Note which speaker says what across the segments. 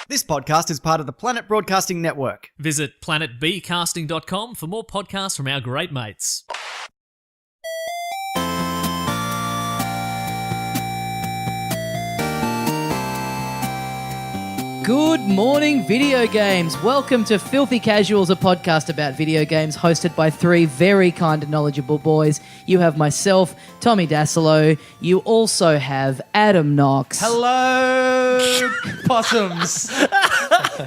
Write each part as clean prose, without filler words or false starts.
Speaker 1: This podcast is part of the Planet Broadcasting Network.
Speaker 2: Visit planetbcasting.com for more podcasts from our great mates.
Speaker 3: Good morning, video games. Welcome to Filthy Casuals, a podcast about video games hosted by three very kind and knowledgeable boys. You have myself, Tommy Dasilo. You also have Adam Knox.
Speaker 4: Hello, possums.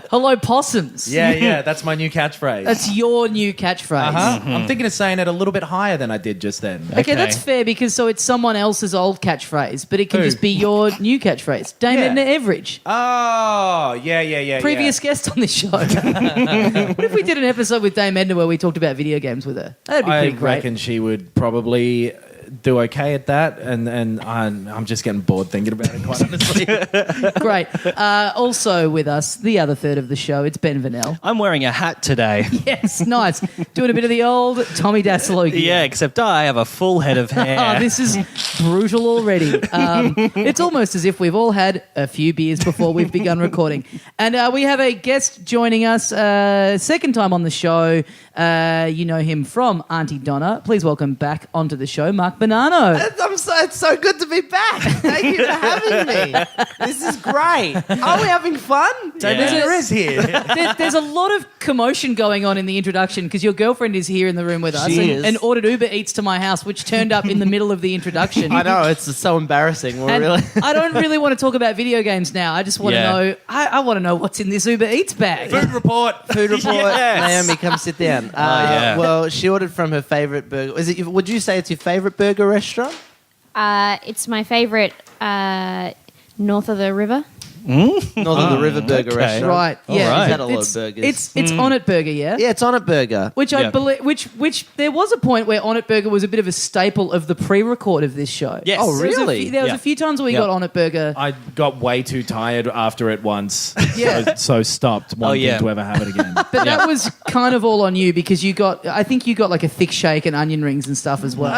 Speaker 3: Hello, possums.
Speaker 4: Yeah, that's my new catchphrase.
Speaker 3: That's your new catchphrase.
Speaker 4: I'm thinking of saying it a little bit higher than I did just then.
Speaker 3: Okay, that's fair because it's someone else's old catchfphrase, but it can just be your new catchphrase. Dame Edna Everidge.
Speaker 4: Oh, yeah.
Speaker 3: Previous guest on this show. What if we did an episode with Dame Edna where we talked about video games with her? That'd be pretty great.
Speaker 4: I reckon she would probably do okay at that, and I'm just getting bored thinking about it, quite honestly.
Speaker 3: Great. Also with us, the other third of the show, it's Ben Vanel.
Speaker 5: I'm wearing a hat today.
Speaker 3: Yes, nice. Doing a bit of the old Tommy Dasilo gear.
Speaker 5: Yeah, except I have a full head of hair.
Speaker 3: Oh, this is brutal already. It's almost as if we've all had a few beers before we've begun recording. And we have a guest joining us, second time on the show. You know him from Aunty Donna. Please welcome back onto the show, Mark Bonanno.
Speaker 6: It's so good to be back. Thank you for having me. This is great. Are we having fun?
Speaker 4: There is here.
Speaker 3: There's a lot of commotion going on in the introduction because your girlfriend is here in the room with us and ordered Uber Eats to my house, which turned up in the middle of the introduction.
Speaker 6: I know, it's so embarrassing.
Speaker 3: I don't really want to talk about video games now. I just want to know. I want to know what's in this Uber Eats bag.
Speaker 4: Food report.
Speaker 6: Yes. Naomi, come sit down. Well, she ordered from her favourite burger. Would you say it's your favourite burger restaurant?
Speaker 7: It's my favourite north of the river.
Speaker 6: North of the River Burger Restaurant.
Speaker 3: Right. Yeah.
Speaker 6: Right. Had a lot of burgers.
Speaker 3: It's On It Burger, yeah.
Speaker 6: Yeah, it's On It Burger.
Speaker 3: Which I believe, which there was a point where On It Burger was a bit of a staple of the pre-record of this show.
Speaker 5: Yes.
Speaker 6: Oh, really?
Speaker 3: There was a few times where we got On It Burger.
Speaker 4: I got way too tired after it once,
Speaker 3: Yeah.
Speaker 4: so stopped wanting to ever have it again.
Speaker 3: But that was kind of all on you because I think you got like a thick shake and onion rings and stuff as well.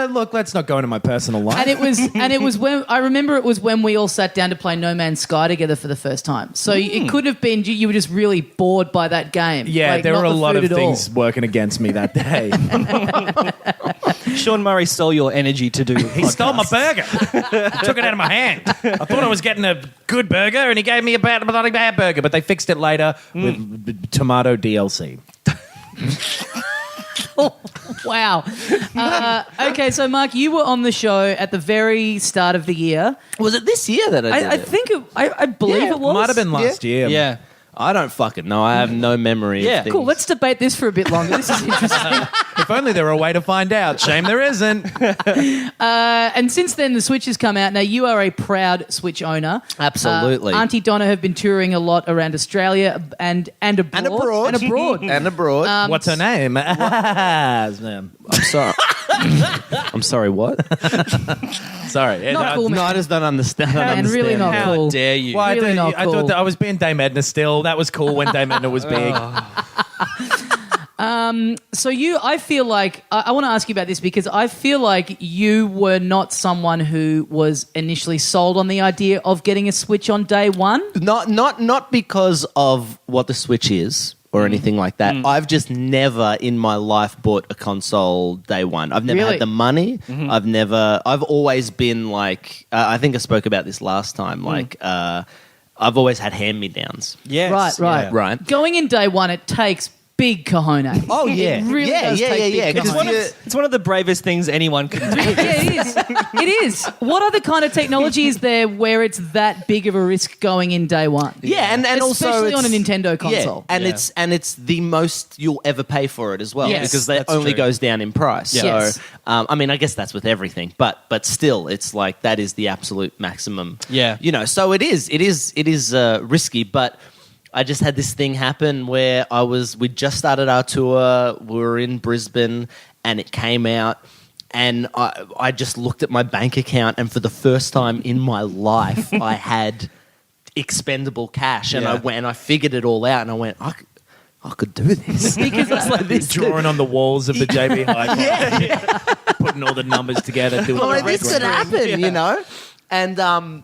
Speaker 4: Look, let's not go into my personal life.
Speaker 3: And it was when I remember it was when we all sat down to play No Man's Sky together for the first time. So it could have been you were just really bored by that game.
Speaker 4: Yeah,
Speaker 3: like,
Speaker 4: there were a lot of
Speaker 3: at
Speaker 4: things working against me that day.
Speaker 5: Sean Murray stole your energy to do
Speaker 4: He stole my burger. Took it out of my hand. I thought I was getting a good burger, and he gave me a bad burger. But they fixed it later with tomato DLC.
Speaker 3: Wow. Okay, so Mark, you were on the show at the very start of the year.
Speaker 6: Was it this year that I did
Speaker 3: I think I believe it was.
Speaker 4: Might have been last year.
Speaker 5: Yeah.
Speaker 6: I don't fucking know. I have no memory of things.
Speaker 3: Cool, let's debate this for a bit longer. This is interesting.
Speaker 4: If only there were a way to find out. Shame there isn't.
Speaker 3: And since then, the Switch has come out. Now, you are a proud Switch owner.
Speaker 6: Absolutely.
Speaker 3: Aunty Donna have been touring a lot around Australia and abroad.
Speaker 6: And abroad.
Speaker 4: What's her name?
Speaker 6: I'm sorry. I'm sorry, what?
Speaker 4: Sorry.
Speaker 3: Not cool, man.
Speaker 6: No, I just don't understand.
Speaker 3: Man, really not
Speaker 5: How
Speaker 3: cool.
Speaker 5: dare you?
Speaker 4: Well,
Speaker 3: Really not
Speaker 4: I
Speaker 3: cool.
Speaker 4: thought that I was being Dame Edna still. That was cool when Dame Edna was big.
Speaker 3: So I feel like, I want to ask you about this because I feel like you were not someone who was initially sold on the idea of getting a Switch on day one.
Speaker 6: Not because of what the Switch is or anything like that. I've just never in my life bought a console day one. I've never
Speaker 3: Really?
Speaker 6: had the money. I've always been like, I think I spoke about this last time, like, I've always had hand-me-downs.
Speaker 5: Yes.
Speaker 6: Right.
Speaker 3: Going in day one, it takes big cojones.
Speaker 6: Oh, yeah.
Speaker 3: It really does take big
Speaker 5: It's
Speaker 3: cojones.
Speaker 5: one of the bravest things anyone can do.
Speaker 3: Yeah, it is. It is. What other kind of technology is there where it's that big of a risk going in day one?
Speaker 6: Yeah, and also
Speaker 3: especially on a
Speaker 6: it's-
Speaker 3: Nintendo console.
Speaker 6: Yeah, and it's the most you'll ever pay for it as well,
Speaker 3: Yes,
Speaker 6: because that
Speaker 5: that's
Speaker 6: only
Speaker 5: true.
Speaker 6: goes down in price.
Speaker 3: Yes.
Speaker 6: So, I mean, I guess that's with everything, but still, it's like that is the absolute maximum.
Speaker 5: Yeah.
Speaker 6: So it is risky, but I just had this thing happen where we just started our tour, we were in Brisbane, and it came out. And I just looked at my bank account, and for the first time in my life, I had expendable cash. And I figured it all out, and I went, I could do this.
Speaker 3: Because it's like
Speaker 4: This drawing on the walls of the JB Hi-Fi, putting all the numbers together. Doing
Speaker 6: Well,
Speaker 4: the
Speaker 6: this could happen, And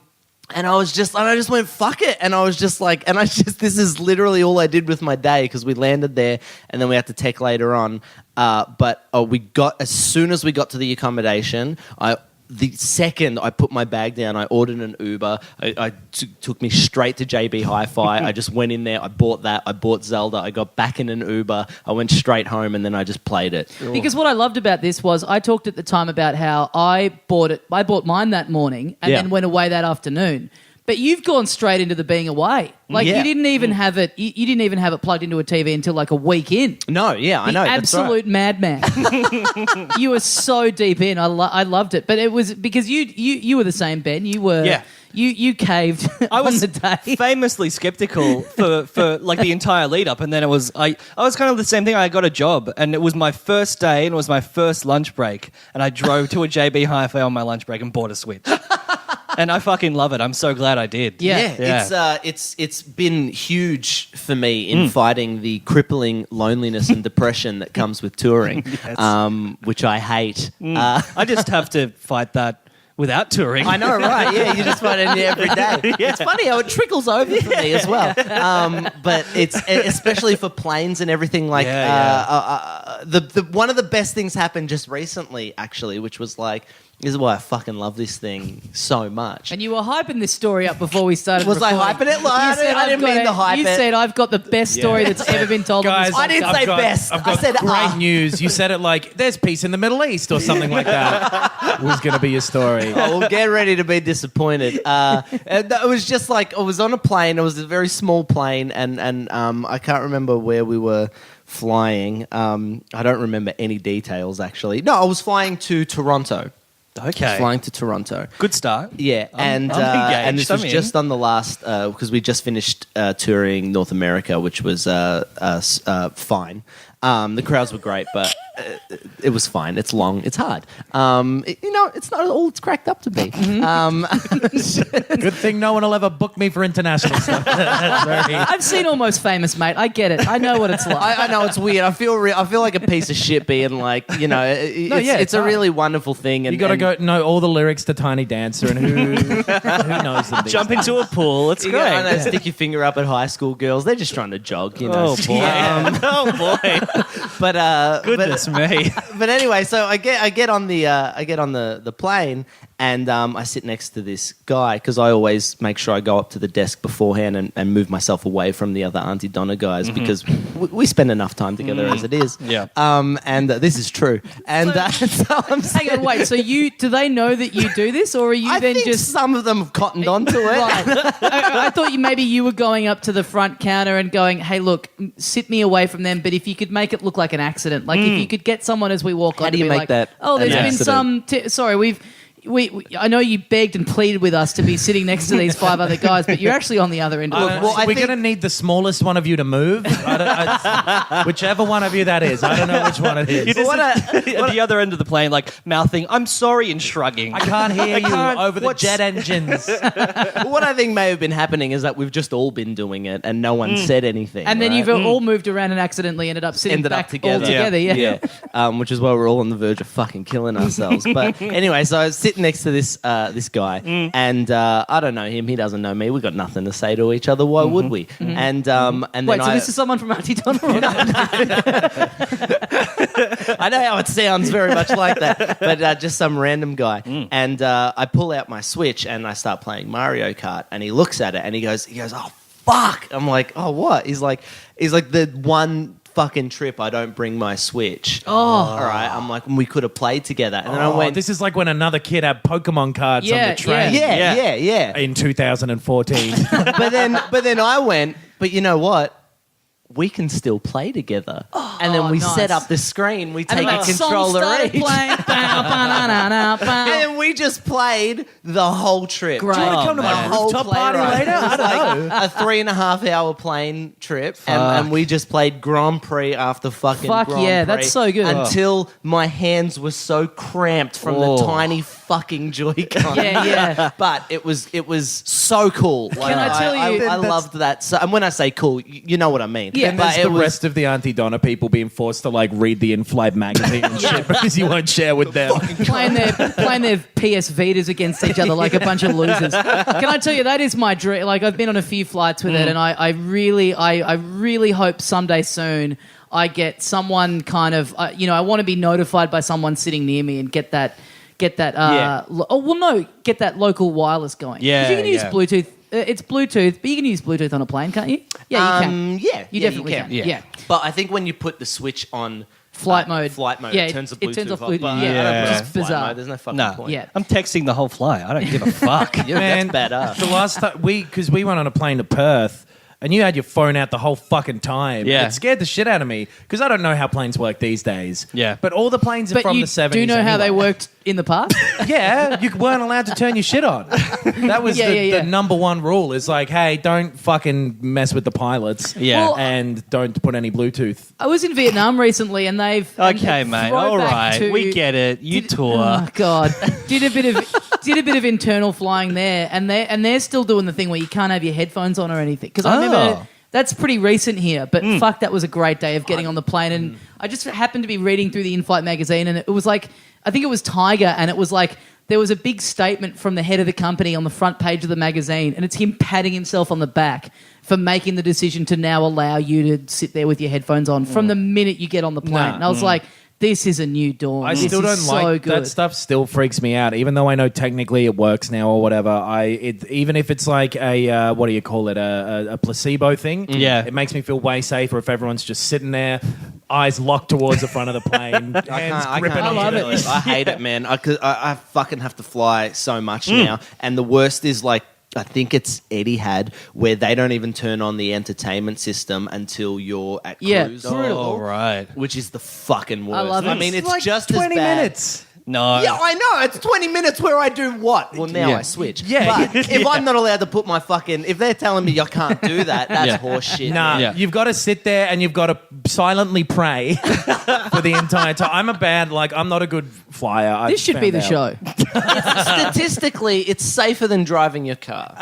Speaker 6: And I just went, fuck it. And I was just like, this is literally all I did with my day because we landed there and then we had to tech later on. But as soon as we got to the accommodation, the second I put my bag down, I ordered an Uber. Took me straight to JB Hi-Fi. I just went in there. I bought that. I bought Zelda. I got back in an Uber. I went straight home and then I just played it.
Speaker 3: Because what I loved about this was I talked at the time about how I bought mine that morning and then went away that afternoon. But you've gone straight into the being away. Like you didn't even have it. You didn't even have it plugged into a TV until like a week in.
Speaker 6: No, yeah, I know. That's right.
Speaker 3: Absolute madman. You were so deep in. I loved it. But it was because you were the same, Ben. You were.
Speaker 5: Yeah.
Speaker 3: You caved
Speaker 5: I was
Speaker 3: on the day.
Speaker 5: famously skeptical for like the entire lead up, and then I was kind of the same thing. I got a job, and it was my first day, and it was my first lunch break, and I drove to a JB Hi-Fi on my lunch break and bought a Switch. And I fucking love it. I'm so glad I did.
Speaker 3: Yeah.
Speaker 6: It's been huge for me in fighting the crippling loneliness and depression that comes with touring, which I hate.
Speaker 5: I just have to fight that without touring.
Speaker 6: I know, right? Yeah, you just find it every day. It's funny how it trickles over for me as well. But it's especially for planes and everything. Like the one of the best things happened just recently, actually, which was like. This is why I fucking love this thing so much.
Speaker 3: And you were hyping this story up before we started.
Speaker 6: Was I hyping it? I didn't mean to hype it.
Speaker 3: You said I've got the best story that's ever been told.
Speaker 4: Guys,
Speaker 3: on this podcast.
Speaker 6: I didn't say best.
Speaker 4: I've got
Speaker 6: I said
Speaker 4: great news. You said it like there's peace in the Middle East or something like that. Was going to be your story.
Speaker 6: Oh, well, get ready to be disappointed. And it was just like I was on a plane. It was a very small plane, and I can't remember where we were flying. I don't remember any details actually. No, I was flying to Toronto.
Speaker 5: Okay.
Speaker 6: Flying to Toronto.
Speaker 5: Good start.
Speaker 6: Yeah,
Speaker 5: I'm engaged.
Speaker 6: and this was just on the last because we just finished touring North America, which was fine. The crowds were great, but it was fine. It's long. It's hard. It's not all it's cracked up to be.
Speaker 4: Good thing no one will ever book me for international stuff.
Speaker 3: I've seen Almost Famous, mate. I get it. I know what it's like.
Speaker 6: I know it's weird. I feel like a piece of shit being like, it's a really wonderful thing. And
Speaker 4: you got to go know all the lyrics to Tiny Dancer and who knows them.
Speaker 5: Jump into a pool. It's great.
Speaker 6: I know, stick your finger up at high school girls. They're just trying to jog, you know.
Speaker 5: Oh boy. Oh boy.
Speaker 6: But
Speaker 5: Goodness me.
Speaker 6: But anyway, so I get on the plane and I sit next to this guy because I always make sure I go up to the desk beforehand and move myself away from the other Aunty Donna guys because we spend enough time together as it is.
Speaker 5: Yeah.
Speaker 6: And this is true. And so I'm
Speaker 3: Hang on, wait. So do they know that you do this, or are you
Speaker 6: I
Speaker 3: then
Speaker 6: think
Speaker 3: just
Speaker 6: some of them have cottoned onto it.
Speaker 3: Right. I thought maybe you were going up to the front counter and going, "Hey, look, sit me away from them." But if you could make it look like an accident, like if you could get someone as we walk on,
Speaker 6: How do
Speaker 3: to
Speaker 6: you
Speaker 3: be
Speaker 6: make
Speaker 3: like,
Speaker 6: that
Speaker 3: "Oh, there's
Speaker 6: an
Speaker 3: been some." Sorry, we I know you begged and pleaded with us to be sitting next to these 5 other guys, but you're actually on the other end. Of
Speaker 6: well, I
Speaker 4: we're
Speaker 6: think-
Speaker 4: going to need the smallest one of you to move. Whichever one of you that is. I don't know which one it is.
Speaker 5: You just at the other end of the plane, like mouthing, "I'm sorry," and shrugging.
Speaker 4: I can't hear you over the
Speaker 6: what's-
Speaker 4: jet engines.
Speaker 6: What I think may have been happening is that we've just all been doing it and no one said anything.
Speaker 3: and then
Speaker 6: right?
Speaker 3: you've all moved around and accidentally ended up sitting
Speaker 6: Ended
Speaker 3: back
Speaker 6: up together.
Speaker 3: all together. Yeah.
Speaker 6: Which is why we're all on the verge of fucking killing ourselves. But anyway, so I was sitting next to this guy, and I don't know him. He doesn't know me. We got nothing to say to each other. Why would we? And then
Speaker 3: Wait, so this is someone from Aunty Donna? Or not?
Speaker 6: I know how it sounds very much like that, but just some random guy. And I pull out my Switch and I start playing Mario Kart, and he looks at it and he goes, "Oh fuck!" I'm like, "Oh what?" He's like the one fucking trip I don't bring my Switch. Oh, all right. I'm like, we could have played together, and then I went.
Speaker 4: This is like when another kid had Pokemon cards on
Speaker 3: Yeah,
Speaker 4: the train.
Speaker 6: Yeah.
Speaker 4: In 2014.
Speaker 6: But then I went. But you know what? We can still play together. And then we
Speaker 3: nice.
Speaker 6: set up the screen. We
Speaker 3: And
Speaker 6: take
Speaker 3: then
Speaker 6: a
Speaker 3: that song
Speaker 6: controller
Speaker 3: started
Speaker 6: each.
Speaker 3: playing.
Speaker 6: And then we just played the whole trip.
Speaker 3: Great. Do you wanna
Speaker 4: come to my
Speaker 6: The whole
Speaker 4: rooftop
Speaker 6: plane
Speaker 4: party
Speaker 6: ride.
Speaker 4: later?
Speaker 6: It was
Speaker 4: I don't
Speaker 6: like a 3.5 hour plane trip, and we just played Grand Prix after fucking
Speaker 3: Fuck
Speaker 6: Grand
Speaker 3: yeah,
Speaker 6: Prix
Speaker 3: that's so good.
Speaker 6: until my hands were so cramped from the tiny fucking Joy-Con.
Speaker 3: Yeah.
Speaker 6: But it was so cool. Like,
Speaker 3: I tell you-
Speaker 6: I loved that. So, and when I say cool, you know what I mean.
Speaker 4: Then
Speaker 6: But
Speaker 4: there's
Speaker 6: it
Speaker 4: the
Speaker 6: was-
Speaker 4: rest of the Aunty Donna people being forced to like read the in-flight magazine and shit because you won't share with them.
Speaker 3: playing their PS Vitas against each other like a bunch of losers. Can I tell you, that is my dream. Like, I've been on a few flights with it, and I really hope someday soon I get someone kind of, I want to be notified by someone sitting near me and get that get that local wireless going. 'Cause
Speaker 5: Yeah,
Speaker 3: you can use
Speaker 5: yeah.
Speaker 3: Bluetooth. It's Bluetooth, but you can use Bluetooth on a plane, can't you? Yeah, you can.
Speaker 6: Yeah,
Speaker 3: You
Speaker 6: yeah,
Speaker 3: definitely can.
Speaker 5: Yeah.
Speaker 3: Yeah.
Speaker 6: But I think when you put the switch on
Speaker 3: Flight mode.
Speaker 6: yeah, it turns the Bluetooth off. But I don't
Speaker 5: Yeah.
Speaker 6: put it on
Speaker 3: Just
Speaker 6: flight
Speaker 3: bizarre.
Speaker 6: mode. There's no fucking
Speaker 5: No.
Speaker 6: point.
Speaker 3: Yeah.
Speaker 5: I'm texting the whole flight. I don't give a fuck.
Speaker 6: Man, that's badass.
Speaker 4: The last time because we went on a plane to Perth. And you had your phone out the whole fucking time.
Speaker 5: Yeah.
Speaker 4: It scared the shit out of me because I don't know how planes work these days.
Speaker 5: Yeah.
Speaker 4: But all the planes are
Speaker 3: But
Speaker 4: from
Speaker 3: you
Speaker 4: the 70s.
Speaker 3: do know how they
Speaker 4: anyway.
Speaker 3: worked in the past?
Speaker 4: Yeah, you weren't allowed to turn your shit on. That was the number one rule is like, hey, don't fucking mess with the pilots.
Speaker 5: Yeah.
Speaker 3: Well,
Speaker 4: and don't put any Bluetooth.
Speaker 3: I was in Vietnam recently, and they've
Speaker 5: Okay, mate. All
Speaker 3: throwback
Speaker 5: right.
Speaker 3: to-
Speaker 5: We get it. You tour.
Speaker 3: Oh God, did a bit of internal flying there, and they're still doing the thing where you can't have your headphones on or anything. Because I remember that's pretty recent here, but fuck, that was a great day of getting on the plane, and I just happened to be reading through the in-flight magazine, and it was like, I think it was Tiger, and it was like there was a big statement from the head of the company on the front page of the magazine, and it's him patting himself on the back for making the decision to now allow you to sit there with your headphones on from the minute you get on the plane. And I was like, this is a new dawn.
Speaker 4: I
Speaker 3: This
Speaker 4: still
Speaker 3: is
Speaker 4: don't
Speaker 3: so
Speaker 4: like
Speaker 3: good.
Speaker 4: that stuff. Still freaks me out, even though I know technically it works now or whatever. Even if it's like a what do you call it, a placebo thing.
Speaker 5: Yeah.
Speaker 4: it makes me feel way safer if everyone's just sitting there, eyes locked towards the front of the plane, hands gripping
Speaker 3: I love
Speaker 4: onto
Speaker 3: it.
Speaker 4: the-
Speaker 6: I hate it, man. I fucking have to fly so much now. And the worst is like, I think it's Etihad, where they don't even turn on the entertainment system until you're at cruise.
Speaker 3: brutal.
Speaker 5: All right.
Speaker 6: Which is the fucking worst.
Speaker 3: I love it.
Speaker 6: I mean, it's
Speaker 4: like
Speaker 6: just
Speaker 4: 20
Speaker 6: as bad.
Speaker 4: minutes.
Speaker 5: No.
Speaker 6: Yeah, I know. It's 20 minutes where I do what? Well, now
Speaker 5: Yeah.
Speaker 6: I switch.
Speaker 4: Yeah.
Speaker 6: But if I'm not allowed to put my fucking... If they're telling me I can't do that, that's
Speaker 5: Yeah.
Speaker 6: horse shit.
Speaker 4: Nah,
Speaker 5: Yeah.
Speaker 4: you've got to sit there and you've got to silently pray for the entire time. I'm not a good flyer. I've
Speaker 3: This should be
Speaker 4: found
Speaker 3: the
Speaker 4: out.
Speaker 3: show.
Speaker 6: Statistically, it's safer than driving your car.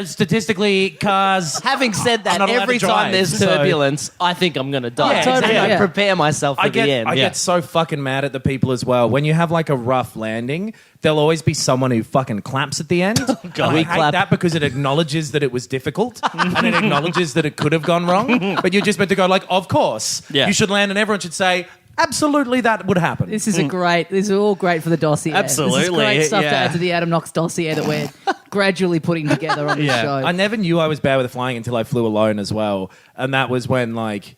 Speaker 4: Statistically, cars.
Speaker 6: Having said
Speaker 4: I'm
Speaker 6: that,
Speaker 4: not allowed
Speaker 6: every
Speaker 4: to
Speaker 6: time
Speaker 4: drive,
Speaker 6: there's
Speaker 4: so-
Speaker 6: turbulence, I think I'm going to die.
Speaker 4: Yeah,
Speaker 3: totally,
Speaker 6: And I
Speaker 3: yeah.
Speaker 6: prepare myself for
Speaker 4: I
Speaker 6: the end.
Speaker 4: get so fucking mad at the people as well. When you have like a rough landing, there'll always be someone who fucking claps at the end. And I
Speaker 6: We
Speaker 4: hate
Speaker 6: clap.
Speaker 4: that because it acknowledges that it was difficult and it acknowledges that it could have gone wrong. But you're just meant to go like, of course,
Speaker 5: Yeah.
Speaker 4: you should land, and everyone should say, absolutely, that would happen.
Speaker 3: This is this is all great for the dossier. This is
Speaker 5: Absolutely,
Speaker 3: great stuff to
Speaker 5: yeah.
Speaker 3: add to the Adam Knox dossier that we're gradually putting together on this
Speaker 5: Yeah.
Speaker 3: show.
Speaker 4: I never knew I was bad with flying until I flew alone as well, and that was when like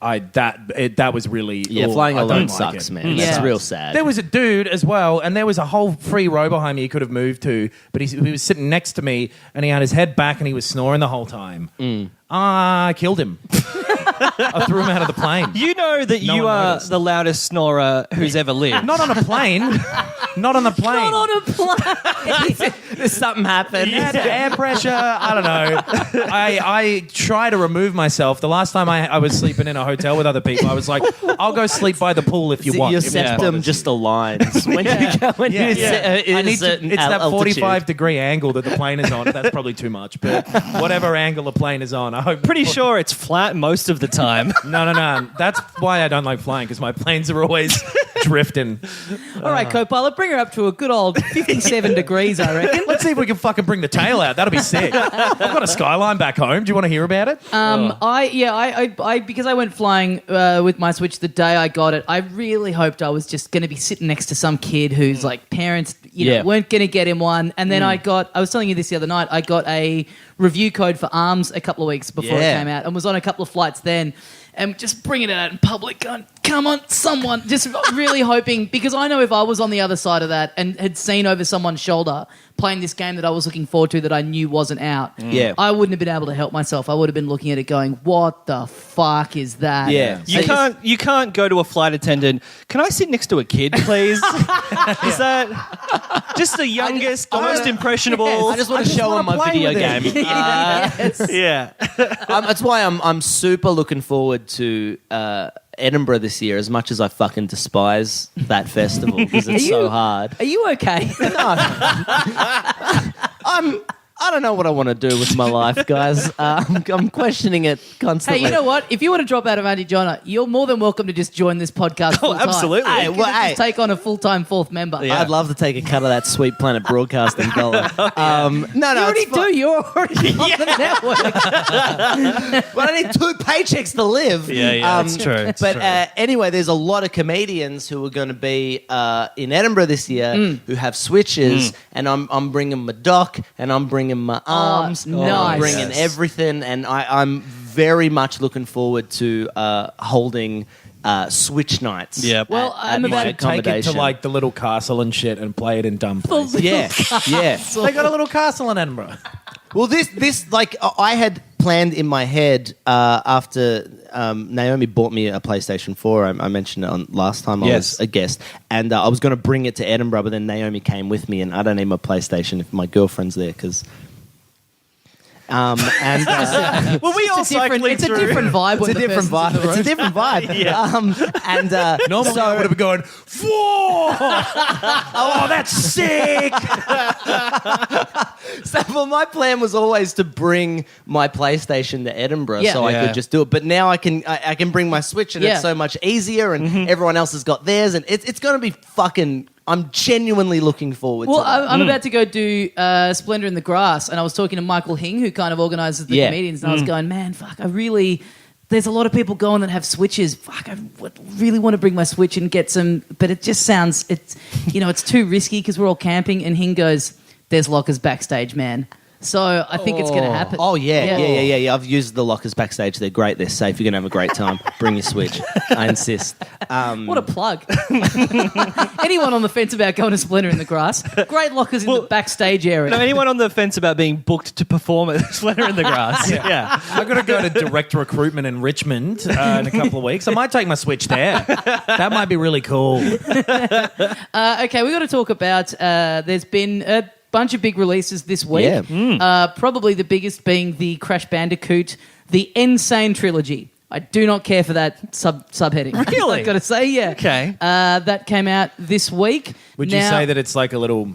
Speaker 4: that was really
Speaker 6: Flying
Speaker 4: I don't
Speaker 6: alone
Speaker 4: like
Speaker 6: sucks,
Speaker 4: it.
Speaker 6: man.
Speaker 3: Yeah.
Speaker 6: That's real sad.
Speaker 4: There was a dude as well, and there was a whole free row behind me he could have moved to, but he was sitting next to me, and he had his head back, and he was snoring the whole time. I killed him. I threw him out of the plane.
Speaker 5: You know that
Speaker 4: No
Speaker 5: you
Speaker 4: one
Speaker 5: are
Speaker 4: noticed.
Speaker 5: the loudest snorer who's ever lived.
Speaker 4: Not on a plane. Not on the plane.
Speaker 3: Not on a plane.
Speaker 6: There's something happened.
Speaker 4: Yeah, the air pressure. I don't know. I try to remove myself. The last time I was sleeping in a hotel with other people, I was like, I'll go sleep by the pool if you want.
Speaker 6: Your
Speaker 4: if it
Speaker 6: septum
Speaker 4: bothers
Speaker 6: just aligns when you go when
Speaker 4: Yeah,
Speaker 6: you
Speaker 4: yeah.
Speaker 6: in
Speaker 4: I
Speaker 6: a
Speaker 4: need to,
Speaker 6: certain
Speaker 4: it's that
Speaker 6: altitude.
Speaker 4: 45-degree angle that the plane is on. That's probably too much, but whatever angle the plane is on, I hope.
Speaker 5: Pretty sure it's flat most of the time.
Speaker 4: No. That's why I don't like flying, because my planes are always drifting.
Speaker 3: All right, co-pilot, bring her up to a good old 57 degrees, I reckon.
Speaker 4: Let's see if we can fucking bring the tail out. That'll be sick. I've got a Skyline back home. Do you want to hear about it?
Speaker 3: I because I went flying with my Switch the day I got it, I really hoped I was just going to be sitting next to some kid whose like parents weren't going to get him one. And then I was telling you this the other night, I got a review code for ARMS a couple of weeks before it
Speaker 6: Yeah.
Speaker 3: came out and was on a couple of flights then. And just bringing it out in public, going, come on, someone. Just really hoping, because I know if I was on the other side of that and had seen over someone's shoulder playing this game that I was looking forward to that I knew wasn't out,
Speaker 6: Yeah.
Speaker 3: I wouldn't have been able to help myself. I would have been looking at it going, what the fuck is that?
Speaker 6: Yeah.
Speaker 5: You can't go to a flight attendant. Can I sit next to a kid, please? Is that just the youngest, the most impressionable?
Speaker 6: I just want to show him my video game.
Speaker 3: Yes.
Speaker 5: Yeah.
Speaker 6: That's why I'm super looking forward to Edinburgh this year, as much as I fucking despise that festival because it's so hard.
Speaker 3: Are you okay?
Speaker 6: I don't know what I want to do with my life, guys. I'm questioning it
Speaker 3: Hey,
Speaker 6: constantly.
Speaker 3: you know what? If you want to drop out of Aunty Donna, you're more than welcome to just join this podcast full-time.
Speaker 5: absolutely.
Speaker 6: Hey,
Speaker 3: You can
Speaker 6: well,
Speaker 3: just
Speaker 6: hey.
Speaker 3: take on a full-time fourth member.
Speaker 5: Yeah.
Speaker 6: I'd love to take a cut of that Sweet Planet Broadcasting dollar. No,
Speaker 3: You already
Speaker 6: it's fine.
Speaker 3: do. You're already on the network.
Speaker 6: But I need 2 paychecks to live.
Speaker 5: Yeah, that's true. It's
Speaker 6: But
Speaker 5: true.
Speaker 6: Anyway, there's a lot of comedians who are going to be in Edinburgh this year who have Switches, and I'm bringing my dock, and I'm bringing my arms, and I'm
Speaker 3: nice.
Speaker 6: bringing everything, and I'm very much looking forward to holding Switch nights.
Speaker 5: Yeah.
Speaker 3: Well, I'm
Speaker 6: at
Speaker 3: about
Speaker 6: my
Speaker 3: to
Speaker 4: Take it to
Speaker 6: accommodation.
Speaker 4: like the little castle and shit and play it in dumb places.
Speaker 6: Yeah.
Speaker 4: They got a little castle in Edinburgh.
Speaker 6: Well, this like I had planned in my head after Naomi bought me a PlayStation 4. I mentioned it on last time I
Speaker 5: Yes.
Speaker 6: was a guest, and I was going to bring it to Edinburgh, but then Naomi came with me, and I don't need my PlayStation if my girlfriend's there because.
Speaker 5: Well, we all
Speaker 3: It's a different vibe.
Speaker 6: It's a different vibe. It's a different vibe.
Speaker 5: Yeah.
Speaker 4: Normally I would have been going, whoa! Oh, that's sick!
Speaker 6: So, well, my plan was always to bring my PlayStation to Edinburgh,
Speaker 3: Yeah.
Speaker 6: so I
Speaker 5: Yeah.
Speaker 6: could just do it. But now I can bring my Switch, and
Speaker 3: Yeah.
Speaker 6: it's so much easier. And everyone else has got theirs, and it's going to be fucking. I'm genuinely looking forward
Speaker 3: Well,
Speaker 6: to that.
Speaker 3: I'm about to go do Splendor in the Grass, and I was talking to Michael Hing, who kind of organises the
Speaker 6: Yeah.
Speaker 3: comedians, and I was going, man, fuck, there's a lot of people going that have Switches. Fuck, I really want to bring my Switch and get some, but it just sounds, it's too risky because we're all camping, and Hing goes, there's lockers backstage, man. So I think it's going to happen.
Speaker 6: Oh, yeah. I've used the lockers backstage. They're great. They're safe. You're going to have a great time. Bring your Switch. I insist.
Speaker 3: What a plug. Anyone on the fence about going to Splendor in the Grass, great lockers in the backstage area.
Speaker 5: No, anyone on the fence about being booked to perform at Splendor in the Grass? Yeah.
Speaker 4: I've got to go to direct recruitment in Richmond in a couple of weeks. I might take my Switch there. That might be really cool.
Speaker 3: Okay, we got to talk about, there's been a bunch of big releases this week.
Speaker 6: Yeah.
Speaker 3: Probably the biggest being the Crash Bandicoot, the Insane Trilogy. I do not care for that subheading.
Speaker 5: Really?
Speaker 3: I've got to say, yeah.
Speaker 5: Okay.
Speaker 3: That came out this week.
Speaker 4: Would you say that it's like a little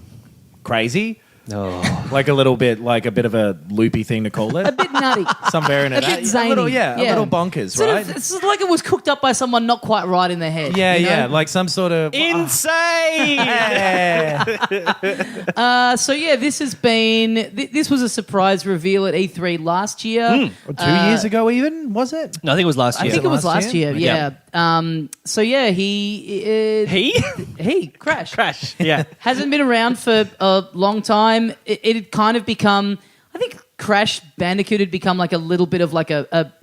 Speaker 4: crazy? No. Like a little bit, like a bit of a loopy thing to call it?
Speaker 3: A bit nutty.
Speaker 4: Some variant of
Speaker 3: A
Speaker 4: that.
Speaker 3: bit zany.
Speaker 4: A little, a little bonkers,
Speaker 3: Sort
Speaker 4: right?
Speaker 3: of, it's like it was cooked up by someone not quite right in their head.
Speaker 4: Yeah,
Speaker 3: you know?
Speaker 4: yeah, like some sort of...
Speaker 5: Insane!
Speaker 3: So yeah, this has been. This was a surprise reveal at E3 last year.
Speaker 4: Or 2 years ago even, was it?
Speaker 5: No, I think it was last
Speaker 3: I
Speaker 5: year.
Speaker 3: think it was last year.
Speaker 5: Yeah.
Speaker 3: So yeah, he Crash
Speaker 5: Yeah.
Speaker 3: hasn't been around for a long time. It had kind of become. I think Crash Bandicoot had become like a little bit of like a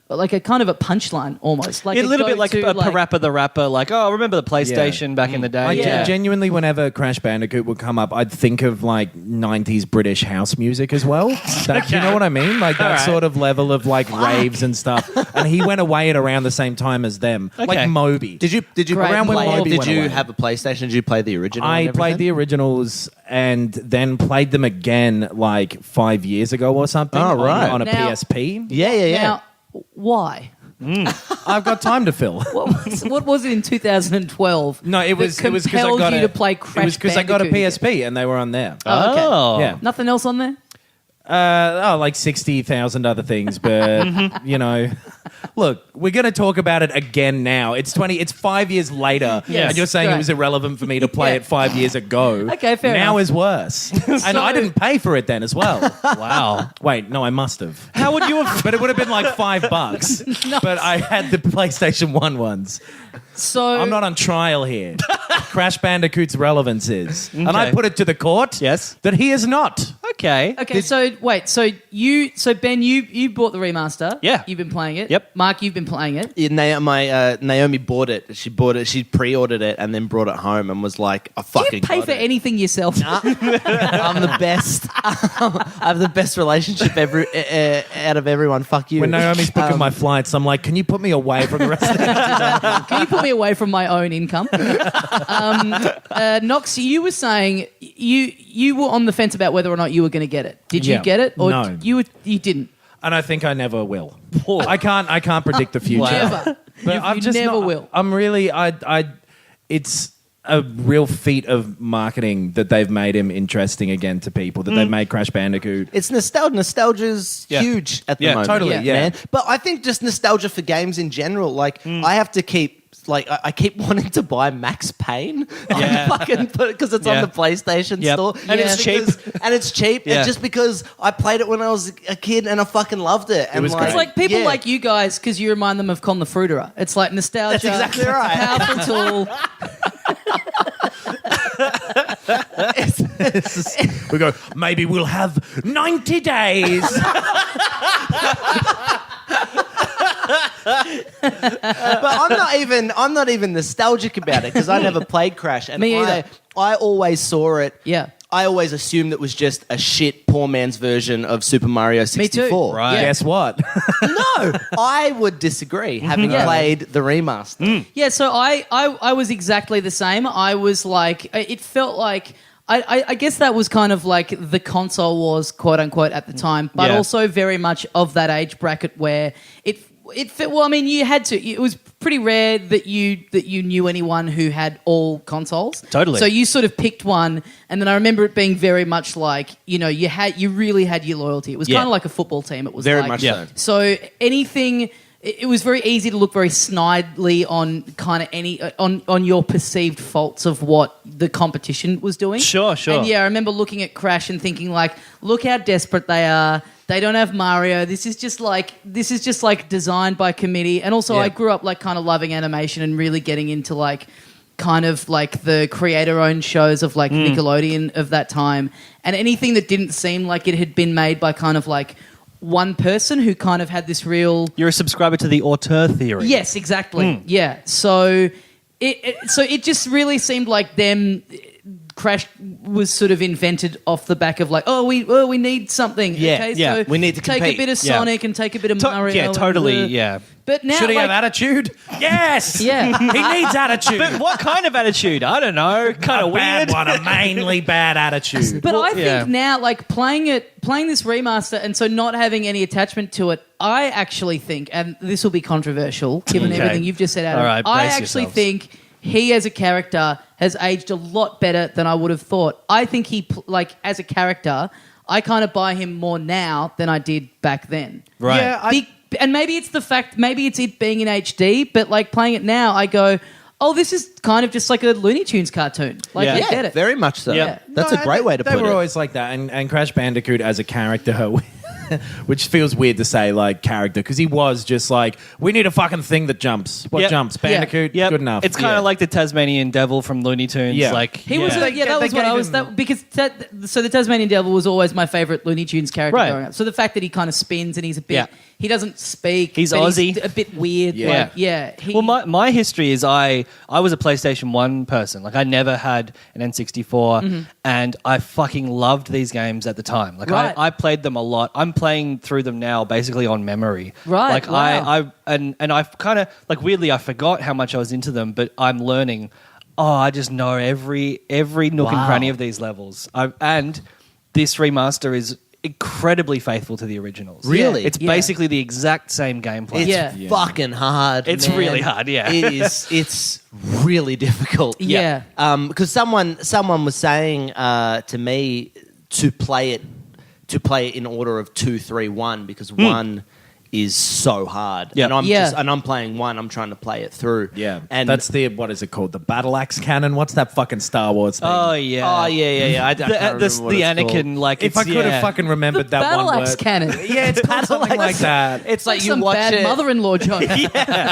Speaker 3: kind of a punchline almost. Like
Speaker 5: A little bit like
Speaker 3: go-to,
Speaker 5: Parappa the Rapper, like, oh, remember the PlayStation back in the day?
Speaker 4: Like,
Speaker 3: Yeah.
Speaker 4: genuinely, whenever Crash Bandicoot would come up, I'd think of like 90s British house music as well. That, you know what I mean? Like that
Speaker 5: All right.
Speaker 4: sort of level of like raves and stuff. And he went away at around the same time as them,
Speaker 5: Okay.
Speaker 4: like Moby.
Speaker 6: Did you
Speaker 3: Great
Speaker 6: around when
Speaker 3: play.
Speaker 6: Moby
Speaker 4: Did
Speaker 6: did
Speaker 4: you
Speaker 6: you have a PlayStation? Did you play the original?
Speaker 4: I
Speaker 6: and
Speaker 4: played the
Speaker 6: everything?
Speaker 4: originals and then played them again like 5 years ago or something.
Speaker 6: Oh, right.
Speaker 4: On a
Speaker 3: Now-
Speaker 4: PSP.
Speaker 6: Yeah.
Speaker 3: Now, why?
Speaker 4: I've got time to fill.
Speaker 3: What was it in 2012?
Speaker 4: No, it was
Speaker 3: that
Speaker 4: because I
Speaker 3: compelled
Speaker 4: got
Speaker 3: you
Speaker 4: a,
Speaker 3: to play Crash
Speaker 4: It was because I got a
Speaker 3: Bandicoot
Speaker 4: PSP and they were on there.
Speaker 3: Oh, okay.
Speaker 5: Oh.
Speaker 4: Yeah.
Speaker 3: Nothing else on there?
Speaker 4: Like 60,000 other things, but you know, look, we're going to talk about it again now. It's 5 years later,
Speaker 3: Yes,
Speaker 4: and you're saying
Speaker 3: great.
Speaker 4: it was irrelevant for me to play
Speaker 3: Yeah.
Speaker 4: it 5 years ago.
Speaker 3: Okay, fair
Speaker 4: now
Speaker 3: enough.
Speaker 4: is worse, and I didn't pay for it then as well.
Speaker 5: Wow.
Speaker 4: Wait, no, I must have.
Speaker 5: How would you have...
Speaker 4: But it would have been like $5. But I had the PlayStation 1 ones.
Speaker 3: So
Speaker 4: I'm not on trial here. Crash Bandicoot's relevance is, and I
Speaker 5: Okay.
Speaker 4: put it to the court.
Speaker 5: Yes.
Speaker 4: That he is not.
Speaker 5: Okay.
Speaker 3: Okay, so wait, so Ben, you bought the remaster.
Speaker 5: Yeah.
Speaker 3: You've been playing it.
Speaker 5: Yep.
Speaker 3: Mark, you've been playing it.
Speaker 6: Naomi bought it. She bought it. She pre-ordered it and then brought it home and was like, "I
Speaker 3: Do
Speaker 6: fucking
Speaker 3: you pay
Speaker 6: got
Speaker 3: for
Speaker 6: it."
Speaker 3: anything yourself?
Speaker 6: I'm the best. I have the best relationship out of everyone. Fuck you.
Speaker 4: When Naomi's booking my flights, I'm like, can you put me away from the rest of the
Speaker 3: Can you put me away from my own income? Knox, you were saying you were on the fence about whether or not you were going to get it. Did you
Speaker 4: Yeah.
Speaker 3: get it, or
Speaker 4: No.
Speaker 3: you didn't?
Speaker 4: And I think I never will. I can't predict the future.
Speaker 3: Never.
Speaker 4: But
Speaker 3: You
Speaker 4: I'm just
Speaker 3: never
Speaker 4: not,
Speaker 3: will.
Speaker 4: I'm really it's a real feat of marketing that they've made him interesting again to people, that they've made Crash Bandicoot.
Speaker 6: It's nostalgia. Nostalgia's huge at the moment.
Speaker 4: Totally,
Speaker 6: man. But I think just nostalgia for games in general. Like, I have to keep... Like, I keep wanting to buy Max Payne.
Speaker 5: Yeah.
Speaker 6: Because it's on the PlayStation store.
Speaker 5: And it's cheap.
Speaker 6: And it's cheap.
Speaker 5: Yeah.
Speaker 6: And just because I played it when I was a kid and I fucking loved it. And
Speaker 4: was
Speaker 6: like,
Speaker 4: great.
Speaker 3: It's like people
Speaker 6: yeah.
Speaker 3: like you guys because you remind them of Con the Fruiterer. It's like nostalgia.
Speaker 6: That's exactly right.
Speaker 3: Powerful tool.
Speaker 4: We go, maybe we'll have 90 days.
Speaker 6: But I'm not even nostalgic about it because I never played Crash. And
Speaker 3: Me either.
Speaker 6: I always saw it.
Speaker 3: Yeah.
Speaker 6: I always assumed it was just a shit poor man's version of Super Mario 64.
Speaker 3: Me too.
Speaker 4: Right.
Speaker 3: Yeah.
Speaker 4: Guess what?
Speaker 6: No, I would disagree, having
Speaker 3: Yeah.
Speaker 6: played the remaster.
Speaker 3: Yeah, so I was exactly the same. I was like, it felt like, I guess that was kind of like the console wars, quote unquote, at the time, but
Speaker 4: Yeah.
Speaker 3: also very much of that age bracket where it fit. Well, I mean, you had to. It was pretty rare that you knew anyone who had all consoles.
Speaker 5: Totally.
Speaker 3: So you sort of picked one, and then I remember it being very much like, you know, you really had your loyalty. It was kind of like a football team. It was
Speaker 6: Very
Speaker 3: like,
Speaker 6: much
Speaker 5: Yeah.
Speaker 6: so.
Speaker 3: So anything, it was very easy to look very snidely on kind of any on your perceived faults of what the competition was doing.
Speaker 5: Sure.
Speaker 3: And yeah, I remember looking at Crash and thinking like, look how desperate they are. They don't have Mario. This is just like designed by committee. And also,
Speaker 4: Yeah.
Speaker 3: I grew up like kind of loving animation and really getting into like kind of like the creator-owned shows of like Nickelodeon of that time, and anything that didn't seem like it had been made by kind of like one person who kind of had this real...
Speaker 5: You're a subscriber to the auteur theory.
Speaker 3: Yes, exactly. Yeah. So it just really seemed like them... Crash was sort of invented off the back of like, we need something.
Speaker 6: Yeah,
Speaker 3: okay,
Speaker 5: yeah.
Speaker 3: so
Speaker 6: We need to
Speaker 3: take
Speaker 6: compete.
Speaker 3: a bit of
Speaker 5: Yeah.
Speaker 3: Sonic and take a bit of Mario.
Speaker 5: Yeah,
Speaker 3: and,
Speaker 5: totally. Yeah.
Speaker 3: But now,
Speaker 4: Should he
Speaker 3: like,
Speaker 4: have attitude? Yes.
Speaker 3: Yeah.
Speaker 4: He needs attitude.
Speaker 5: But what kind of attitude? I don't know. Kind
Speaker 4: a
Speaker 5: of
Speaker 4: bad
Speaker 5: weird.
Speaker 4: one, a mainly bad attitude.
Speaker 3: But I think
Speaker 5: yeah.
Speaker 3: now, like playing this remaster, and so not having any attachment to it, I actually think, and this will be controversial given
Speaker 5: Okay.
Speaker 3: everything you've just said, Adam.
Speaker 5: All right,
Speaker 3: I
Speaker 5: brace
Speaker 3: actually
Speaker 5: yourselves.
Speaker 3: think he, as a character, has aged a lot better than I would have thought. I think he, as a character, I kind of buy him more now than I did back then.
Speaker 5: Right.
Speaker 4: Yeah,
Speaker 3: And maybe it's maybe it's it being in HD, but like playing it now, I go, oh, this is kind of just like a Looney Tunes cartoon. Like,
Speaker 5: Yeah.
Speaker 3: I get it.
Speaker 6: Very much so.
Speaker 5: Yeah.
Speaker 6: That's a great way to
Speaker 4: they
Speaker 6: put
Speaker 4: were
Speaker 6: it.
Speaker 4: always like that, and Crash Bandicoot as a character, which feels weird to say like character, because he was just like, we need a fucking thing that jumps. What
Speaker 5: Yep.
Speaker 4: jumps? Bandicoot,
Speaker 5: Yep.
Speaker 4: good enough.
Speaker 5: It's kind of like the Tasmanian Devil from Looney Tunes.
Speaker 4: Yeah.
Speaker 5: Like
Speaker 3: He was,
Speaker 4: They
Speaker 3: that was what I
Speaker 4: gave
Speaker 3: was.
Speaker 4: him-
Speaker 3: That because so the Tasmanian Devil was always my favorite Looney Tunes character
Speaker 5: Right.
Speaker 3: growing up. So the fact that he kind of spins and he's a bit,
Speaker 5: Yeah.
Speaker 3: he doesn't speak.
Speaker 5: He's
Speaker 3: but
Speaker 5: Aussie.
Speaker 3: a bit weird.
Speaker 4: Yeah.
Speaker 3: Like, yeah. He,
Speaker 5: Well, my history is I was a PlayStation 1 person. Like, I never had an N64, and I fucking loved these games at the time. Like,
Speaker 3: Right.
Speaker 5: I played them a lot. I'm playing through them now basically on memory.
Speaker 3: Right,
Speaker 5: Like,
Speaker 3: wow.
Speaker 5: and I've kind of, like, weirdly, I forgot how much I was into them, but I'm learning, I just know every nook and
Speaker 3: Wow.
Speaker 5: cranny of these levels. And this remaster is incredibly faithful to the originals.
Speaker 6: Really?
Speaker 5: It's
Speaker 3: Yeah.
Speaker 5: basically the exact same gameplay.
Speaker 6: It's
Speaker 3: Yeah.
Speaker 6: fucking hard.
Speaker 5: It's
Speaker 6: man.
Speaker 5: really hard, yeah.
Speaker 6: It is. It's really difficult.
Speaker 3: Yeah.
Speaker 6: Because someone was saying to me to play it in order of 2, 3, 1 because 1 is so hard.
Speaker 5: Yeah.
Speaker 6: And I'm
Speaker 3: Yeah.
Speaker 6: I'm playing 1. I'm trying to play it through.
Speaker 4: yeah.
Speaker 6: And
Speaker 4: that's the, what is it called? The Battle Axe Cannon? What's that fucking Star Wars thing?
Speaker 5: Oh, yeah.
Speaker 6: Oh yeah. I can't remember
Speaker 5: The
Speaker 6: what it's
Speaker 5: Anakin,
Speaker 6: called.
Speaker 5: like,
Speaker 4: if I
Speaker 5: it's,
Speaker 4: could have
Speaker 5: yeah.
Speaker 4: fucking remembered that
Speaker 3: Battle
Speaker 4: one
Speaker 3: Axe
Speaker 4: word.
Speaker 3: Cannon.
Speaker 4: Yeah, it's called something like that.
Speaker 6: It's like you
Speaker 3: some
Speaker 6: watch
Speaker 3: bad
Speaker 6: it.
Speaker 3: mother-in-law joke.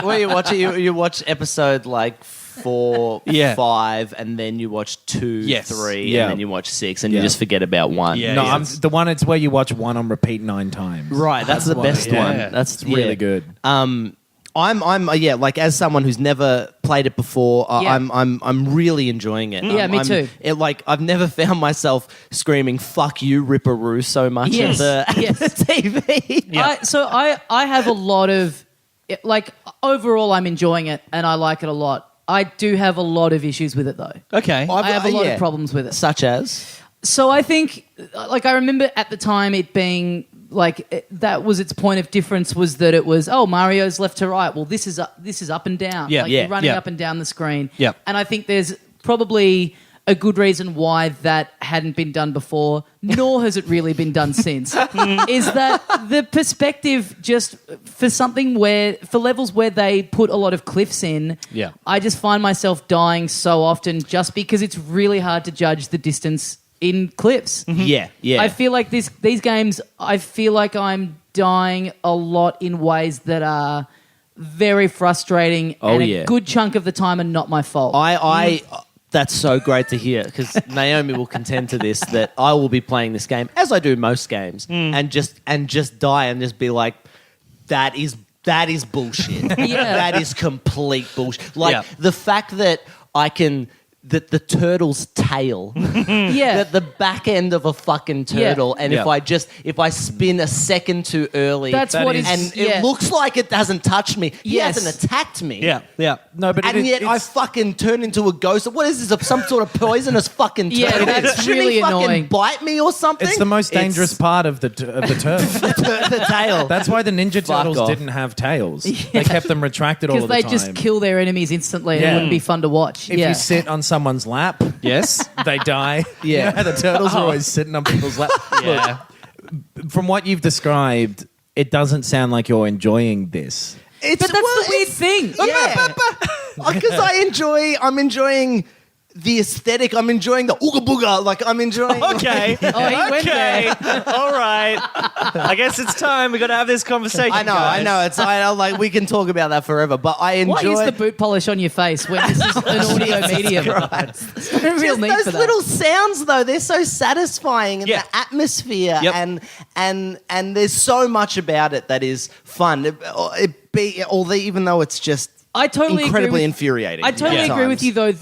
Speaker 6: Well, you watch it. You watch episode like 4,
Speaker 5: Yeah.
Speaker 6: 5, and then you watch 2,
Speaker 5: Yes.
Speaker 6: 3,
Speaker 4: Yeah.
Speaker 6: and then you watch 6, and
Speaker 4: Yeah.
Speaker 6: you just forget about 1.
Speaker 5: Yeah.
Speaker 4: No,
Speaker 5: yes.
Speaker 4: the one. It's where you watch one on repeat 9 times.
Speaker 6: Right, that's the
Speaker 4: one,
Speaker 6: best
Speaker 4: yeah.
Speaker 6: one.
Speaker 5: Yeah.
Speaker 6: That's
Speaker 4: It's really good.
Speaker 6: I'm like as someone who's never played it before,
Speaker 3: Yeah.
Speaker 6: I'm really enjoying it.
Speaker 3: Yeah, me too.
Speaker 6: Like I've never found myself screaming "fuck you, Ripperoo" so much
Speaker 3: Yes,
Speaker 6: at the
Speaker 3: yes.
Speaker 6: TV.
Speaker 3: I have a lot of, like, overall I'm enjoying it and I like it a lot. I do have a lot of issues with it though.
Speaker 5: Okay.
Speaker 3: I have a lot
Speaker 6: yeah.
Speaker 3: of problems with it.
Speaker 6: Such as
Speaker 3: So I think, like, I remember at the time it being like that was its point of difference was that it was, oh, Mario's left to right. Well, this is up and down.
Speaker 5: Yeah,
Speaker 3: like
Speaker 6: yeah,
Speaker 3: you're running
Speaker 5: yeah.
Speaker 3: up and down the screen.
Speaker 5: Yep.
Speaker 3: And I think there's probably a good reason why that hadn't been done before, nor has it really been done since, is that the perspective just for levels where they put a lot of cliffs in, I just find myself dying so often just because it's really hard to judge the distance in cliffs.
Speaker 6: Yeah.
Speaker 3: I feel like these games, I feel like I'm dying a lot in ways that are very frustrating and a good chunk of the time are not my fault.
Speaker 6: That's so great to hear, because Naomi will contend to this, that I will be playing this game, as I do most games, and just die and just be like, that is bullshit. That is complete bullshit. Like the fact that that the turtle's tail, that the back end of a fucking turtle, and if I spin a second too early, it looks like it hasn't touched me. He hasn't attacked me.
Speaker 4: No, but
Speaker 6: I fucking turn into a ghost. What is this? Some sort of poisonous fucking turtle?
Speaker 3: Yeah, that's
Speaker 6: Shouldn't
Speaker 3: really
Speaker 6: he fucking
Speaker 3: annoying.
Speaker 6: bite me or something?
Speaker 4: it's the most dangerous part of the turtle.
Speaker 6: the tail.
Speaker 4: That's why the Ninja Turtles
Speaker 6: off.
Speaker 4: didn't have tails. They kept them retracted all
Speaker 3: because
Speaker 4: of the
Speaker 3: they
Speaker 4: time.
Speaker 3: just kill their enemies instantly and it wouldn't be fun to watch.
Speaker 4: If you sit on someone's lap, they die.
Speaker 6: Yeah.
Speaker 4: The turtles are always sitting on people's lap. Look, from what you've described, it doesn't sound like you're enjoying this.
Speaker 3: But that's the weird thing.
Speaker 6: Because I'm enjoying the aesthetic. I'm enjoying the ooga booga. Like, I'm enjoying.
Speaker 5: Okay.
Speaker 3: He went there.
Speaker 5: All right. I guess it's time. We got to have this conversation.
Speaker 6: I know. It's like we can talk about that forever. But I enjoy.
Speaker 3: Why is the boot polish on your face when this is an audio medium? There's no real need
Speaker 6: those
Speaker 3: for that.
Speaker 6: little sounds, though, they're so satisfying, and the atmosphere, and there's so much about it that is fun. Even though it's just incredibly infuriating.
Speaker 3: I totally agree with you, though.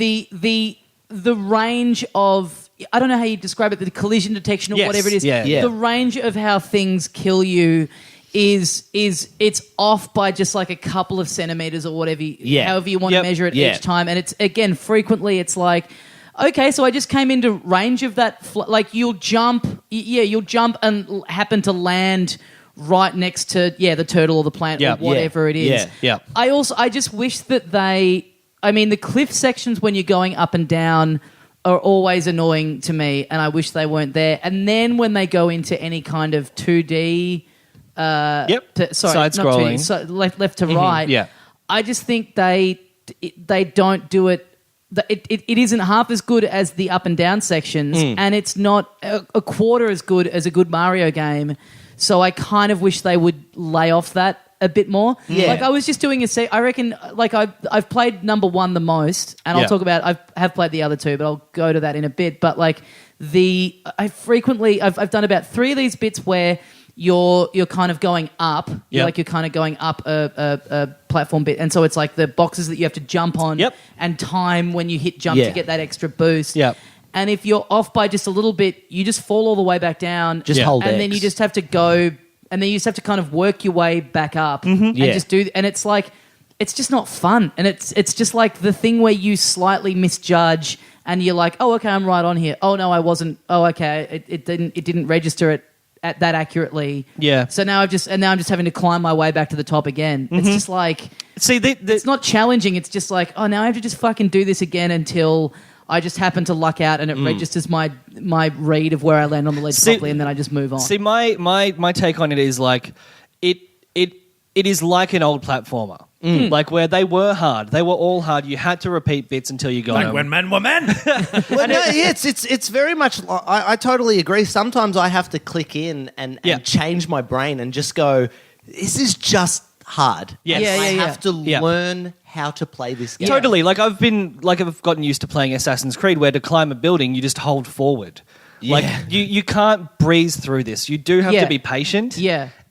Speaker 3: The range of, I don't know how you describe it, the collision detection or whatever it is. The range of how things kill you is it's off by just like a couple of centimeters or whatever, however you want to measure it each time. And it's, again, frequently it's like, okay, so I just came into range of that. Like you'll jump and happen to land right next to the turtle or the plant or whatever it is. I just wish that the cliff sections when you're going up and down are always annoying to me, and I wish they weren't there. And then when they go into any kind of 2D,
Speaker 5: side scrolling,
Speaker 3: left to right, I just think they don't do it. It isn't half as good as the up and down sections, and it's not a quarter as good as a good Mario game. So I kind of wish they would lay off that a bit more. Like I was just doing I reckon, like I've played number 1 the most, and I'll talk about, I have played the other 2, but I'll go to that in a bit. But like I've done about 3 of these bits where you're kind of going up, you're kind of going up a platform bit, and so it's like the boxes that you have to jump on and time when you hit jump to get that extra boost. And if you're off by just a little bit, you just fall all the way back down.
Speaker 6: Just hold
Speaker 3: and
Speaker 6: X.
Speaker 3: then you just have to go, and then you just have to kind of work your way back up and just do. And it's like, it's just not fun. And it's just like the thing where you slightly misjudge, and you're like, oh, okay, I'm right on here. Oh no, I wasn't. Oh, okay, it didn't register it at that accurately. So now I'm just having to climb my way back to the top again. It's just like, it's not challenging. It's just like, oh, now I have to just fucking do this again until I just happen to luck out and it registers my read of where I land on the ledge properly, and then I just move on.
Speaker 5: See, my take on it is like it is like an old platformer. Like where they were hard. They were all hard. You had to repeat bits until you got them.
Speaker 4: Like when men were men.
Speaker 6: Well, no, it's very much. I totally agree. Sometimes I have to click in and change my brain and just go, this is just hard.
Speaker 5: Yes.
Speaker 6: I have to learn how to play this game.
Speaker 5: Totally. Like I've gotten used to playing Assassin's Creed, where to climb a building you just hold forward. Like you can't breeze through this. You do have to be patient.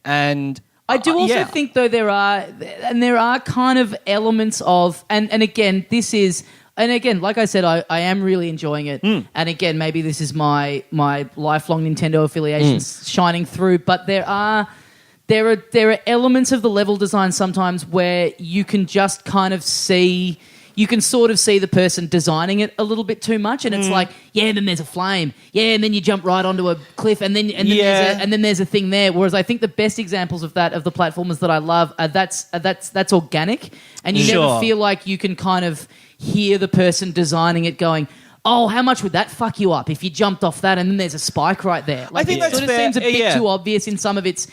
Speaker 5: And
Speaker 3: I do also think, though, there are kind of elements of, and again, this is, and again, like I said, I am really enjoying it. And again, maybe this is my lifelong Nintendo affiliations shining through, but there are elements of the level design sometimes where you can just kind of see, you can sort of see the person designing it a little bit too much, and it's like, yeah, then there's a flame, yeah, and then you jump right onto a cliff, and then there's a thing there. Whereas I think the best examples of that, of the platformers that I love, are that's organic, and you never feel like you can kind of hear the person designing it going, oh, how much would that fuck you up if you jumped off that and then there's a spike right there? Like,
Speaker 5: I think
Speaker 3: it
Speaker 5: that's
Speaker 3: sort of
Speaker 5: fair.
Speaker 3: seems a bit too obvious in some of its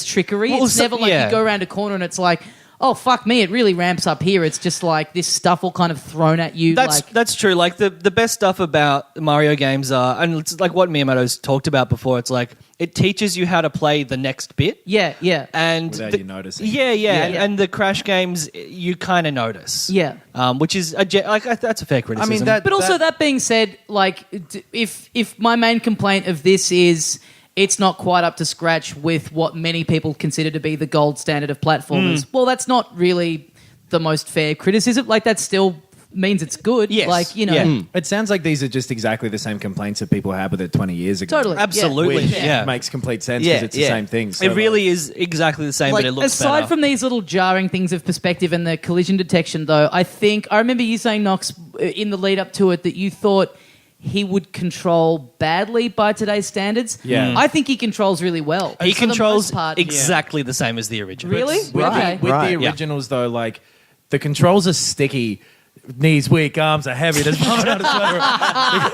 Speaker 3: trickery.
Speaker 5: Well,
Speaker 3: it's never like you go around a corner and it's like, oh, fuck me, it really ramps up here. It's just like this stuff all kind of thrown at you.
Speaker 5: That's true. Like the best stuff about Mario games are, and it's like what Miyamoto's talked about before, it's like it teaches you how to play the next bit.
Speaker 3: Yeah.
Speaker 5: And
Speaker 4: Without you noticing.
Speaker 5: Yeah. And the Crash games, you kind of notice.
Speaker 3: Yeah.
Speaker 5: Which is, that's a fair criticism.
Speaker 3: But also that being said, like if my main complaint of this is it's not quite up to scratch with what many people consider to be the gold standard of platformers, well, that's not really the most fair criticism. Like, that still means it's good.
Speaker 5: Yes.
Speaker 3: Like, you know.
Speaker 4: It sounds like these are just exactly the same complaints that people had with it 20 years ago.
Speaker 3: Totally.
Speaker 5: Absolutely.
Speaker 4: Which
Speaker 5: Yeah.
Speaker 4: makes complete sense because it's the same thing. So
Speaker 5: It really is exactly the same,
Speaker 3: Like,
Speaker 5: but it looks
Speaker 3: aside
Speaker 5: better.
Speaker 3: from these little jarring things of perspective and the collision detection, though, I remember you saying, Knox, in the lead up to it, that you thought he would control badly by today's standards.
Speaker 4: Yeah.
Speaker 3: I think he controls really well.
Speaker 5: He
Speaker 3: For the
Speaker 5: controls
Speaker 3: most part,
Speaker 5: exactly the same as the original.
Speaker 3: Really?
Speaker 4: With,
Speaker 3: Okay.
Speaker 4: with the originals, though, like, the controls are sticky. Knees weak, arms are heavy. There's vomit out of sweat.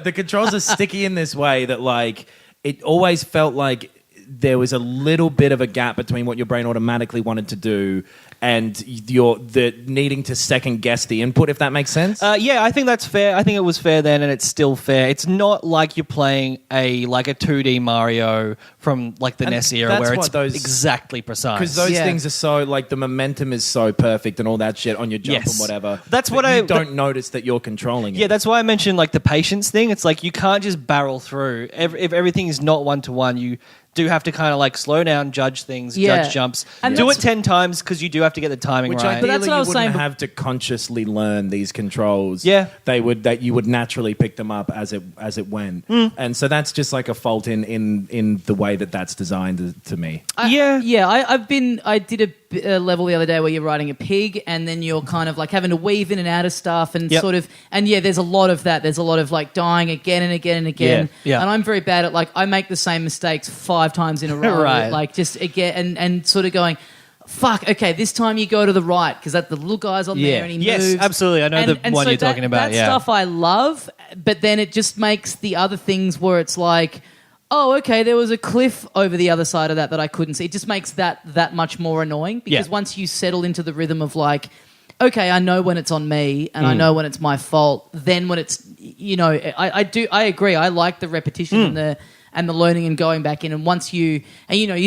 Speaker 4: The controls are sticky in this way that, like, it always felt like there was a little bit of a gap between what your brain automatically wanted to do and the needing to second guess the input, if that makes sense.
Speaker 5: Yeah, I think that's fair. I think it was fair then, and it's still fair. It's not like you're playing a 2D Mario from like the
Speaker 4: And
Speaker 5: NES era
Speaker 4: that's
Speaker 5: where
Speaker 4: what
Speaker 5: it's
Speaker 4: those-
Speaker 5: exactly precise.
Speaker 4: Because those
Speaker 3: Yeah.
Speaker 4: things are so, like, the momentum is so perfect and all that shit on your jump
Speaker 5: Yes.
Speaker 4: and whatever.
Speaker 5: That's
Speaker 4: that
Speaker 5: what
Speaker 4: you don't notice that you're controlling it.
Speaker 5: Yeah, that's why I mentioned like the patience thing. It's like you can't just barrel through. If everything is not 1-to-1, you do have to kind of like slow down, judge things,
Speaker 3: Yeah.
Speaker 5: judge jumps.
Speaker 3: And
Speaker 5: do it
Speaker 3: that's-
Speaker 5: 10 times because you do have to get the timing
Speaker 4: Which
Speaker 5: right.
Speaker 4: ideally
Speaker 3: that's what I
Speaker 4: you
Speaker 3: was
Speaker 4: wouldn't
Speaker 3: saying.
Speaker 4: have to consciously learn these controls.
Speaker 5: Yeah.
Speaker 4: That you would naturally pick them up as it went. And so that's just like a fault in the way that's designed to me.
Speaker 3: I did a level the other day where you're riding a pig and then you're kind of like having to weave in and out of stuff and
Speaker 5: Yep.
Speaker 3: sort of, and yeah, there's a lot of that. There's a lot of like dying again and again and again.
Speaker 5: Yeah.
Speaker 3: And I'm very bad at like, I make the same mistakes 5 times in a row.
Speaker 5: Right.
Speaker 3: Like just again and sort of going, fuck, okay, this time you go to the right because that the little guy's on there and he
Speaker 5: Yes,
Speaker 3: moves.
Speaker 5: absolutely. I know the one
Speaker 3: so
Speaker 5: you're talking about.
Speaker 3: That
Speaker 5: Yeah.
Speaker 3: stuff I love, but then it just makes the other things where it's like, oh, okay, there was a cliff over the other side of that I couldn't see. It just makes that much more annoying because
Speaker 5: Yeah.
Speaker 3: once you settle into the rhythm of like, okay, I know when it's on me and I know when it's my fault, then when it's, you know, I agree. I like the repetition and the learning and going back in. And once you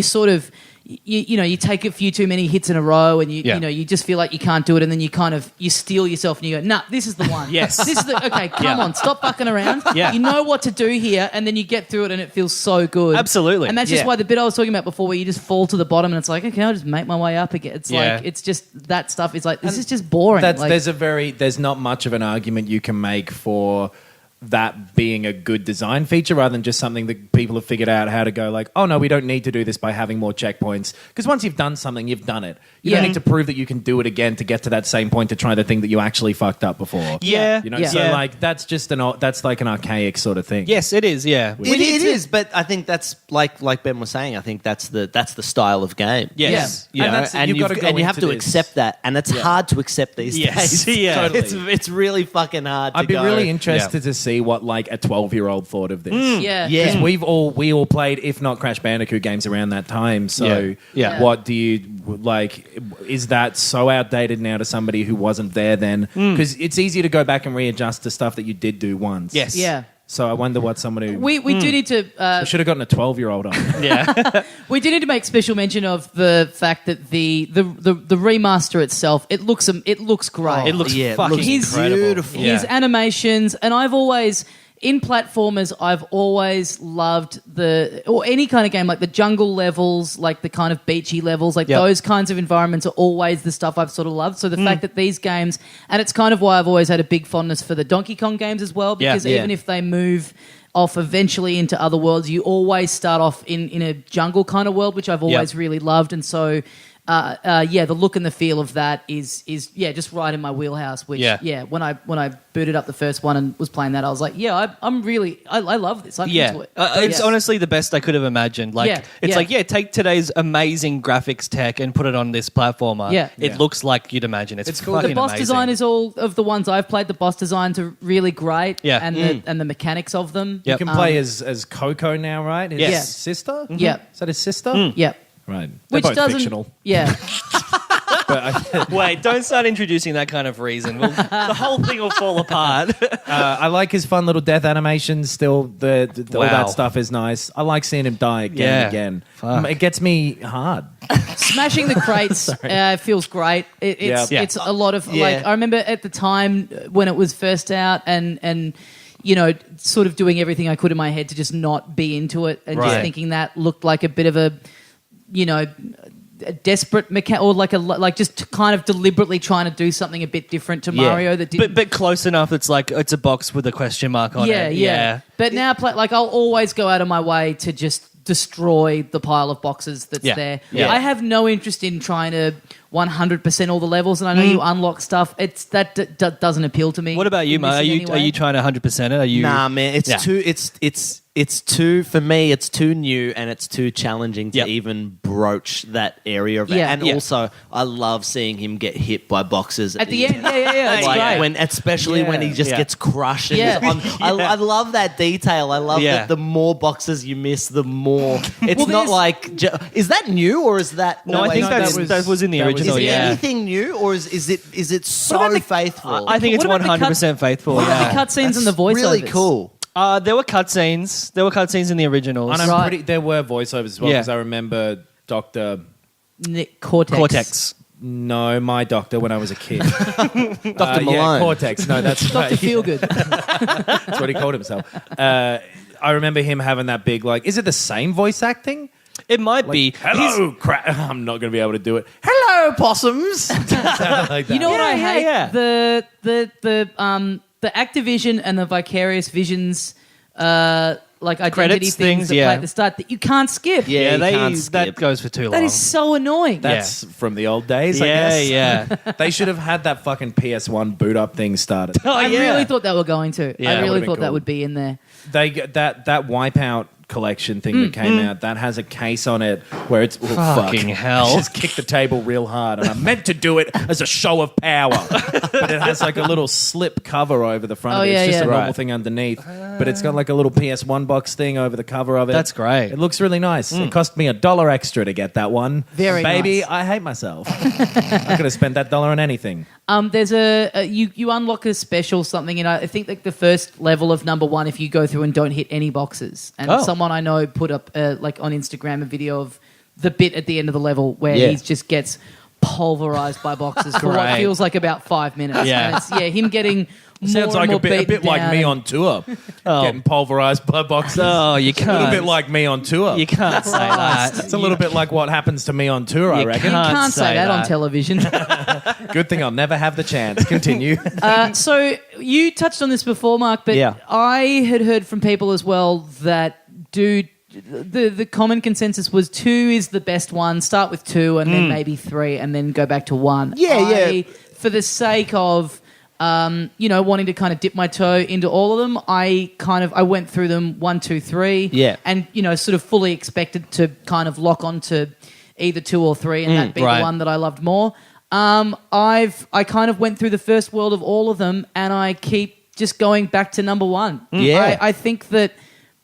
Speaker 3: sort of, you take a few too many hits in a row and you just feel like you can't do it, and then you steel yourself and you go, nah, this is the one.
Speaker 5: Yes.
Speaker 3: This is okay, come on, stop fucking around.
Speaker 5: Yeah.
Speaker 3: You know what to do here, and then you get through it and it feels so good.
Speaker 5: Absolutely.
Speaker 3: And that's just
Speaker 5: Yeah.
Speaker 3: why the bit I was talking about before where you just fall to the bottom and it's like, okay, I'll just make my way up again. It's
Speaker 5: Yeah.
Speaker 3: like, it's just that stuff is like, this is just boring. Like,
Speaker 4: There's not much of an argument you can make for that being a good design feature rather than just something that people have figured out how to go like, oh no, we don't need to do this by having more checkpoints, because once you've done something, you've done it. You don't
Speaker 3: Yeah.
Speaker 4: need to prove that you can do it again to get to that same point to try the thing that you actually fucked up before.
Speaker 5: Yeah.
Speaker 4: You know,
Speaker 3: Yeah.
Speaker 4: so
Speaker 5: Yeah.
Speaker 4: like that's that's like an archaic sort of thing.
Speaker 5: Yes, it is. Yeah.
Speaker 6: It is, but I think that's like Ben was saying. I think that's the style of game.
Speaker 5: Yes.
Speaker 4: And
Speaker 6: You know,
Speaker 4: that's- you've gotta go
Speaker 6: and you have
Speaker 4: into
Speaker 6: to
Speaker 4: this.
Speaker 6: accept that, and it's hard to accept these
Speaker 5: Yes.
Speaker 6: days.
Speaker 5: Yeah.
Speaker 4: Totally.
Speaker 6: It's really fucking hard.
Speaker 4: I'd
Speaker 6: to
Speaker 4: be
Speaker 6: go,
Speaker 4: really interested to see what like a 12-year-old thought of this.
Speaker 3: yeah.
Speaker 6: Yeah.
Speaker 4: Because we all played, if not Crash Bandicoot games around that time. So,
Speaker 5: Yeah. Yeah.
Speaker 4: what do you like? Is that so outdated now to somebody who wasn't there then? Because it's easy to go back and readjust to stuff that you did do once.
Speaker 5: Yes.
Speaker 3: Yeah.
Speaker 4: So I wonder what somebody
Speaker 3: We do need to
Speaker 4: I should have gotten a 12-year-old on.
Speaker 5: Yeah.
Speaker 3: we do need to make special mention of the fact that the remaster itself, it looks great.
Speaker 5: It looks
Speaker 6: Yeah, it
Speaker 5: fucking
Speaker 6: looks
Speaker 5: incredible.
Speaker 6: beautiful.
Speaker 5: Yeah.
Speaker 3: His animations, and I've always in platformers, I've always loved or any kind of game, like the jungle levels, like the kind of beachy levels, like
Speaker 5: Yep.
Speaker 3: those kinds of environments are always the stuff I've sort of loved. So the fact that these games, and it's kind of why I've always had a big fondness for the Donkey Kong games as well, because
Speaker 6: Yeah.
Speaker 3: even if they move off eventually into other worlds, you always start off in a jungle kind of world, which I've always really loved. And so the look and the feel of that is just right in my wheelhouse. Which when I booted up the first one and was playing that, I was like, I love this. I'm into it.
Speaker 5: It's honestly the best I could have imagined. Like take today's amazing graphics tech and put it on this platformer.
Speaker 3: Yeah.
Speaker 5: It looks like you'd imagine. It's
Speaker 4: cool.
Speaker 5: fucking
Speaker 3: The boss
Speaker 5: amazing.
Speaker 3: design is all of the ones I've played. The boss designs are really great.
Speaker 5: Yeah.
Speaker 3: and the mechanics of them.
Speaker 4: You can play as Coco now, right? His
Speaker 3: Yes.
Speaker 4: sister?
Speaker 3: Yeah.
Speaker 4: Is that his sister?
Speaker 3: Yep.
Speaker 4: Right. They're
Speaker 3: Which
Speaker 4: both
Speaker 3: doesn't.
Speaker 4: fictional.
Speaker 3: Yeah.
Speaker 5: Wait, don't start introducing that kind of reason. The whole thing will fall apart.
Speaker 4: I like his fun little death animations still. All
Speaker 5: Wow.
Speaker 4: that stuff is nice. I like seeing him die again and again. It gets me hard.
Speaker 3: Smashing the crates feels great. It's a lot of like I remember at the time when it was first out and sort of doing everything I could in my head to just not be into it and just thinking that looked like a bit of a a desperate or like just kind of deliberately trying to do something a bit different to Mario that didn't.
Speaker 5: but close enough. It's like it's a box with a question mark on it.
Speaker 3: Yeah. But now, I'll always go out of my way to just destroy the pile of boxes that's there.
Speaker 5: Yeah.
Speaker 3: I have no interest in trying to 100% all the levels, and I know you unlock stuff. Doesn't appeal to me.
Speaker 5: What about you,
Speaker 3: in
Speaker 5: mate?
Speaker 3: this in
Speaker 5: Are
Speaker 3: any
Speaker 5: you
Speaker 3: way.
Speaker 5: trying to 100% it? Are you?
Speaker 6: Nah, man, it's
Speaker 5: Yeah.
Speaker 6: too. It's too for me. It's too new and it's too challenging to
Speaker 5: Yep.
Speaker 6: even broach that area of it.
Speaker 3: Yeah.
Speaker 6: And
Speaker 5: Yeah.
Speaker 6: also, I love seeing him get hit by boxes
Speaker 3: At the end? Yeah, it's
Speaker 6: like
Speaker 3: great.
Speaker 6: especially when he just
Speaker 5: Yeah.
Speaker 6: gets crushed. And
Speaker 3: Yeah.
Speaker 6: I love that detail. I love
Speaker 5: Yeah.
Speaker 6: that the more boxes you miss, the more. It's
Speaker 3: Well,
Speaker 6: not
Speaker 3: there's-
Speaker 6: like is that new or is that?
Speaker 5: No, I think
Speaker 6: always
Speaker 5: that was in the
Speaker 4: that was-
Speaker 5: original.
Speaker 6: Is
Speaker 5: Yeah.
Speaker 6: anything new or is it so
Speaker 3: about the-
Speaker 6: faithful?
Speaker 5: I think it's
Speaker 3: What about the
Speaker 5: 100% faithful.
Speaker 3: What about
Speaker 5: Yeah.
Speaker 3: the cutscenes and the voiceovers?
Speaker 6: really cool.
Speaker 5: There were cutscenes. There were cutscenes in the originals.
Speaker 4: And
Speaker 3: Right.
Speaker 4: there were voiceovers as well
Speaker 5: Yeah.
Speaker 4: because I remember Dr.
Speaker 5: Cortex.
Speaker 4: No, my doctor when I was a kid.
Speaker 6: Dr. Malone.
Speaker 4: Yeah, Cortex. No, that's
Speaker 3: Dr.
Speaker 4: right.
Speaker 3: Feelgood.
Speaker 4: That's what he called himself. I remember him having that big, is it the same voice acting?
Speaker 5: It might be.
Speaker 4: Hello, I'm not going to be able to do it. Hello, possums. Like that.
Speaker 3: You know what I hate?
Speaker 5: yeah.
Speaker 3: The Activision and the Vicarious Visions identity
Speaker 5: Credits
Speaker 3: things that
Speaker 5: yeah.
Speaker 3: play at the start that you can't skip.
Speaker 6: Yeah, you can't
Speaker 5: that
Speaker 6: skip.
Speaker 5: goes for too long.
Speaker 3: That is so annoying.
Speaker 4: That's from the old days, I guess.
Speaker 5: yeah.
Speaker 4: They should have had that fucking PS1 boot up thing started.
Speaker 5: Oh,
Speaker 3: I
Speaker 5: yeah.
Speaker 3: really thought they were going to.
Speaker 5: Yeah,
Speaker 3: I
Speaker 5: that
Speaker 3: really
Speaker 4: would've been
Speaker 3: thought that
Speaker 4: cool.
Speaker 3: would be in there.
Speaker 4: They that Wipeout collection thing that came out that has a case on it where it's
Speaker 5: Fucking hell.
Speaker 4: I just kicked the table real hard and I meant to do it as a show of power, but it has like a little slip cover over the front
Speaker 3: Oh,
Speaker 4: of it. It's
Speaker 3: yeah,
Speaker 4: just
Speaker 3: yeah.
Speaker 4: a normal
Speaker 5: Right.
Speaker 4: thing underneath, but it's got like a little PS1 box thing over the cover of it.
Speaker 5: That's great.
Speaker 4: It looks really nice. It cost me $1 extra to get that one.
Speaker 3: Very
Speaker 4: baby.
Speaker 3: nice.
Speaker 4: I hate myself. I could have spent that $1 on anything.
Speaker 3: There's you unlock a special something, and I think like the first level of number 1, if you go through and don't hit any boxes, and
Speaker 5: Oh.
Speaker 3: someone I know put up like on Instagram a video of the bit at the end of the level where he just gets pulverized by boxes for what
Speaker 5: Great.
Speaker 3: feels like about 5 minutes.
Speaker 5: Yeah.
Speaker 3: And it's, him getting more
Speaker 4: Sounds
Speaker 3: and
Speaker 4: like
Speaker 3: more
Speaker 4: a bit
Speaker 3: beaten
Speaker 4: like
Speaker 3: down
Speaker 4: me
Speaker 3: and-
Speaker 4: on tour, getting pulverized by boxes.
Speaker 5: Oh, you
Speaker 4: a little bit
Speaker 5: can't.
Speaker 4: like me on tour.
Speaker 5: You can't say that.
Speaker 4: It's a little bit like what happens to me on tour, I
Speaker 5: You
Speaker 4: reckon.
Speaker 5: can't.
Speaker 3: Can't say
Speaker 5: say
Speaker 3: that on
Speaker 5: that.
Speaker 3: television.
Speaker 4: Good thing I'll never have the chance. Continue.
Speaker 3: So you touched on this before, Mark, but
Speaker 6: Yeah.
Speaker 3: I had heard from people as well that the common consensus was 2 is the best one. Start with 2 and then maybe 3 and then go back to 1.
Speaker 6: Yeah.
Speaker 3: For the sake of wanting to kind of dip my toe into all of them, I went through them 1, 2, 3.
Speaker 6: Yeah.
Speaker 3: And sort of fully expected to kind of lock onto either 2 or 3 and that be
Speaker 5: right.
Speaker 3: the one that I loved more. I kind of went through the first world of all of them, and I keep just going back to number 1.
Speaker 6: Yeah.
Speaker 3: I think that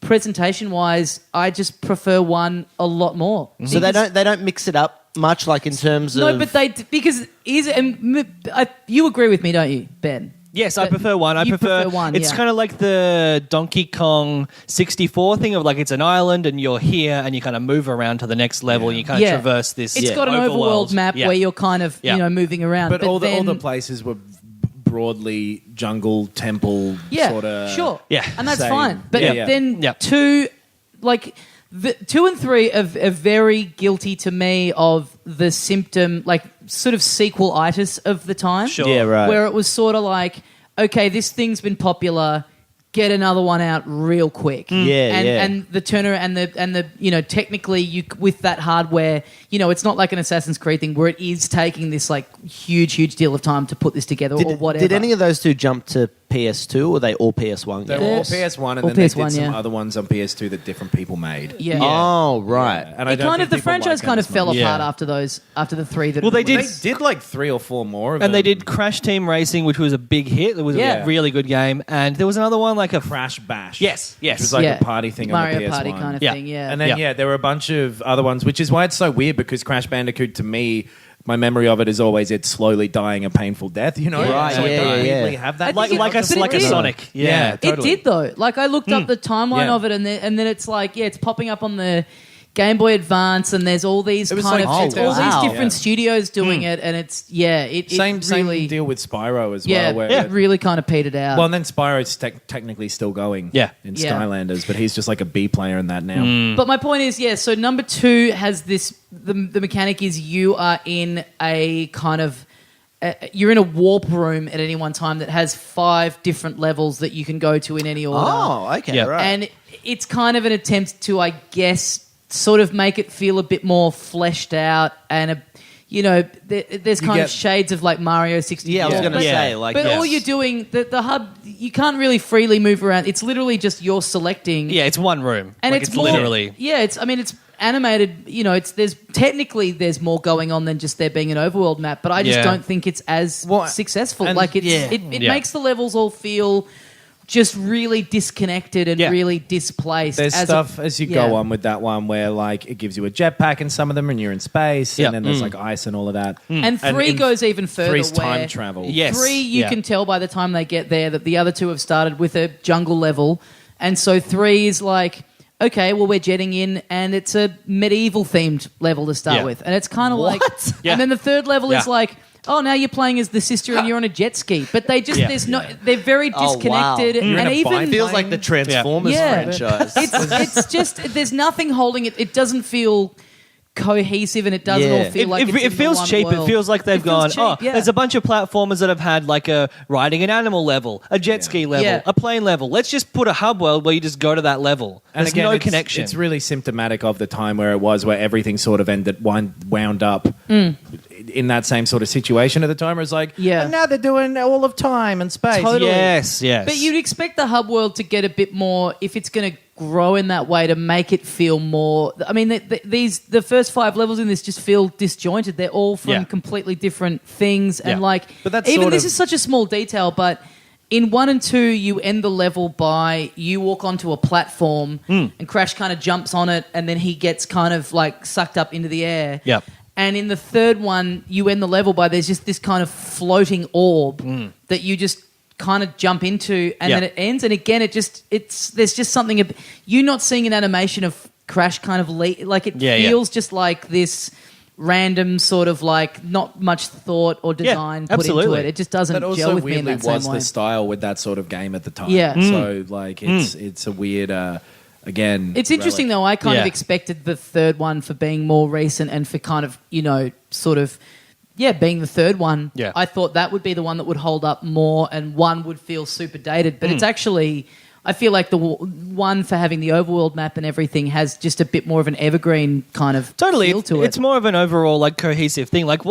Speaker 3: presentation-wise, I just prefer 1 a lot more.
Speaker 6: So they don't mix it up much, like in terms of
Speaker 3: No, but you agree with me, don't you, Ben?
Speaker 5: Yes, I
Speaker 3: But
Speaker 5: prefer 1. I
Speaker 3: you prefer 1,
Speaker 5: It's
Speaker 3: yeah.
Speaker 5: kind of like the Donkey Kong 64 thing of like it's an island and you're here and you kind of move around to the next level and you kind of traverse this.
Speaker 3: It's got an overworld map
Speaker 5: Yeah.
Speaker 3: where you're kind of moving around.
Speaker 4: But all
Speaker 3: then,
Speaker 4: the places were broadly jungle temple sort of.
Speaker 3: sure,
Speaker 5: Yeah.
Speaker 3: and that's
Speaker 4: same.
Speaker 3: fine. But
Speaker 4: Yeah.
Speaker 3: then
Speaker 5: Yeah.
Speaker 3: 2, like the 2 and 3 are very guilty to me of the symptom, like sort of sequel-itis of the time.
Speaker 5: Sure.
Speaker 6: Yeah, right.
Speaker 3: Where it was sort of like, okay, this thing's been popular. get another one out real quick. And the turner and the technically you with that hardware, it's not like an Assassin's Creed thing where it is taking this like huge deal of time to put this together or whatever.
Speaker 6: Did any of those two jump to PS2 or were they all PS1
Speaker 4: They
Speaker 6: games?
Speaker 4: were all PS1 and
Speaker 3: All
Speaker 4: then they
Speaker 3: PS1,
Speaker 4: did some
Speaker 3: yeah.
Speaker 4: other ones on PS2 that different people made.
Speaker 3: Yeah.
Speaker 6: Oh, right.
Speaker 4: Yeah. And I
Speaker 3: It
Speaker 4: don't
Speaker 3: kind
Speaker 4: think
Speaker 3: of the
Speaker 4: people
Speaker 3: franchise
Speaker 4: like
Speaker 3: kind
Speaker 4: them
Speaker 3: of
Speaker 4: as
Speaker 3: fell
Speaker 4: much.
Speaker 3: apart
Speaker 5: Yeah.
Speaker 3: after the three that
Speaker 5: Well, they did-
Speaker 4: They did like 3 or 4 more of them.
Speaker 5: And they did Crash Team Racing, which was a big hit. It was
Speaker 3: Yeah.
Speaker 5: a really good game. And there was another one like a
Speaker 4: Crash Bash.
Speaker 5: Yes.
Speaker 4: Which was like a party thing on the
Speaker 3: Mario
Speaker 4: PS1.
Speaker 3: Party kind of
Speaker 5: Yeah.
Speaker 3: thing. Yeah.
Speaker 4: And then, there were a bunch of other ones, which is why it's so weird because Crash Bandicoot, to me, my memory of it is always it slowly dying a painful death,
Speaker 3: Yeah.
Speaker 6: Right,
Speaker 4: So I
Speaker 6: yeah,
Speaker 4: don't
Speaker 6: yeah.
Speaker 4: really have that.
Speaker 5: like
Speaker 3: it-
Speaker 5: like a
Speaker 3: but it
Speaker 5: like a
Speaker 3: did.
Speaker 5: Sonic.
Speaker 4: Yeah, totally.
Speaker 3: It did though. Like I looked up the timeline
Speaker 4: Yeah.
Speaker 3: of it, and then it's like, it's popping up on the Game Boy Advance, and there's all these
Speaker 4: It was
Speaker 3: kind
Speaker 4: like
Speaker 3: of it's all
Speaker 4: 2000.
Speaker 3: these different
Speaker 4: Yeah.
Speaker 3: studios doing it, and it's it
Speaker 4: Same
Speaker 3: really
Speaker 4: deal with Spyro as
Speaker 3: yeah,
Speaker 4: well. Where
Speaker 3: it really kind of petered out.
Speaker 4: Well, and then Spyro's technically still going
Speaker 5: Yeah.
Speaker 4: in
Speaker 3: Yeah.
Speaker 4: Skylanders, but he's just like a B player in that now.
Speaker 3: But my point is, so number 2 has this. The mechanic is you are in a kind of. You're in a warp room at any one time that has 5 different levels that you can go to in any order.
Speaker 6: Oh, okay,
Speaker 5: Yeah.
Speaker 6: right.
Speaker 3: And it's kind of an attempt to, I guess, sort of make it feel a bit more fleshed out and there's kind of
Speaker 4: get-
Speaker 3: shades of like Mario 64.
Speaker 6: yeah, I was going to
Speaker 3: But-
Speaker 6: say, like,
Speaker 3: But
Speaker 6: yes.
Speaker 3: all you're doing, the hub, you can't really freely move around. It's literally just you're selecting.
Speaker 5: Yeah, it's one room.
Speaker 3: And
Speaker 5: Like,
Speaker 3: it's
Speaker 5: it's
Speaker 3: more,
Speaker 5: literally.
Speaker 3: Yeah, it's animated. There's more going on than just there being an overworld map. But I just
Speaker 5: Yeah.
Speaker 3: don't think it's as
Speaker 4: Well,
Speaker 3: successful.
Speaker 4: and-
Speaker 3: Like it
Speaker 5: Yeah.
Speaker 3: makes the levels all feel just really disconnected and
Speaker 5: Yeah.
Speaker 3: really displaced.
Speaker 4: There's stuff as you
Speaker 3: yeah.
Speaker 4: go on with that one where like it gives you a jetpack in some of them and you're in space
Speaker 5: Yeah.
Speaker 4: and then there's like ice and all of that.
Speaker 3: And 3
Speaker 4: in
Speaker 3: goes even further.
Speaker 4: 3's
Speaker 3: where
Speaker 4: time travel.
Speaker 5: Yes.
Speaker 3: 3, you
Speaker 5: Yeah.
Speaker 3: can tell by the time they get there that the other 2 have started with a jungle level. And so 3 is like, okay, well, we're jetting in and it's a medieval themed level to start
Speaker 5: Yeah.
Speaker 3: with. And it's kind of like.
Speaker 5: Yeah.
Speaker 3: And then the 3rd level is
Speaker 5: Yeah.
Speaker 3: like, oh, now you're playing as the sister and you're on a jet ski. But they just,
Speaker 5: Yeah.
Speaker 3: there's no, they're very
Speaker 6: Oh, wow.
Speaker 3: disconnected.
Speaker 4: You're in
Speaker 3: And
Speaker 4: a
Speaker 3: even.
Speaker 4: biplane.
Speaker 6: Feels like the Transformers
Speaker 3: Yeah.
Speaker 6: franchise.
Speaker 3: It's just, there's nothing holding it. It doesn't feel cohesive and it doesn't all
Speaker 6: Yeah.
Speaker 3: feel like it's
Speaker 5: it
Speaker 3: in the
Speaker 5: feels
Speaker 3: one
Speaker 5: cheap.
Speaker 3: world.
Speaker 5: It feels like they've
Speaker 3: It feels
Speaker 5: gone,
Speaker 3: cheap, yeah.
Speaker 5: there's a bunch of platformers that have had like a riding an animal level, a jet ski level,
Speaker 3: Yeah.
Speaker 5: a plane level. Let's just put a hub world where you just go to that level.
Speaker 4: And
Speaker 5: There's
Speaker 4: again,
Speaker 5: no
Speaker 4: it's,
Speaker 5: connection.
Speaker 4: It's really symptomatic of the time where it was, where everything sort of wound up in that same sort of situation at the time. Where it's like,
Speaker 3: Yeah.
Speaker 4: and now they're doing all of time and space.
Speaker 3: Totally.
Speaker 5: Yes.
Speaker 3: But you'd expect the hub world to get a bit more, if it's going to grow in that way, to make it feel more. I mean, the first 5 levels in this just feel disjointed. They're all from
Speaker 5: Yeah.
Speaker 3: completely different things, and
Speaker 5: Yeah.
Speaker 3: like,
Speaker 4: But that's
Speaker 3: even
Speaker 4: sort
Speaker 3: this
Speaker 4: of-
Speaker 3: is such a small detail, but. In 1 and 2, you end the level by you walk onto a platform and Crash kind of jumps on it, and then he gets kind of like sucked up into the air.
Speaker 5: Yep.
Speaker 3: And in the 3rd one, you end the level by there's just this kind of floating orb that you just kind of jump into, and
Speaker 5: Yeah.
Speaker 3: then it ends. And again, there's just something. You're not seeing an animation of Crash kind of like it
Speaker 5: Yeah, yeah.
Speaker 3: feels just like this random sort of like not much thought or design put into
Speaker 5: absolutely.
Speaker 3: it. It just doesn't
Speaker 4: That
Speaker 3: gel
Speaker 4: also
Speaker 3: with me in
Speaker 4: weirdly
Speaker 3: that same
Speaker 4: was
Speaker 3: way.
Speaker 4: the style with that sort of game at the time.
Speaker 3: Yeah.
Speaker 4: So like it's a weird again.
Speaker 3: It's interesting
Speaker 4: relic.
Speaker 3: though. I kind of
Speaker 5: Yeah.
Speaker 3: expected the 3rd one for being more recent and for kind of sort of being the 3rd one.
Speaker 5: Yeah.
Speaker 3: I thought that would be the one that would hold up more, and 1 would feel super dated. But it's actually, I feel like the one for having the overworld map and everything has just a bit more of an evergreen kind of
Speaker 5: Totally,
Speaker 3: feel to it.
Speaker 5: it's more of an overall like cohesive thing. Like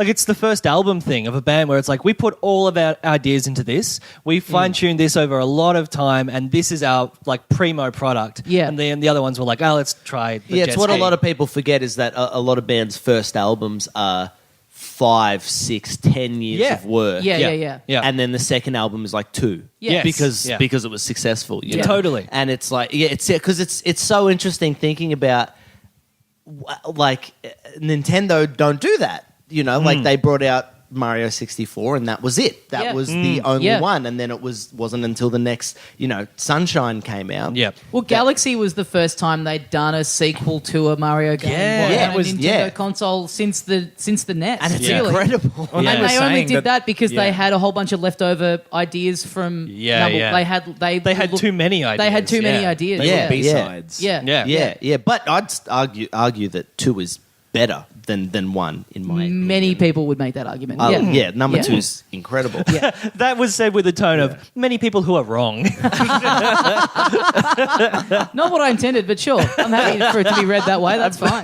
Speaker 5: it's the first album thing of a band where it's like we put all of our ideas into this, we fine tuned this over a lot of time, and this is our like primo product.
Speaker 3: Yeah.
Speaker 5: and then the other ones were like, let's try. The
Speaker 6: It's
Speaker 5: jet
Speaker 6: what a
Speaker 5: ski.
Speaker 6: lot of people forget is that a lot of bands' first albums are 5, 6, 10 years
Speaker 5: Yeah.
Speaker 6: of work.
Speaker 3: Yeah.
Speaker 5: Yeah.
Speaker 6: And then the second album is like 2.
Speaker 3: Yes.
Speaker 6: Because
Speaker 5: Yeah.
Speaker 6: because it was successful. You
Speaker 3: Yeah.
Speaker 6: know?
Speaker 5: Totally.
Speaker 6: And it's like because it's so interesting thinking about like Nintendo don't do that. Like they brought out Mario 64 and that was it. That
Speaker 3: Yeah.
Speaker 6: was the only
Speaker 3: Yeah.
Speaker 6: one, and then it wasn't until the next Sunshine came out.
Speaker 5: Yeah.
Speaker 3: Well, Galaxy was the first time they'd done a sequel to a Mario game
Speaker 5: Yeah.
Speaker 3: on
Speaker 6: Yeah,
Speaker 3: a
Speaker 6: it was-
Speaker 3: Nintendo
Speaker 6: yeah.
Speaker 3: console since the NES.
Speaker 6: And it's
Speaker 3: really.
Speaker 6: incredible.
Speaker 4: Well,
Speaker 5: Yeah.
Speaker 3: And
Speaker 4: were
Speaker 3: they only
Speaker 4: saying
Speaker 3: did that because
Speaker 4: yeah.
Speaker 3: they had a whole bunch of leftover ideas from
Speaker 5: Yeah, yeah.
Speaker 3: They
Speaker 5: had too many ideas.
Speaker 3: They had too many
Speaker 5: Yeah.
Speaker 3: ideas.
Speaker 4: They
Speaker 6: Yeah.
Speaker 4: were B-sides.
Speaker 3: Yeah.
Speaker 5: Yeah.
Speaker 6: Yeah. But I'd argue that 2 is better than 1 in my opinion.
Speaker 3: Many people would make that argument.
Speaker 6: Yeah, number 2 is incredible.
Speaker 3: Yeah.
Speaker 5: That was said with a tone of many people who are wrong.
Speaker 3: Not what I intended, but sure. I'm happy for it to be read that way. That's fine.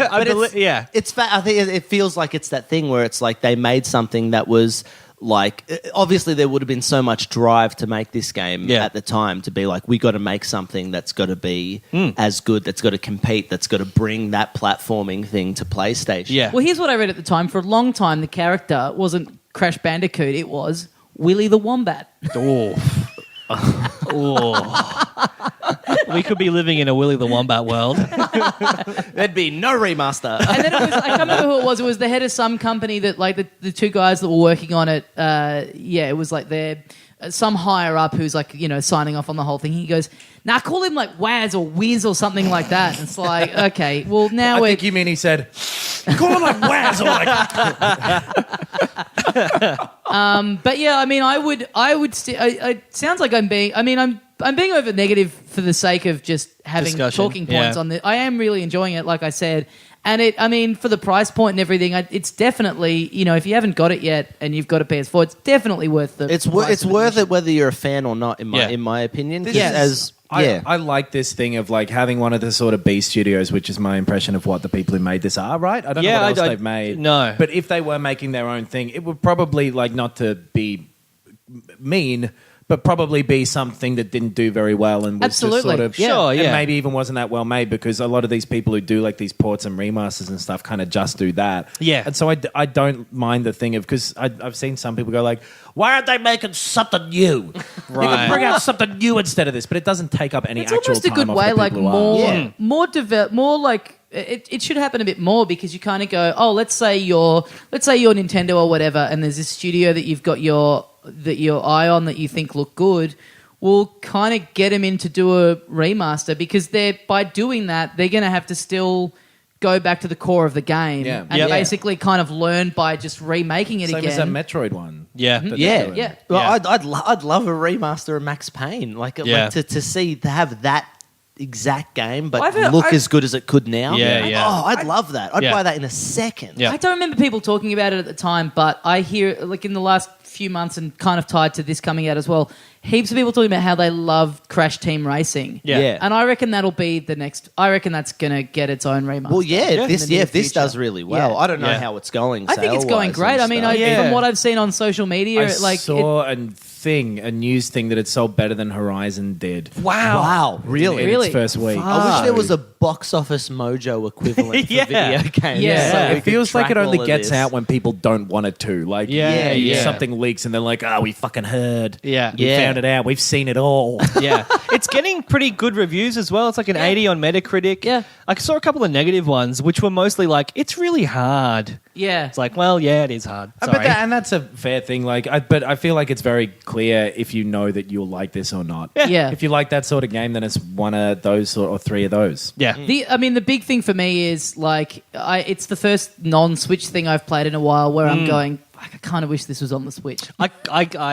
Speaker 5: Yeah.
Speaker 6: I think it feels like it's that thing where it's like they made something that was like, obviously there would have been so much drive to make this game at the time to be like, we got to make something that's got to be as good, that's got to compete, that's got to bring that platforming thing to PlayStation.
Speaker 5: Yeah.
Speaker 3: Well, here's what I read at the time. For a long time, the character wasn't Crash Bandicoot. It was Willy the Wombat.
Speaker 5: We could be living in a Willy the Wombat world.
Speaker 6: There'd be no remaster.
Speaker 3: And then it was, I can't remember who it was. It was the head of some company that, like, the two guys that were working on it. It was like they're some higher up who's like, signing off on the whole thing. He goes, "Nah, call him like Waz or Wiz or something like that." And it's like, okay, well now
Speaker 4: I
Speaker 3: we're.
Speaker 4: think you mean he said, call him like Waz or like...
Speaker 3: But yeah, I mean, I would. It sounds like I'm being. I mean, I'm being over negative for the sake of just having
Speaker 5: Discussion.
Speaker 3: talking points
Speaker 5: Yeah.
Speaker 3: on the. I am really enjoying it, like I said, and it. I mean, for the price point and everything, it's definitely, if you haven't got it yet and you've got a PS4, it's definitely worth the.
Speaker 6: It's
Speaker 3: price of
Speaker 6: worth
Speaker 3: admission.
Speaker 6: it whether you're a fan or not, in my opinion. 'Cause
Speaker 3: Yes.
Speaker 4: I like this thing of like having one of the sort of B studios, which is my impression of what the people who made this are, right? I don't know
Speaker 5: Yeah,
Speaker 4: what else
Speaker 5: I-
Speaker 4: they've made.
Speaker 5: no.
Speaker 4: But if they were making their own thing, it would probably, like, not to be mean, but probably be something that didn't do very well and was
Speaker 3: Absolutely,
Speaker 4: just sort of...
Speaker 3: yeah.
Speaker 5: Sure,
Speaker 4: And
Speaker 5: yeah.
Speaker 4: maybe even wasn't that well made, because a lot of these people who do like these ports and remasters and stuff kind of just do that.
Speaker 5: Yeah.
Speaker 4: And so I don't mind the thing of... Because I've seen some people go like, why aren't they making something new? You
Speaker 5: Right.
Speaker 4: can bring out something new instead of this, but it doesn't take up any
Speaker 3: It's
Speaker 4: actual
Speaker 3: almost a
Speaker 4: time
Speaker 3: good
Speaker 4: off
Speaker 3: way,
Speaker 4: the
Speaker 3: like
Speaker 4: people who are.
Speaker 3: more like it should happen a bit more, because you kind of go, oh, let's say you're Nintendo or whatever, and there's this studio that you've got your eye on that you think look good. We'll kind of get them in to do a remaster, because by doing that they're going to have to still go back to the core of the game
Speaker 4: Yeah.
Speaker 3: and
Speaker 5: Yep.
Speaker 3: basically kind of learn by just remaking it
Speaker 4: Same
Speaker 3: again.
Speaker 4: as that Metroid one.
Speaker 5: Yeah.
Speaker 4: that they're
Speaker 6: Yeah,
Speaker 4: doing.
Speaker 3: Yeah.
Speaker 6: Well,
Speaker 5: Yeah.
Speaker 6: I'd love a remaster of Max Payne, like to have that exact game, but look as good as it could now.
Speaker 5: Yeah, yeah.
Speaker 6: Oh, I'd love that. I'd
Speaker 5: Yeah.
Speaker 6: buy that in a second.
Speaker 5: Yeah.
Speaker 3: I don't remember people talking about it at the time, but I hear, like, in the last few months and kind of tied to this coming out as well, heaps of people talking about how they love Crash Team Racing.
Speaker 5: Yeah.
Speaker 6: Yeah.
Speaker 3: And I reckon that'll be the next. I reckon that's going to get its own remaster.
Speaker 6: Well, yeah,
Speaker 3: in
Speaker 6: if this
Speaker 3: the near
Speaker 6: if this
Speaker 3: future.
Speaker 6: does really well,
Speaker 3: Yeah.
Speaker 6: I don't know
Speaker 5: Yeah.
Speaker 6: how it's going.
Speaker 3: I think it's going
Speaker 6: sale-wise
Speaker 3: great.
Speaker 6: and
Speaker 3: I mean,
Speaker 6: stuff.
Speaker 3: from what I've seen on social media,
Speaker 4: I
Speaker 3: like
Speaker 4: saw a news thing that it sold better than Horizon did.
Speaker 6: Wow, really?
Speaker 4: In
Speaker 3: Really?
Speaker 4: its first week.
Speaker 6: I wish there was a box office mojo equivalent for
Speaker 5: Yeah.
Speaker 6: video games.
Speaker 3: Yeah.
Speaker 6: so
Speaker 4: Yeah,
Speaker 6: we
Speaker 4: it
Speaker 6: could
Speaker 4: feels like
Speaker 6: track
Speaker 4: it only
Speaker 6: all of
Speaker 4: gets
Speaker 6: this.
Speaker 4: out when people don't want it to. Like,
Speaker 5: Yeah.
Speaker 4: something leaks and they're like, "Oh, we fucking heard.
Speaker 5: Yeah.
Speaker 4: we
Speaker 6: Yeah.
Speaker 4: found it out. We've seen it all."
Speaker 5: Yeah. It's getting pretty good reviews as well. It's like an 80 on Metacritic.
Speaker 3: Yeah.
Speaker 5: I saw a couple of negative ones, which were mostly like, it's really hard.
Speaker 3: yeah,
Speaker 5: It's like, well, yeah, it is hard. Sorry.
Speaker 4: And that's a fair thing. Like, but I feel like it's very clear if you know that you'll like this or not.
Speaker 3: Yeah.
Speaker 4: If you like that sort of game, then it's one of those or three of those.
Speaker 5: yeah.
Speaker 3: the big thing for me is like it's the first non-Switch thing I've played in a while where I'm going, I kind of wish this was on the Switch.
Speaker 5: I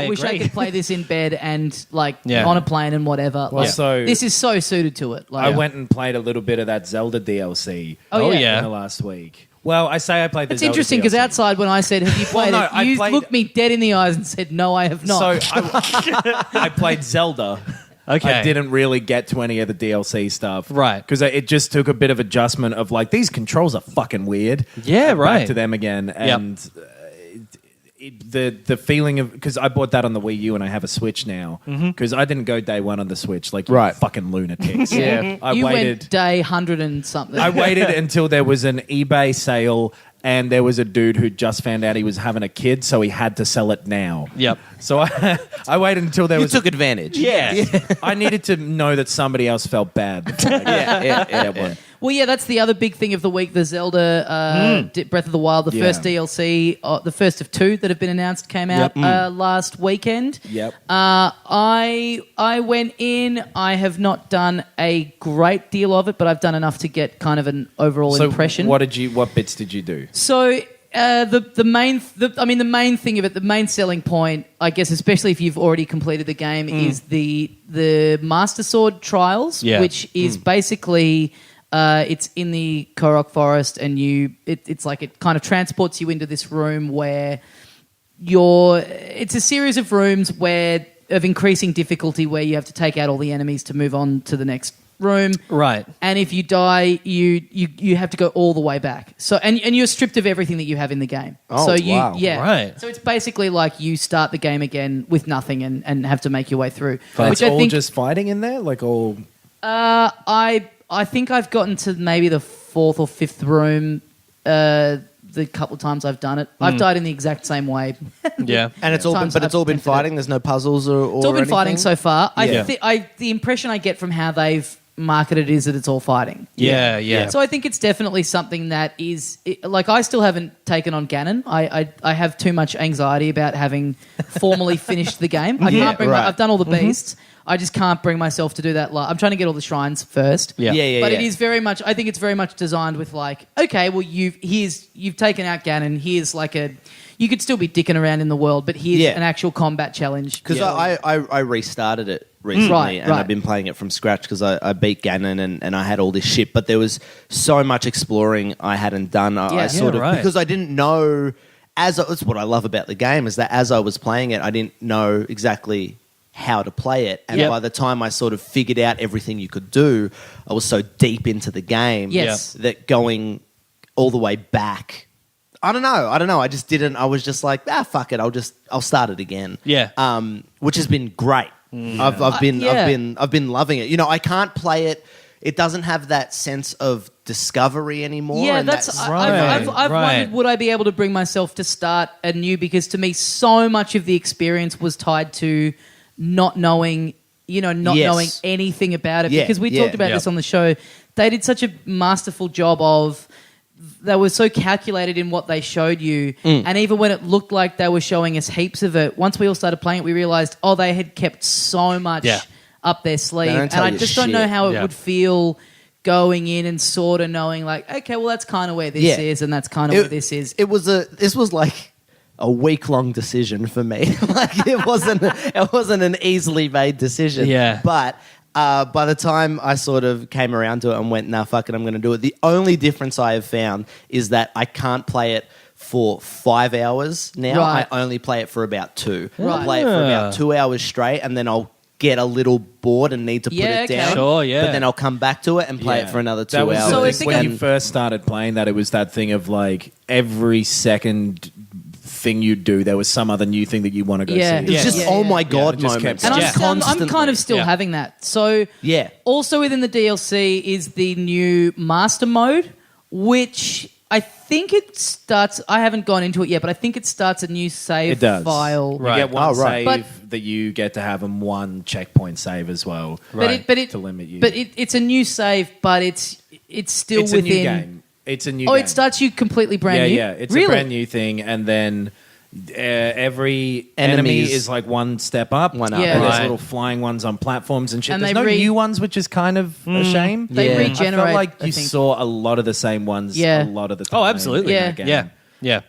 Speaker 3: wish I
Speaker 5: agree.
Speaker 3: could play this in bed and like
Speaker 5: Yeah.
Speaker 3: on a plane and whatever.
Speaker 4: Well,
Speaker 3: Like,
Speaker 4: so-
Speaker 3: this is so suited to it. Like,
Speaker 4: I went and played a little bit of that Zelda DLC.
Speaker 3: Oh,
Speaker 5: yeah.
Speaker 4: in the last week. Well, I say I played the
Speaker 3: It's
Speaker 4: Zelda
Speaker 3: interesting because
Speaker 4: DLC.
Speaker 3: outside when I said, "Have you played
Speaker 4: no,
Speaker 3: it?"
Speaker 4: I
Speaker 3: you
Speaker 4: played-
Speaker 3: looked me dead in the eyes and said, "No, I have not."
Speaker 4: So I played Zelda.
Speaker 5: Okay.
Speaker 4: I didn't really get to any of the DLC stuff.
Speaker 5: Right.
Speaker 4: Because it just took a bit of adjustment of like, these controls are fucking weird.
Speaker 5: Yeah, right.
Speaker 4: Back to them again. And the feeling of... Because I bought that on the Wii U and I have a Switch now. Because I didn't go day one on the Switch like you fucking lunatics.
Speaker 3: yeah,
Speaker 4: I
Speaker 3: you
Speaker 4: waited...
Speaker 3: went day 100 and something.
Speaker 4: I waited until there was an eBay sale and there was a dude who just found out he was having a kid, so he had to sell it now.
Speaker 5: Yep.
Speaker 4: So I waited until there
Speaker 6: You
Speaker 4: was...
Speaker 6: took advantage.
Speaker 5: Yeah.
Speaker 4: I needed to know that somebody else felt bad. Before I get one.
Speaker 3: Well, yeah, that's the other big thing of the week. The Zelda Breath of the Wild, the
Speaker 4: Yeah.
Speaker 3: first DLC, the first of two that have been announced, came out last weekend.
Speaker 4: Yep.
Speaker 3: I went in. I have not done a great deal of it, but I've done enough to get kind of an overall impression.
Speaker 4: What bits did you do?
Speaker 3: So the main thing of it, the main selling point, I guess, especially if you've already completed the game, is the Master Sword Trials,
Speaker 5: Yeah.
Speaker 3: which is basically It's in the Korok Forest, and it's like it kind of transports you into this room where it's a series of rooms of increasing difficulty where you have to take out all the enemies to move on to the next room.
Speaker 5: Right.
Speaker 3: And if you die, you have to go all the way back. So and you're stripped of everything that you have in the game.
Speaker 6: Oh,
Speaker 3: so
Speaker 6: wow.
Speaker 3: Yeah.
Speaker 5: Right.
Speaker 3: So it's basically like you start the game again with nothing and have to make your way through.
Speaker 4: It's
Speaker 3: Which I
Speaker 4: all
Speaker 3: think
Speaker 4: just fighting in there, like all.
Speaker 3: I think I've gotten to maybe the fourth or fifth room. The couple of times I've done it, I've died in the exact same way.
Speaker 5: Yeah.
Speaker 6: And it's all been,
Speaker 3: Times
Speaker 6: but it's all been
Speaker 3: I've been
Speaker 6: fighting. There's no puzzles or
Speaker 3: It's all been fighting
Speaker 6: anything?
Speaker 3: so far.
Speaker 6: Yeah.
Speaker 3: The impression I get from how they've marketed it is that it's all fighting.
Speaker 5: Yeah.
Speaker 3: So I think it's definitely something that is like I still haven't taken on Ganon. I have too much anxiety about having formally finished the game. I can't bring.
Speaker 6: right.
Speaker 3: I've done all the beasts. I just can't bring myself to do that. I'm trying to get all the shrines first.
Speaker 5: Yeah.
Speaker 3: But it is very much. I think it's very much designed with like, okay, well you've taken out Ganon. Here's like you could still be dicking around in the world, but here's an actual combat challenge.
Speaker 6: Because I restarted it recently,
Speaker 3: Right,
Speaker 6: and
Speaker 3: right.
Speaker 6: I've been playing it from scratch because I beat Ganon and I had all this shit. But there was so much exploring I hadn't done. I sort of
Speaker 5: right.
Speaker 6: because I didn't know. That's what I love about the game is that as I was playing it, I didn't know exactly how to play it, and
Speaker 3: Yep.
Speaker 6: by the time I sort of figured out everything you could do, I was so deep into the game
Speaker 3: Yes.
Speaker 6: that going all the way back. I don't know. I just didn't. I was just like, fuck it. I'll start it again.
Speaker 5: Yeah.
Speaker 6: Which has been great. I've been loving it. You know, I can't play it. It doesn't have that sense of discovery anymore.
Speaker 3: Yeah,
Speaker 6: and
Speaker 3: I've wondered, would I be able to bring myself to start anew? Because to me, so much of the experience was tied to not knowing, knowing anything about it.
Speaker 6: Yeah,
Speaker 3: Because we
Speaker 6: yeah.
Speaker 3: talked about this on the show. They did such a masterful job of. They were so calculated in what they showed you, and even when it looked like they were showing us heaps of it, once we all started playing it, we realised, they had kept so much up their sleeve, and
Speaker 6: tell
Speaker 3: I
Speaker 6: you
Speaker 3: just don't know
Speaker 6: shit.
Speaker 3: how it
Speaker 5: Yeah.
Speaker 3: would feel going in and sort of knowing, like, okay, well, that's kind of where this is, and that's kind of where this is.
Speaker 6: This was like a week-long decision for me. Like it wasn't an easily made decision.
Speaker 5: Yeah.
Speaker 6: But by the time I sort of came around to it and went, nah, fuck it, I'm going to do it. The only difference I have found is that I can't play it for 5 hours now.
Speaker 3: Right.
Speaker 6: I only play it for about 2.
Speaker 3: Right.
Speaker 6: I play it for about 2 hours straight, and then I'll get a little bored and need to put
Speaker 3: Yeah,
Speaker 6: it
Speaker 3: okay.
Speaker 6: down.
Speaker 5: Sure, yeah.
Speaker 6: But then I'll come back to it and play it for another 2
Speaker 4: That was
Speaker 6: hours.
Speaker 3: So I
Speaker 4: the
Speaker 3: think
Speaker 4: when
Speaker 3: I'm-
Speaker 4: you first started playing that, it was that thing of like every second thing you do, there was some other new thing that you want to go
Speaker 3: Yeah.
Speaker 4: see.
Speaker 6: It was just, oh my God,
Speaker 4: it just
Speaker 6: moments.
Speaker 4: kept
Speaker 3: And
Speaker 6: Just
Speaker 3: I'm
Speaker 6: constantly.
Speaker 3: kind of still
Speaker 5: Yeah.
Speaker 3: having that. So
Speaker 6: Yeah.
Speaker 3: also within the DLC is the new master mode, which I think it starts. I haven't gone into it yet, but I think it starts a new save
Speaker 4: It does.
Speaker 3: file.
Speaker 4: You get one
Speaker 6: right.
Speaker 4: save
Speaker 3: But-
Speaker 4: that you get to have and one checkpoint save as well.
Speaker 3: But it
Speaker 4: to limit you.
Speaker 3: But it's a new save, but it's still
Speaker 4: it's
Speaker 3: within.
Speaker 4: a new game. It's a new
Speaker 3: Oh,
Speaker 4: game.
Speaker 3: it starts you completely brand new.
Speaker 4: Yeah, it's
Speaker 3: really?
Speaker 4: a brand new thing, and then every enemy
Speaker 6: Enemies-
Speaker 4: is like one step up.
Speaker 6: One
Speaker 3: up, Yeah.
Speaker 4: And there's
Speaker 5: Right.
Speaker 4: little flying ones on platforms and shit.
Speaker 3: And
Speaker 4: There's
Speaker 3: they
Speaker 4: no new ones, which is kind of a shame.
Speaker 3: They
Speaker 6: Yeah.
Speaker 3: regenerate.
Speaker 4: I felt like
Speaker 3: I
Speaker 4: you
Speaker 3: think.
Speaker 4: saw a lot of the same ones
Speaker 3: Yeah.
Speaker 4: a lot of the time.
Speaker 5: Oh, absolutely.
Speaker 3: Yeah.
Speaker 4: in that game.
Speaker 5: Yeah.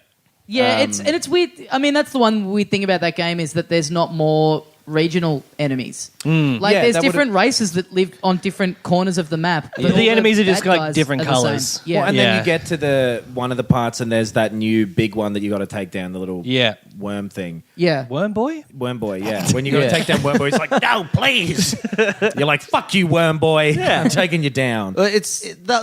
Speaker 3: Yeah, it's weird. I mean, that's the one weird thing about that game is that there's not more regional enemies. Like
Speaker 4: Yeah,
Speaker 3: there's
Speaker 4: that
Speaker 3: different races that live on different corners of the map. But
Speaker 5: The
Speaker 3: all
Speaker 5: enemies are just
Speaker 3: bad
Speaker 5: like
Speaker 3: guys
Speaker 5: different
Speaker 3: are the same.
Speaker 5: colours.
Speaker 3: Yeah.
Speaker 4: Well, and
Speaker 5: Yeah.
Speaker 4: then you get to the one of the parts, and there's that new big one that you got to take down, the little worm thing.
Speaker 3: yeah.
Speaker 5: Worm boy?
Speaker 4: Worm boy, yeah. When you got to take down Worm boy, it's like, no, please. You're like, fuck you, Worm boy. Yeah. I'm taking you down.
Speaker 6: Well,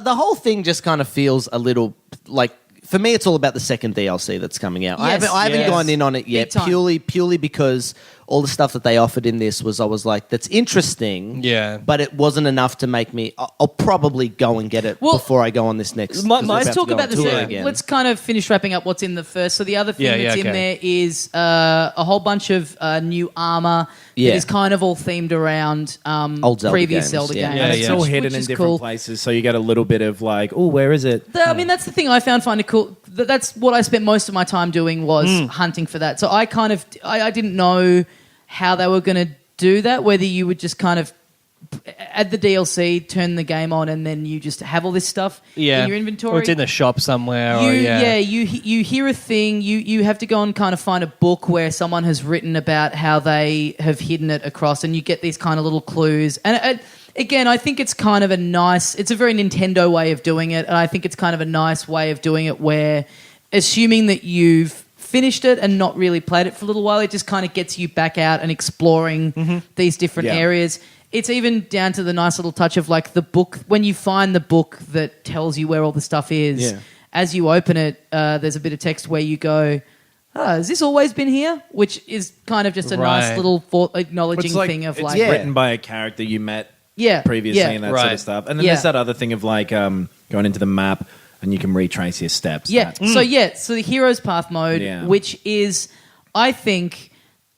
Speaker 6: the whole thing just kind of feels a little like, for me, it's all about the second DLC that's coming out. I
Speaker 3: Yes.
Speaker 6: haven't
Speaker 3: Yes.
Speaker 6: gone in on it yet,
Speaker 3: Big time.
Speaker 6: purely because all the stuff that they offered in this was, I was like, that's interesting.
Speaker 5: Yeah.
Speaker 6: But it wasn't enough to make me. I'll probably go and get it
Speaker 3: Well,
Speaker 6: before I go on this next. 'cause we're
Speaker 3: Let's
Speaker 6: to
Speaker 3: talk
Speaker 6: go
Speaker 3: about
Speaker 6: on
Speaker 3: the
Speaker 6: tour
Speaker 3: second.
Speaker 6: again.
Speaker 3: Let's kind of finish wrapping up what's in the first. So the other thing
Speaker 5: Yeah,
Speaker 3: that's in
Speaker 5: okay.
Speaker 3: there is a whole bunch of new armor
Speaker 6: Yeah.
Speaker 3: that is kind of all themed around
Speaker 6: Old Zelda
Speaker 3: previous
Speaker 6: games,
Speaker 3: Zelda
Speaker 6: yeah.
Speaker 3: games.
Speaker 5: Yeah,
Speaker 4: And it's all
Speaker 3: which
Speaker 4: hidden in
Speaker 3: is
Speaker 4: different
Speaker 3: cool.
Speaker 4: places, so you get a little bit of like, oh, where is it?
Speaker 3: I mean, that's the thing I found kind of cool. That's what I spent most of my time doing was hunting for that. So I kind of I didn't know how they were going to do that. Whether you would just kind of add the DLC, turn the game on, and then you just have all this stuff
Speaker 5: Yeah.
Speaker 3: in your inventory.
Speaker 5: Or it's in the shop somewhere.
Speaker 3: You hear a thing. You have to go and kind of find a book where someone has written about how they have hidden it across, and you get these kind of little clues. And again, I think it's kind of it's a very Nintendo way of doing it, and I think it's kind of a nice way of doing it where, assuming that you've finished it and not really played it for a little while, it just kind of gets you back out and exploring these different areas. It's even down to the nice little touch of like the book, when you find the book that tells you where all the stuff is, as you open it, there's a bit of text where you go, has this always been here? Which is kind of just a nice little acknowledging thing of
Speaker 4: it's
Speaker 3: like...
Speaker 4: written by a character you met previously and that sort of stuff. And then there's that other thing of like going into the map and you can retrace your steps.
Speaker 3: Yeah. So the Hero's Path mode, which is, I think,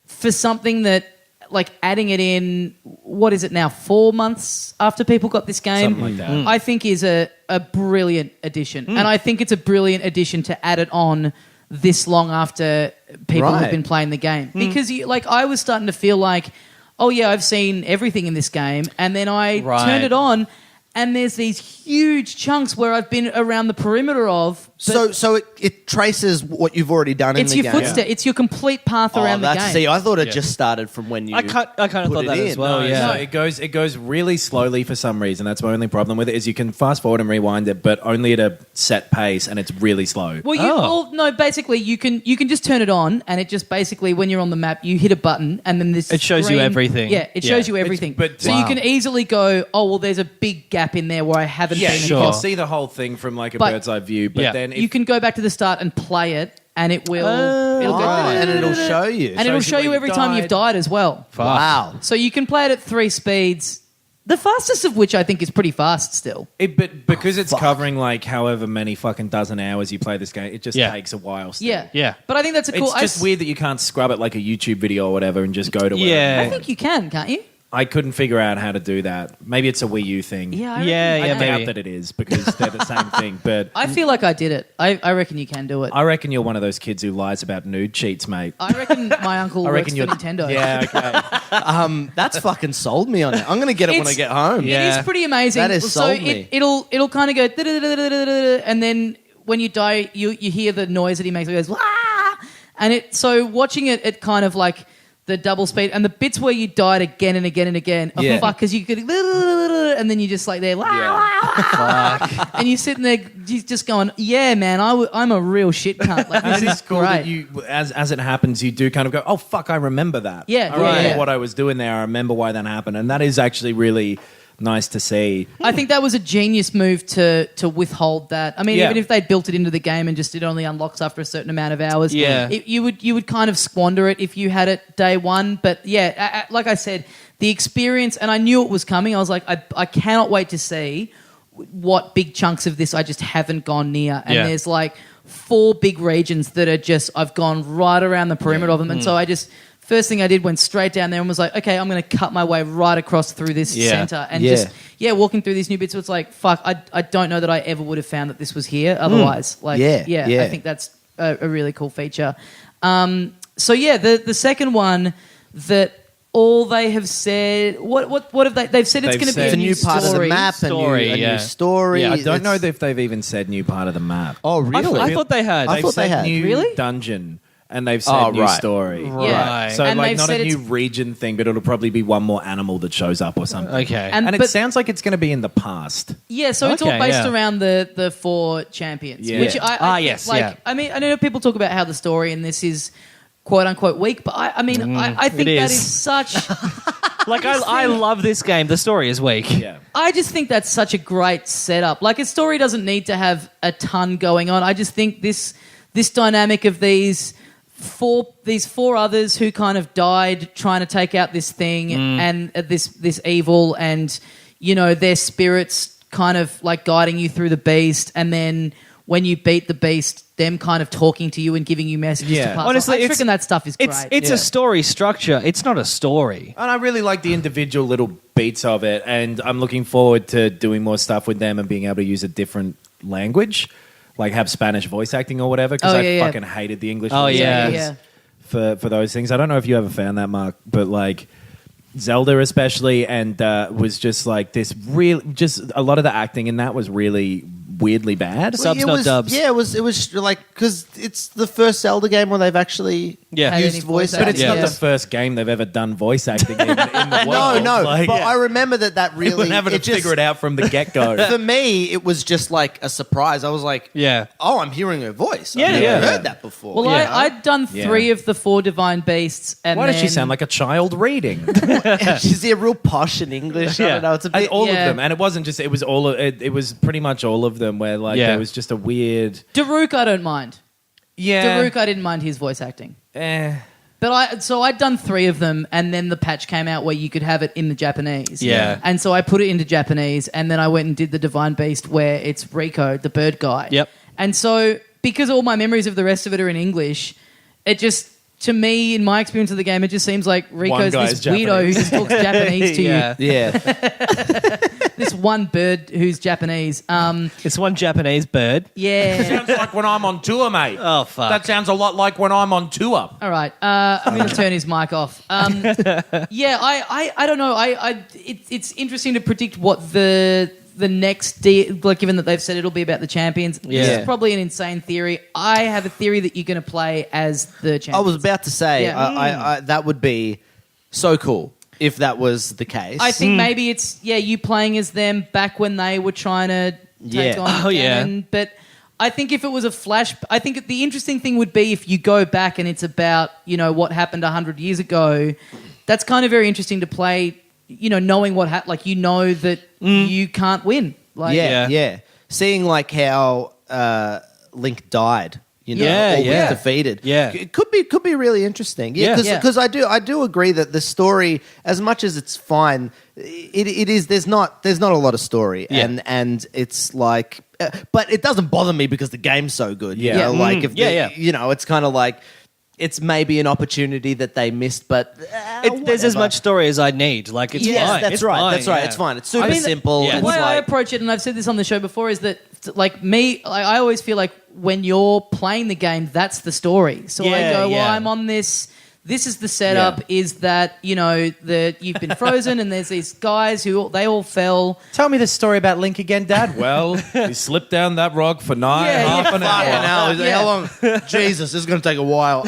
Speaker 3: for something that, like adding it in, what is it now, 4 months after people got this game?
Speaker 4: Something like that.
Speaker 3: I think is a brilliant addition. And I think it's a brilliant addition to add it on this long after people have been playing the game. Because I was starting to feel like, oh yeah, I've seen everything in this game. And then I turned it on and there's these huge chunks where I've been around the perimeter of.
Speaker 6: So it traces what you've already done in the game.
Speaker 3: It's your footstep. It's your complete path around the game.
Speaker 6: See, I thought it just started from when you.
Speaker 5: I kind of thought that as well.
Speaker 4: So it goes really slowly for some reason. That's my only problem with it is you can fast forward and rewind it, but only at a set pace, and it's really slow.
Speaker 3: Well, basically you can just turn it on, and it just basically when you're on the map, you hit a button, and then this
Speaker 5: it shows you everything.
Speaker 3: Yeah, it shows you everything. You can easily go, oh well, there's a big gap in there where I haven't been.
Speaker 4: You can see the whole thing from like a bird's eye view, but then
Speaker 3: you can go back to the start and play it, and it will it'll go
Speaker 6: and it'll show you.
Speaker 3: And it'll show you every time you've died as well.
Speaker 6: Wow.
Speaker 3: So you can play it at 3 speeds, the fastest of which I think is pretty fast still.
Speaker 4: But because it's covering like however many fucking dozen hours you play this game, it just takes a while still.
Speaker 3: Yeah. But I think that's a cool...
Speaker 4: It's just weird that you can't scrub it like a YouTube video or whatever and just go to
Speaker 5: Yeah.
Speaker 3: I think you can, can't you?
Speaker 4: I couldn't figure out how to do that. Maybe it's a Wii U thing.
Speaker 3: Yeah,
Speaker 4: I
Speaker 5: maybe.
Speaker 4: doubt that it is because they're the same thing. But
Speaker 3: I feel like I did it. I reckon you can do it.
Speaker 4: I reckon you're one of those kids who lies about nude cheats, mate.
Speaker 3: I reckon my uncle works for Nintendo.
Speaker 4: Yeah, okay.
Speaker 6: That's fucking sold me on it. I'm going to get it when I get home.
Speaker 3: It is pretty amazing.
Speaker 6: That has sold me.
Speaker 3: It'll kind of go, and then when you die, you hear the noise that he makes. It goes, wah! And so watching it kind of like the double speed and the bits where you died again and again and again. Oh, fuck, because you could, and then you're just like there, fuck. And you're sitting there just going, yeah, man, I'm a real shit cunt. Like, this is
Speaker 4: cool
Speaker 3: great.
Speaker 4: that you, as it happens, you do kind of go, oh, fuck, I remember that.
Speaker 3: Yeah,
Speaker 4: I remember what I was doing there. I remember why that happened. And that is actually really nice to see.
Speaker 3: I think that was a genius move to withhold that. I mean, even if they'd built it into the game and just it only unlocks after a certain amount of hours, you would kind of squander it if you had it day one. But like I said, the experience, and I knew it was coming. I was like, I cannot wait to see what big chunks of this I just haven't gone near. And there's like 4 big regions that are just, I've gone right around the perimeter of them. And so I just... First thing I did, went straight down there and was like, okay, I'm going to cut my way right across through this center. And walking through these new bits, it's like, fuck, I don't know that I ever would have found that this was here otherwise. I think that's a really cool feature. The second one that all they have said, what have they? They've said it's going to be a new
Speaker 6: part of the map, a new story.
Speaker 4: Yeah, I don't know if they've even said new part of the map.
Speaker 6: Oh, really?
Speaker 5: I thought they had.
Speaker 6: I thought they had.
Speaker 4: New
Speaker 3: really?
Speaker 4: Dungeon. And they've said new story.
Speaker 3: Right.
Speaker 4: So
Speaker 3: and
Speaker 4: like not a new region thing, but it'll probably be one more animal that shows up or something.
Speaker 5: Okay.
Speaker 4: And it sounds like it's going to be in the past.
Speaker 3: Yeah, so it's all based around the 4 champions.
Speaker 4: Yeah.
Speaker 3: Which
Speaker 5: yes.
Speaker 3: I mean, I know people talk about how the story in this is quote unquote weak, but I think that is such...
Speaker 5: Like, I love this game. The story is weak.
Speaker 4: Yeah.
Speaker 3: I just think that's such a great setup. Like, a story doesn't need to have a ton going on. I just think this dynamic of these 4 others who kind of died trying to take out this thing and this evil, and you know their spirits kind of like guiding you through the beast, and then when you beat the beast, them kind of talking to you and giving you messages to pass.
Speaker 5: Honestly,
Speaker 3: I reckon that stuff is great.
Speaker 5: It's a story structure. It's not a story.
Speaker 4: And I really like the individual little beats of it, and I'm looking forward to doing more stuff with them and being able to use a different language. Like have Spanish voice acting or whatever, because I fucking hated the English voice actors for those things. I don't know if you ever found that, Mark, but like Zelda especially, and was just like this real, just a lot of the acting in that was really weirdly bad.
Speaker 5: Subs, not dubs.
Speaker 6: Yeah, it was like, because it's the first Zelda game where they've actually
Speaker 5: Yeah.
Speaker 3: had
Speaker 6: Used
Speaker 3: any
Speaker 6: voice
Speaker 4: But it's
Speaker 6: acting.
Speaker 4: not the first game they've ever done voice acting in the world.
Speaker 6: No,
Speaker 4: Like,
Speaker 6: but I remember that
Speaker 4: we
Speaker 6: really.
Speaker 4: were having to figure it out from the get-go.
Speaker 6: For me, it was just like a surprise. I was like,
Speaker 5: Yeah.
Speaker 6: oh, I'm hearing her voice.
Speaker 5: Yeah,
Speaker 6: I've never
Speaker 5: yeah.
Speaker 6: heard that before.
Speaker 3: Well,
Speaker 5: Yeah.
Speaker 3: I'd done 3 of the 4 divine beasts, and
Speaker 4: Why does she
Speaker 3: then-
Speaker 4: sound like a child reading?
Speaker 6: She's there real posh in English. I don't know. It's a bit.
Speaker 4: All of
Speaker 3: Yeah.
Speaker 4: them, and it wasn't just. It was all. It was pretty much all of them. Where like
Speaker 5: Yeah.
Speaker 4: there was just a weird.
Speaker 3: Daruk, I don't mind.
Speaker 4: Yeah.
Speaker 3: Daruk, I didn't mind his voice acting.
Speaker 4: Eh.
Speaker 3: But I'd done 3 of them, and then the patch came out where you could have it in the Japanese.
Speaker 5: Yeah.
Speaker 3: And so I put it into Japanese, and then I went and did the Divine Beast where it's Rico, the bird guy.
Speaker 5: Yep.
Speaker 3: And so because all my memories of the rest of it are in English, it just, to me, in my experience of the game, it just seems like Rico's
Speaker 4: guy's
Speaker 3: this weirdo who just talks Japanese to
Speaker 5: Yeah.
Speaker 6: Yeah.
Speaker 3: you. This one bird who's Japanese.
Speaker 5: It's one Japanese bird.
Speaker 3: Yeah.
Speaker 4: Sounds like when I'm on tour, mate.
Speaker 5: Oh, fuck.
Speaker 4: That sounds a lot like when I'm on tour.
Speaker 3: All right, I'm going to turn his mic off. Yeah, I don't know. It's interesting to predict what the next like given that they've said it'll be about the champions. This
Speaker 5: Yeah.
Speaker 3: is probably an insane theory. I have a theory that you're going to play as the champions.
Speaker 6: I was about to say
Speaker 3: Yeah.
Speaker 6: I that would be so cool if that was the case.
Speaker 3: I think maybe it's you playing as them back when they were trying to take
Speaker 6: Yeah.
Speaker 3: on
Speaker 5: Oh, yeah.
Speaker 3: Ganon. But I think if it was a flash, I think the interesting thing would be if you go back and it's about what happened 100 years ago. That's kind of very interesting to play. Knowing what happened, like that you can't win. Like
Speaker 6: yeah. Seeing like how Link died.
Speaker 5: Yeah,
Speaker 6: or
Speaker 5: yeah.
Speaker 6: was defeated.
Speaker 5: Yeah.
Speaker 6: It could be really interesting. Yeah,
Speaker 5: Yeah.
Speaker 6: because I do agree that the story, as much as it's fine, it is there's not a lot of story,
Speaker 5: Yeah.
Speaker 6: and it's like, but it doesn't bother me because the game's so good. You
Speaker 4: Yeah.
Speaker 6: know? Like if
Speaker 5: Yeah,
Speaker 6: it's kind of like it's maybe an opportunity that they missed, but
Speaker 5: There's as
Speaker 6: whatever.
Speaker 5: much story as I need. Like, it's
Speaker 6: Yes,
Speaker 5: fine.
Speaker 6: that's
Speaker 5: It's
Speaker 6: right.
Speaker 5: fine,
Speaker 6: That's right.
Speaker 5: yeah.
Speaker 6: It's fine. It's super
Speaker 3: I mean,
Speaker 6: simple.
Speaker 5: yeah.
Speaker 3: The
Speaker 6: It's
Speaker 3: way I
Speaker 6: like,
Speaker 3: approach it, and I've said this on the show before, is that like me, I always feel like when you're playing the game, that's the story. So I
Speaker 5: Yeah,
Speaker 3: go, well,
Speaker 5: yeah.
Speaker 3: I'm on this. This is the setup. Is that that you've been frozen, and there's these guys who they all fell.
Speaker 4: Tell me the story about Link again, Dad. Well, he slipped down that rock for half an hour.
Speaker 6: Fucking hell,
Speaker 3: Yeah.
Speaker 6: how long? Jesus, this is going to take a while.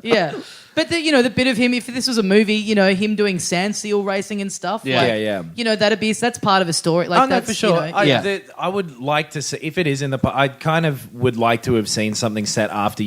Speaker 3: Yeah. But the bit of him, if this was a movie, him doing sand seal racing and stuff.
Speaker 5: Yeah.
Speaker 3: like,
Speaker 4: Yeah.
Speaker 3: that's part of a story. Like
Speaker 4: Oh, no,
Speaker 3: that's
Speaker 4: for sure.
Speaker 5: Yeah.
Speaker 4: I would like to see, if it is in the... I kind of would like to have seen something set after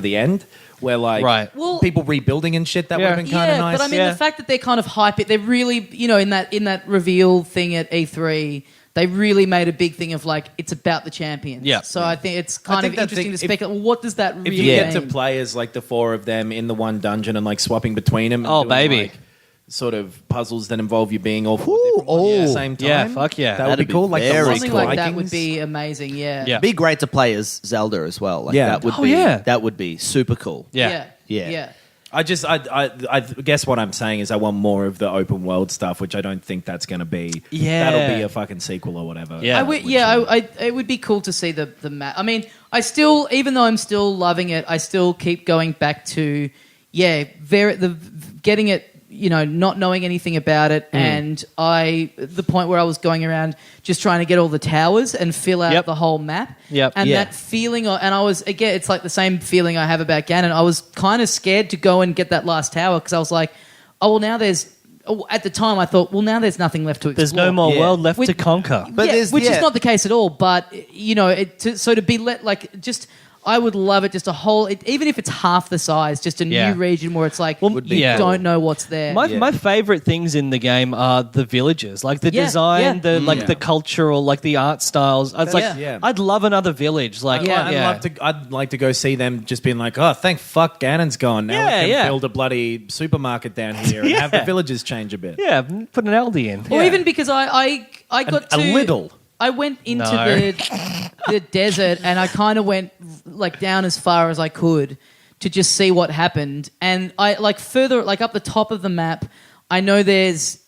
Speaker 4: the end, where like
Speaker 5: Right.
Speaker 3: Well-
Speaker 4: people rebuilding and shit. That would have been kind of nice.
Speaker 3: but I mean
Speaker 5: Yeah.
Speaker 3: the fact that they kind of hype it, they really, in that reveal thing at E3, they really made a big thing of like it's about the champions.
Speaker 5: Yeah.
Speaker 3: So I think it's kind
Speaker 4: think
Speaker 3: of
Speaker 4: that
Speaker 3: interesting
Speaker 4: thing-
Speaker 3: to speculate. Well, what does that
Speaker 4: If
Speaker 3: really
Speaker 4: you get to
Speaker 3: mean?
Speaker 4: play as like the 4 of them in the one dungeon and like swapping between them, and
Speaker 5: Oh,
Speaker 4: doing,
Speaker 5: baby.
Speaker 4: like, sort of puzzles that involve you being all 4
Speaker 6: Ooh,
Speaker 4: different ones at the
Speaker 6: oh.
Speaker 4: same time.
Speaker 5: Yeah, fuck yeah.
Speaker 4: That would
Speaker 6: That'd
Speaker 4: be cool.
Speaker 6: be
Speaker 4: Like the
Speaker 6: very
Speaker 4: Lost
Speaker 3: Something
Speaker 6: cool.
Speaker 3: like that
Speaker 4: Vikings.
Speaker 3: would be amazing. Yeah.
Speaker 5: Yeah.
Speaker 6: Be great to play as Zelda as well. Like
Speaker 4: Yeah.
Speaker 6: that would
Speaker 5: Oh,
Speaker 6: be
Speaker 5: yeah.
Speaker 6: that would be super cool.
Speaker 5: Yeah.
Speaker 6: Yeah.
Speaker 4: I guess what I'm saying is I want more of the open world stuff, which I don't think that's going to be.
Speaker 5: Yeah.
Speaker 4: That'll be a fucking sequel or whatever.
Speaker 5: Yeah.
Speaker 3: It would be cool to see the map. I mean, I still, even though I'm still loving it, I still keep going back to, getting it, not knowing anything about it, and the point where I was going around just trying to get all the towers and fill out
Speaker 5: Yep.
Speaker 3: the whole map.
Speaker 5: Yep.
Speaker 3: And
Speaker 6: Yeah.
Speaker 3: that feeling, and I was, again, it's like the same feeling I have about Ganon. I was kind of scared to go and get that last tower because I was like, at the time I thought, well, now there's nothing left to explore.
Speaker 5: There's no more
Speaker 6: Yeah.
Speaker 5: world left
Speaker 3: With-
Speaker 5: to conquer.
Speaker 6: But there's-
Speaker 3: which
Speaker 6: yeah.
Speaker 3: is not the case at all. But to be I would love it just a whole, even if it's half the size, just a
Speaker 5: Yeah.
Speaker 3: new region where it's like
Speaker 5: Would be
Speaker 3: you
Speaker 5: cool.
Speaker 3: don't know what's there.
Speaker 5: My favorite things in the game are the villages, like the
Speaker 3: Yeah,
Speaker 5: design,
Speaker 3: yeah.
Speaker 5: the cultural, like the art styles. It's like
Speaker 3: Yeah.
Speaker 5: I'd love another village. Like
Speaker 4: I'd like to go see them just being like, oh, thank fuck Ganon's gone. Now
Speaker 5: Yeah,
Speaker 4: we can
Speaker 5: yeah.
Speaker 4: build a bloody supermarket down here and have the villages change a bit.
Speaker 5: yeah, put an Aldi in.
Speaker 3: Or even because I got
Speaker 4: A
Speaker 3: to
Speaker 4: little.
Speaker 3: I went into
Speaker 5: No.
Speaker 3: the desert and I kind of went like down as far as I could to just see what happened. And I like further like up the top of the map, I know there's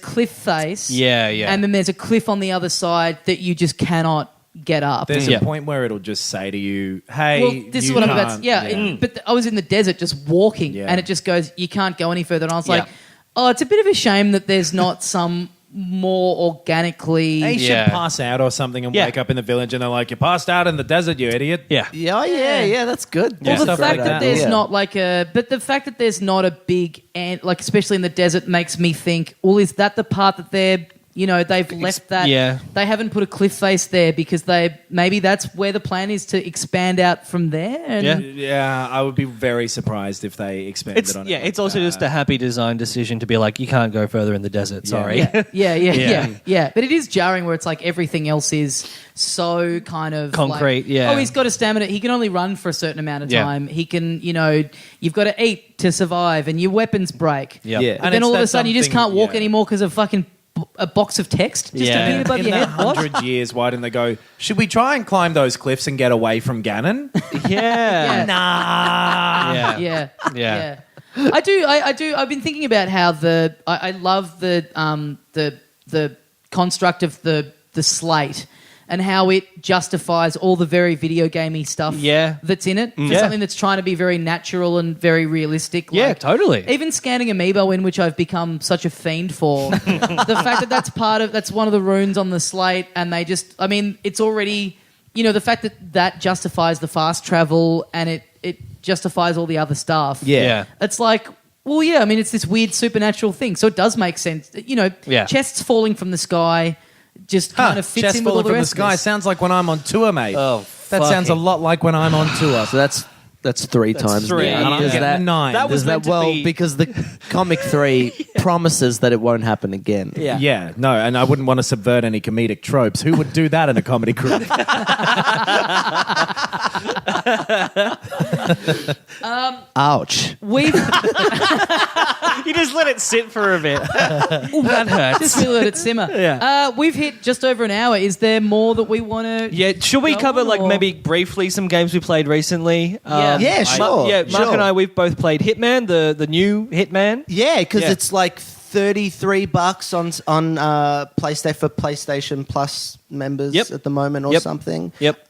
Speaker 3: cliff face.
Speaker 5: Yeah, yeah.
Speaker 3: And then there's a cliff on the other side that you just cannot get up.
Speaker 4: There's
Speaker 5: Yeah.
Speaker 4: a point where it'll just say to you, hey,
Speaker 3: Well, this is
Speaker 4: you
Speaker 3: what I'm about
Speaker 4: can't-
Speaker 3: to... Yeah, but I was in the desert just walking
Speaker 4: Yeah.
Speaker 3: and it just goes, you can't go any further. And I was
Speaker 5: Yeah.
Speaker 3: like, oh, it's a bit of a shame that there's not some more organically.
Speaker 4: They should
Speaker 5: Yeah.
Speaker 4: pass out or something and
Speaker 5: Yeah.
Speaker 4: wake up in the village and they're like, you passed out in the desert, you idiot.
Speaker 5: Yeah.
Speaker 6: Yeah, yeah, that's good.
Speaker 3: Well, the
Speaker 4: Stuff
Speaker 3: fact
Speaker 4: like
Speaker 3: that
Speaker 4: that.
Speaker 3: there's
Speaker 6: Yeah.
Speaker 3: not like the fact that there's not a big ant, like especially in the desert, makes me think, well, is that the part that they've left that?
Speaker 5: yeah.
Speaker 3: They haven't put a cliff face there because maybe that's where the plan is to expand out from there. And
Speaker 5: Yeah.
Speaker 4: Yeah, I would be very surprised if they expanded
Speaker 5: It's
Speaker 4: on it.
Speaker 5: yeah.
Speaker 4: like
Speaker 5: It's also
Speaker 4: that.
Speaker 5: just a happy design decision to be like, you can't go further in the desert. Sorry.
Speaker 3: Yeah. But it is jarring where it's like everything else is so kind of
Speaker 5: Concrete,
Speaker 3: like,
Speaker 5: yeah.
Speaker 3: Oh, he's got a stamina. He can only run for a certain amount of
Speaker 5: Yeah.
Speaker 3: time. He can, you've got to eat to survive, and your weapons break.
Speaker 5: Yep.
Speaker 6: Yeah.
Speaker 3: But
Speaker 4: And
Speaker 3: then
Speaker 4: it's
Speaker 3: all of a
Speaker 4: that
Speaker 3: sudden you just
Speaker 4: something-
Speaker 3: can't walk
Speaker 4: yeah.
Speaker 3: anymore because of fucking a box of text just
Speaker 5: Yeah.
Speaker 3: appeared above
Speaker 4: In
Speaker 3: your
Speaker 4: that
Speaker 3: head. What?
Speaker 4: 100 years, why didn't they go, should we try and climb those cliffs and get away from Ganon?
Speaker 5: Yeah.
Speaker 4: Nah.
Speaker 5: Yeah.
Speaker 3: Yeah,
Speaker 5: Yeah.
Speaker 3: I do. I've been thinking about how I love the construct of the slate and how it justifies all the very video gamey stuff
Speaker 5: Yeah.
Speaker 3: that's in it for
Speaker 5: Yeah.
Speaker 3: something that's trying to be very natural and very realistic.
Speaker 5: Yeah,
Speaker 3: Like,
Speaker 5: totally.
Speaker 3: Even scanning amiibo, in which I've become such a fiend for, the fact that that's one of the runes on the slate, and it's already, the fact that justifies the fast travel and it justifies all the other stuff.
Speaker 5: Yeah.
Speaker 3: It's like, well, yeah, it's this weird supernatural thing, so it does make sense.
Speaker 5: Yeah.
Speaker 3: Chests falling from the sky just kind of fits
Speaker 4: Chest
Speaker 3: in with all
Speaker 4: falling
Speaker 3: the
Speaker 4: from the
Speaker 3: rest
Speaker 4: sky
Speaker 3: of this.
Speaker 4: sounds like when I'm on tour, mate.
Speaker 5: Oh,
Speaker 4: that sounds a lot like when I'm on tour.
Speaker 6: So that's three times.
Speaker 5: three.
Speaker 6: now.
Speaker 5: And I'm
Speaker 6: Does
Speaker 4: getting
Speaker 6: that,
Speaker 4: a 9.
Speaker 5: That was
Speaker 6: does
Speaker 5: meant
Speaker 6: that
Speaker 5: to
Speaker 6: well
Speaker 5: be-
Speaker 6: because the comic 3 promises that it won't happen again.
Speaker 4: Yeah, no, and I wouldn't want to subvert any comedic tropes. Who would do that in a comedy group?
Speaker 6: Ouch.
Speaker 3: We've
Speaker 5: You just let it sit for a bit. Ooh, that hurts.
Speaker 3: just really let it simmer.
Speaker 5: Yeah.
Speaker 3: We've hit just over an hour. Is there more that we want to?
Speaker 5: Yeah, should we
Speaker 3: Go
Speaker 5: cover
Speaker 3: on,
Speaker 5: like
Speaker 3: or-
Speaker 5: maybe briefly some games we played recently?
Speaker 3: Yeah.
Speaker 6: Yeah, sure.
Speaker 5: Mark
Speaker 6: sure.
Speaker 5: and I, we've both played Hitman, the new Hitman.
Speaker 6: Yeah, because
Speaker 5: Yeah.
Speaker 6: it's like $33 on PlayStation for PlayStation Plus members
Speaker 5: Yep.
Speaker 6: at the moment or
Speaker 5: Yep.
Speaker 6: something.
Speaker 5: Yep.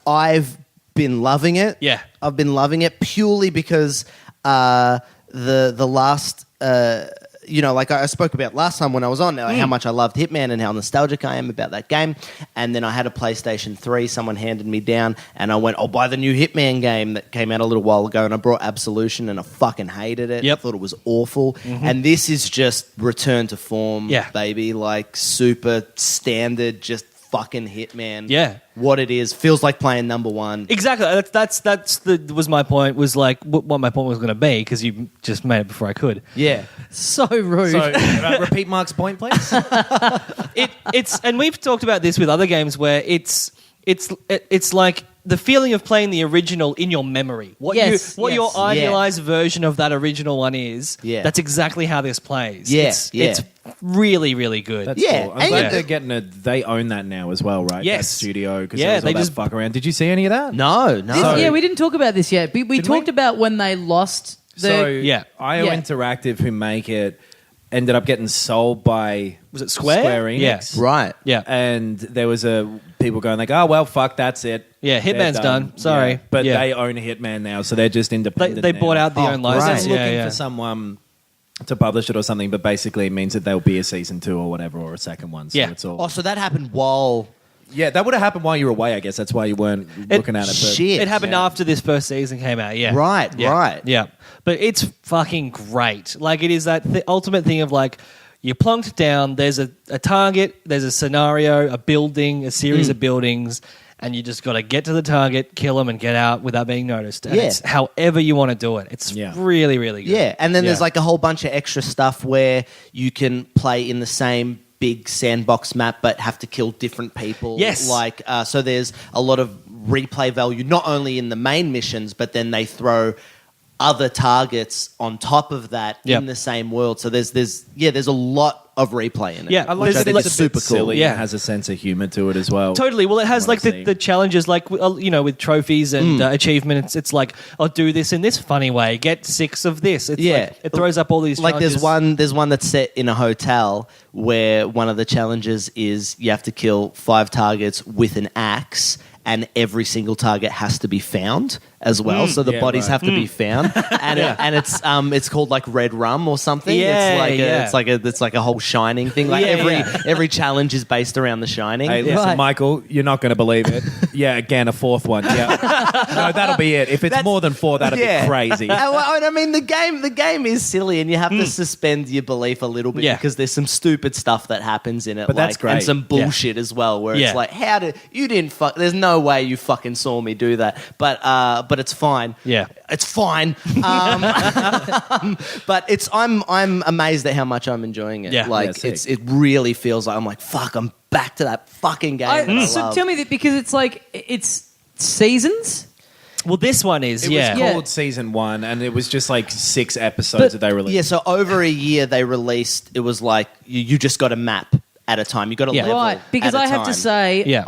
Speaker 6: I've been loving it.
Speaker 5: Yeah.
Speaker 6: I've been loving it purely because the last like I spoke about last time when I was on how much I loved Hitman and how nostalgic I am about that game. And then I had a PlayStation 3, someone handed me down, and I went, I'll buy the new Hitman game that came out a little while ago, and I brought Absolution, and I fucking hated it.
Speaker 5: Yep.
Speaker 6: I thought it was awful. And this is just return to form,
Speaker 5: Yeah.
Speaker 6: baby. Like super standard, just fucking Hitman.
Speaker 5: Yeah.
Speaker 6: What it is. Feels like playing number one.
Speaker 5: Exactly. Was my point. Was like what my point was going to be because you just made it before I could.
Speaker 6: Yeah.
Speaker 3: So rude.
Speaker 4: So, repeat Mark's point, please.
Speaker 5: It's and we've talked about this with other games where it's like the feeling of playing the original in your memory. What
Speaker 3: Yes,
Speaker 5: your
Speaker 3: yes.
Speaker 5: idealized version of that original one is.
Speaker 6: Yeah.
Speaker 5: That's exactly how this plays.
Speaker 6: Yeah,
Speaker 5: It's really, really good.
Speaker 4: That's
Speaker 6: Yeah,
Speaker 4: cool. I'm
Speaker 6: and
Speaker 4: glad
Speaker 6: you-
Speaker 4: they're getting they own that now as well, right?
Speaker 5: Yes.
Speaker 4: That studio. Because
Speaker 5: Yeah,
Speaker 4: they
Speaker 5: they
Speaker 4: just
Speaker 5: just-
Speaker 4: fuck around. Did you see any of that?
Speaker 6: No.
Speaker 4: So-
Speaker 3: yeah, we didn't talk about this yet. We
Speaker 4: Didn't
Speaker 3: talked
Speaker 4: we?
Speaker 3: about when they lost the.
Speaker 4: So
Speaker 5: Yeah.
Speaker 4: IO
Speaker 3: Yeah.
Speaker 4: Interactive, who make it, ended up getting sold by
Speaker 5: Was it Square?
Speaker 4: Enix.
Speaker 5: Yeah.
Speaker 6: Right.
Speaker 5: Yeah.
Speaker 4: And there was people going like, oh well, fuck, that's it.
Speaker 5: Yeah,
Speaker 4: They're
Speaker 5: Hitman's done. Sorry.
Speaker 4: Yeah. But
Speaker 5: Yeah.
Speaker 4: they own Hitman now, so they're just independent.
Speaker 5: They
Speaker 4: now.
Speaker 5: bought out their
Speaker 6: Oh,
Speaker 5: own
Speaker 6: right.
Speaker 5: license.
Speaker 4: They're
Speaker 5: Yeah,
Speaker 4: looking
Speaker 5: yeah.
Speaker 4: for someone to publish it or something, but basically it means that there'll be a season 2 or whatever, or a second one. So
Speaker 5: Yeah.
Speaker 4: it's all.
Speaker 6: Oh, so that happened while...
Speaker 4: Yeah, that would have happened while you were away, I guess. That's why you weren't looking at it. But
Speaker 6: Shit.
Speaker 5: It happened
Speaker 4: Yeah.
Speaker 5: after this first season came out. Yeah.
Speaker 6: Right,
Speaker 5: Yeah.
Speaker 6: right.
Speaker 5: Yeah. But it's fucking great. Like it is that ultimate thing of like you're plunked down. There's a target. There's a scenario, a building, a series of buildings. And you just got to get to the target, kill them, and get out without being noticed. And
Speaker 6: Yeah.
Speaker 5: it's however you want to do it. It's
Speaker 4: Yeah.
Speaker 5: really, really good.
Speaker 6: Yeah, and then there's
Speaker 4: Yeah.
Speaker 6: like a whole bunch of extra stuff where you can play in the same big sandbox map but have to kill different people.
Speaker 5: Yes.
Speaker 6: Like, so there's a lot of replay value, not only in the main missions, but then they throw other targets on top of that
Speaker 5: Yep.
Speaker 6: in the same world. So there's a lot of replay in it.
Speaker 5: Yeah,
Speaker 4: I like
Speaker 6: which
Speaker 4: that
Speaker 6: I think
Speaker 4: it's
Speaker 6: is
Speaker 4: a bit
Speaker 6: super cool.
Speaker 4: silly.
Speaker 5: Yeah.
Speaker 4: It has a sense of humor to it as well.
Speaker 5: Totally. Well, it has
Speaker 4: Wanna
Speaker 5: like
Speaker 4: see.
Speaker 5: the challenges, like with trophies and achievements. It's like I'll do this in this funny way. Get 6 of this. It's
Speaker 6: Yeah.
Speaker 5: like, it throws up all these.
Speaker 6: Like
Speaker 5: challenges.
Speaker 6: there's one that's set in a hotel where one of the challenges is you have to kill 5 targets with an axe, and every single target has to be found. as well. So the bodies have to be found, and it's called like Red Rum or something. It's like a whole Shining thing. Like every challenge is based around The Shining.
Speaker 4: Hey, listen,
Speaker 3: Right.
Speaker 4: Michael, you're not going to believe it. Yeah, again, a fourth one. Yeah, no, that'll be it. If it's more than 4, that'll be crazy.
Speaker 6: I mean, the game is silly, and you have to suspend your belief a little bit because there's some stupid stuff that happens in it,
Speaker 4: But that's great.
Speaker 6: and some bullshit as well. Where it's like, you didn't fuck? There's no way you fucking saw me do that. But it's fine.
Speaker 5: Yeah.
Speaker 6: It's fine. But I'm amazed at how much I'm enjoying it.
Speaker 5: Yeah.
Speaker 6: Like
Speaker 4: Yeah, sick.
Speaker 6: it really feels like I'm like, fuck, I'm back to that fucking game. that I
Speaker 3: So
Speaker 6: love.
Speaker 3: tell me that, because it's like it's seasons.
Speaker 5: Well, this one is,
Speaker 4: It was called Season 1, and it was just like 6 episodes that they released.
Speaker 6: Yeah, so over a year they released. It was like you just got a map at a time. You got a level,
Speaker 3: Right, because
Speaker 6: at a
Speaker 3: I have to
Speaker 6: time.
Speaker 3: say,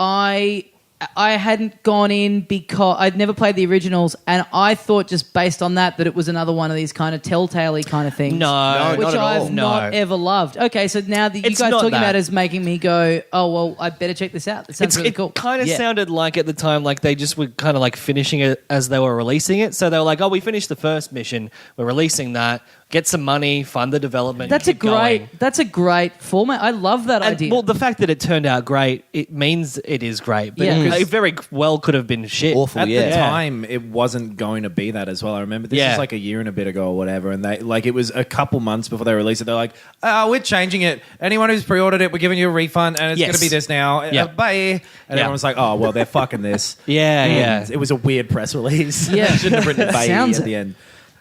Speaker 3: I hadn't gone in because I'd never played the originals, and I thought just based on that it was another one of these kind of telltale-y kind of things.
Speaker 5: No,
Speaker 3: which
Speaker 6: not at all.
Speaker 3: I've not ever loved. Okay, so now that you
Speaker 5: It's
Speaker 3: guys
Speaker 5: not
Speaker 3: talking
Speaker 5: that.
Speaker 3: about it is making me go, oh well, I better check this out. It sounds really cool.
Speaker 5: It kind of
Speaker 6: Yeah.
Speaker 5: sounded like at the time like they just were kind of like finishing it as they were releasing it. So they were like, "Oh, we finished the first mission. We're releasing that. Get some money, fund the development."
Speaker 3: That's
Speaker 5: keep going."
Speaker 3: That's a great format. I love that
Speaker 5: And,
Speaker 3: idea.
Speaker 5: well, the fact that it turned out great, it means it is great. But
Speaker 3: Yeah.
Speaker 5: it very well could have been shit.
Speaker 6: Awful.
Speaker 4: At
Speaker 6: Yeah.
Speaker 4: the time, it wasn't going to be that as well. I remember this was like a year and a bit ago or whatever, and they like it was a couple months before they released it. They're like, "Oh, we're changing it. Anyone who's pre-ordered it, we're giving you a refund, and it's
Speaker 5: Yes.
Speaker 4: going to be this now.
Speaker 5: Yeah.
Speaker 4: Bye." And everyone was like, "Oh, well, they're fucking this."
Speaker 5: Yeah.
Speaker 4: It was a weird press release.
Speaker 3: Yeah.
Speaker 4: They shouldn't have written bye
Speaker 3: Sounds
Speaker 4: at the end.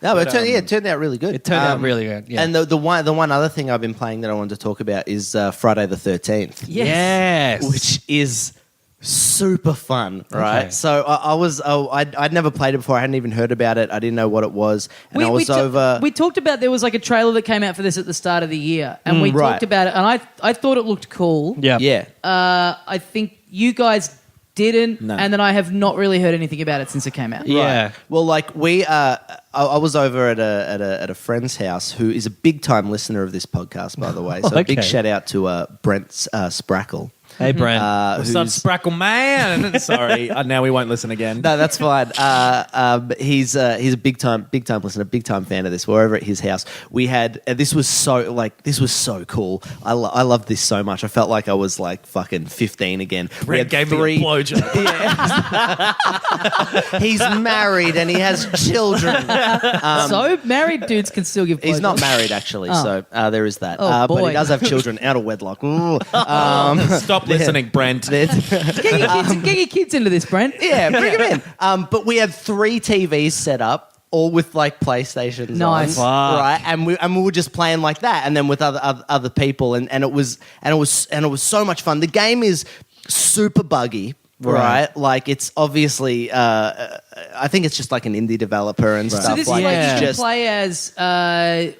Speaker 6: No, but it turned out really good.
Speaker 5: It turned out really good. Yeah.
Speaker 6: And the one other thing I've been playing that I wanted to talk about is Friday the 13th,
Speaker 3: yes.
Speaker 6: which is super fun, right?
Speaker 5: Okay.
Speaker 6: So I'd never played it before. I hadn't even heard about it. I didn't know what it was, and I was over.
Speaker 3: We talked about there was like a trailer that came out for this at the start of the year, and we
Speaker 6: Right.
Speaker 3: talked about it, and I thought it looked cool.
Speaker 5: yeah.
Speaker 6: yeah,
Speaker 3: I think you guys didn't,
Speaker 4: No.
Speaker 3: and then I have not really heard anything about it since it came out.
Speaker 5: Yeah.
Speaker 6: Right. Well, like I was over at a friend's house who is a big time listener of this podcast, by the way. So a big
Speaker 5: Okay.
Speaker 6: shout out to Brent Sprackle.
Speaker 5: Hey, Brent.
Speaker 4: What's up,
Speaker 6: Who's-
Speaker 4: Sprackle Man? Sorry, now we won't listen again.
Speaker 6: No, that's fine. He's a big time listener, big time fan of this. We're over at his house. We had this was so cool. I loved this so much. I felt like I was like fucking 15 again. We had
Speaker 4: Brent gave me a blowjob.
Speaker 6: He's married and he has children.
Speaker 3: So married dudes can still give.
Speaker 6: He's not
Speaker 3: blowjobs.
Speaker 6: married actually, so there is that.
Speaker 3: Oh,
Speaker 6: but
Speaker 3: boy.
Speaker 6: he does have children out of wedlock. Ooh.
Speaker 4: Stop listening, Brent.
Speaker 3: Get your kids into this, Brent.
Speaker 6: Yeah, bring him in. But we had 3 TVs set up, all with like PlayStations
Speaker 3: Nice.
Speaker 6: on, right? And we were just playing like that, and then with other people, and it was so much fun. The game is super buggy. Right, like it's obviously. I think it's just like an indie developer and stuff.
Speaker 3: So this
Speaker 6: like
Speaker 3: is like
Speaker 6: it's
Speaker 3: you can
Speaker 6: just
Speaker 3: play as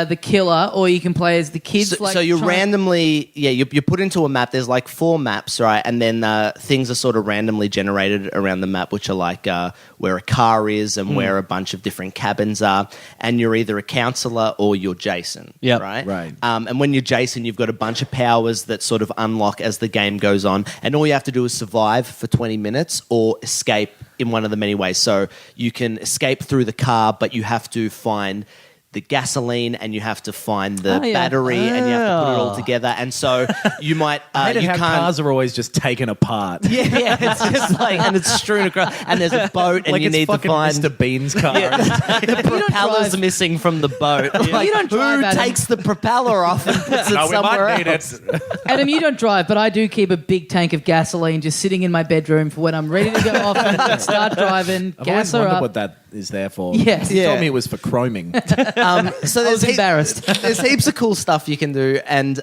Speaker 3: the killer, or you can play as the kids.
Speaker 6: So you're randomly, you're put into a map. There's like 4 maps, right? And then things are sort of randomly generated around the map, which are like where a car is and where a bunch of different cabins are. And you're either a counselor or you're Jason,
Speaker 5: Yep.
Speaker 6: right? And when you're Jason, you've got a bunch of powers that sort of unlock as the game goes on. And all you have to do is survive for 20 minutes or escape in one of the many ways. So you can escape through the car, but you have to find the gasoline and you have to find the battery and you have to put it all together. And so you might
Speaker 4: I hate
Speaker 6: you
Speaker 4: how
Speaker 6: can't.
Speaker 4: cars are always just taken apart.
Speaker 6: Yeah, it's just like, and it's strewn across, and there's a boat, and
Speaker 4: Like
Speaker 6: you
Speaker 4: it's
Speaker 6: need to
Speaker 4: fucking
Speaker 6: find
Speaker 4: Mr. Bean's car.
Speaker 6: the propeller's
Speaker 3: drive.
Speaker 6: missing from the boat. Like,
Speaker 3: You don't drive,
Speaker 6: who
Speaker 3: Adam.
Speaker 6: takes the propeller off and puts it
Speaker 4: No, we
Speaker 6: somewhere
Speaker 4: might need
Speaker 6: else?
Speaker 4: it.
Speaker 3: Adam, you don't drive, but I do keep a big tank of gasoline just sitting in my bedroom for when I'm ready to go off and start driving.
Speaker 4: I've
Speaker 3: Gas
Speaker 4: always
Speaker 3: her
Speaker 4: wondered
Speaker 3: up.
Speaker 4: what that is there for.
Speaker 3: Yes.
Speaker 4: You
Speaker 6: Yeah.
Speaker 4: told me it was for chroming.
Speaker 6: So
Speaker 3: I was embarrassed.
Speaker 6: There's heaps of cool stuff you can do, and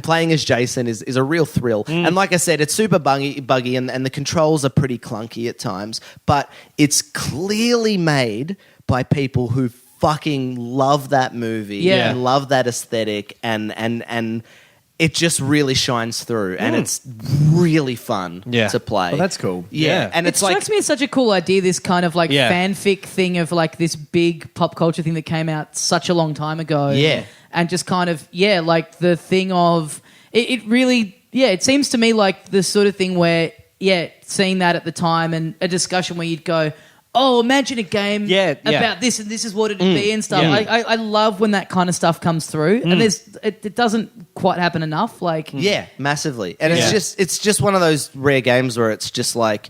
Speaker 6: playing as Jason is a real thrill. And like I said, it's super buggy, and the controls are pretty clunky at times, but it's clearly made by people who fucking love that movie
Speaker 3: Yeah.
Speaker 6: and love that aesthetic, and it just really shines through, and it's really fun to play.
Speaker 4: Well, that's cool.
Speaker 6: Yeah, and
Speaker 3: It
Speaker 6: it's like
Speaker 3: strikes me as such a cool idea, this kind of like
Speaker 5: Yeah.
Speaker 3: fanfic thing of like this big pop culture thing that came out such a long time ago.
Speaker 6: Yeah.
Speaker 3: And just kind of, like the thing of, it really, it seems to me like the sort of thing where, seeing that at the time and a discussion where you'd go, oh, imagine a game
Speaker 5: Yeah, yeah.
Speaker 3: about this and this is what it'd be and stuff.
Speaker 5: Yeah.
Speaker 3: I love when that kind of stuff comes through, and it doesn't quite happen enough. Like,
Speaker 6: Yeah, massively. And
Speaker 5: Yeah.
Speaker 6: it's just one of those rare games where it's just like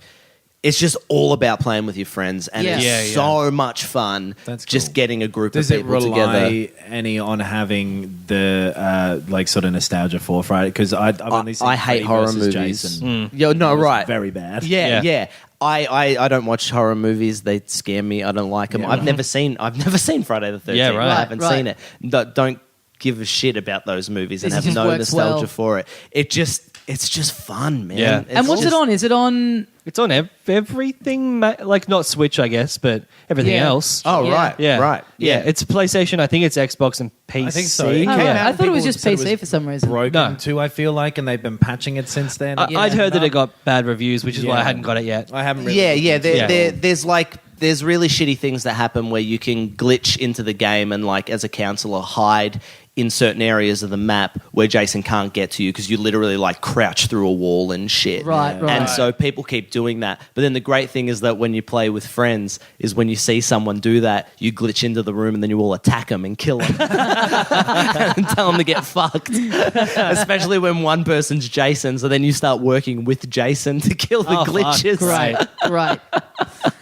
Speaker 6: it's just all about playing with your friends, and
Speaker 3: Yeah.
Speaker 6: it's
Speaker 5: Yeah, yeah.
Speaker 6: so much fun.
Speaker 4: That's
Speaker 6: just
Speaker 4: cool.
Speaker 6: getting a group
Speaker 4: Does
Speaker 6: of
Speaker 4: it
Speaker 6: people together.
Speaker 4: rely any on having the like sort of nostalgia for Friday? Because I've only seen
Speaker 6: I hate
Speaker 4: Freddy
Speaker 6: horror
Speaker 4: versus
Speaker 6: movies.
Speaker 4: Jason.
Speaker 6: Yo, no,
Speaker 4: It was
Speaker 6: right.
Speaker 4: very bad.
Speaker 6: Yeah,
Speaker 5: Yeah.
Speaker 6: yeah. I don't watch horror movies. They scare me. I don't like them.
Speaker 4: Yeah.
Speaker 6: I've never seen Friday the 13th.
Speaker 5: Yeah, right.
Speaker 6: I haven't
Speaker 3: Right.
Speaker 6: seen it. Don't give a shit about those movies and
Speaker 3: This
Speaker 6: have
Speaker 3: just
Speaker 6: no
Speaker 3: works
Speaker 6: nostalgia
Speaker 3: well.
Speaker 6: for it. It's just fun, man.
Speaker 5: Yeah.
Speaker 6: It's
Speaker 3: and what's
Speaker 6: just-
Speaker 3: it on? Is it on?
Speaker 5: It's on everything, like not Switch, I guess, but everything
Speaker 3: Yeah.
Speaker 5: else.
Speaker 6: Oh,
Speaker 3: Yeah.
Speaker 6: right.
Speaker 5: Yeah,
Speaker 6: Right.
Speaker 5: Yeah, it's PlayStation. I think it's Xbox and PC.
Speaker 4: I think so.
Speaker 3: Oh,
Speaker 4: It came
Speaker 3: right.
Speaker 4: out
Speaker 3: I
Speaker 4: and
Speaker 3: thought it was
Speaker 4: people
Speaker 3: just
Speaker 4: said
Speaker 3: PC for some reason.
Speaker 4: Broken
Speaker 5: No.
Speaker 4: too, I feel like, and they've been patching it since then.
Speaker 5: I'd heard that it got bad reviews, which is why I
Speaker 4: Yeah.
Speaker 5: hadn't got it yet.
Speaker 4: I haven't really.
Speaker 6: Yeah,
Speaker 4: looked into it.
Speaker 6: there's really shitty things that happen where you can glitch into the game and, like, as a counselor, hide in certain areas of the map where Jason can't get to you because you literally, like, crouch through a wall and shit.
Speaker 3: Right, right.
Speaker 6: And so people keep doing that. But then the great thing is that when you play with friends is when you see someone do that, you glitch into the room and then you all attack them and kill them and tell them to get fucked. Especially when one person's Jason, so then you start working with Jason to kill the
Speaker 5: Oh, fuck.
Speaker 6: glitches.
Speaker 3: Right, right.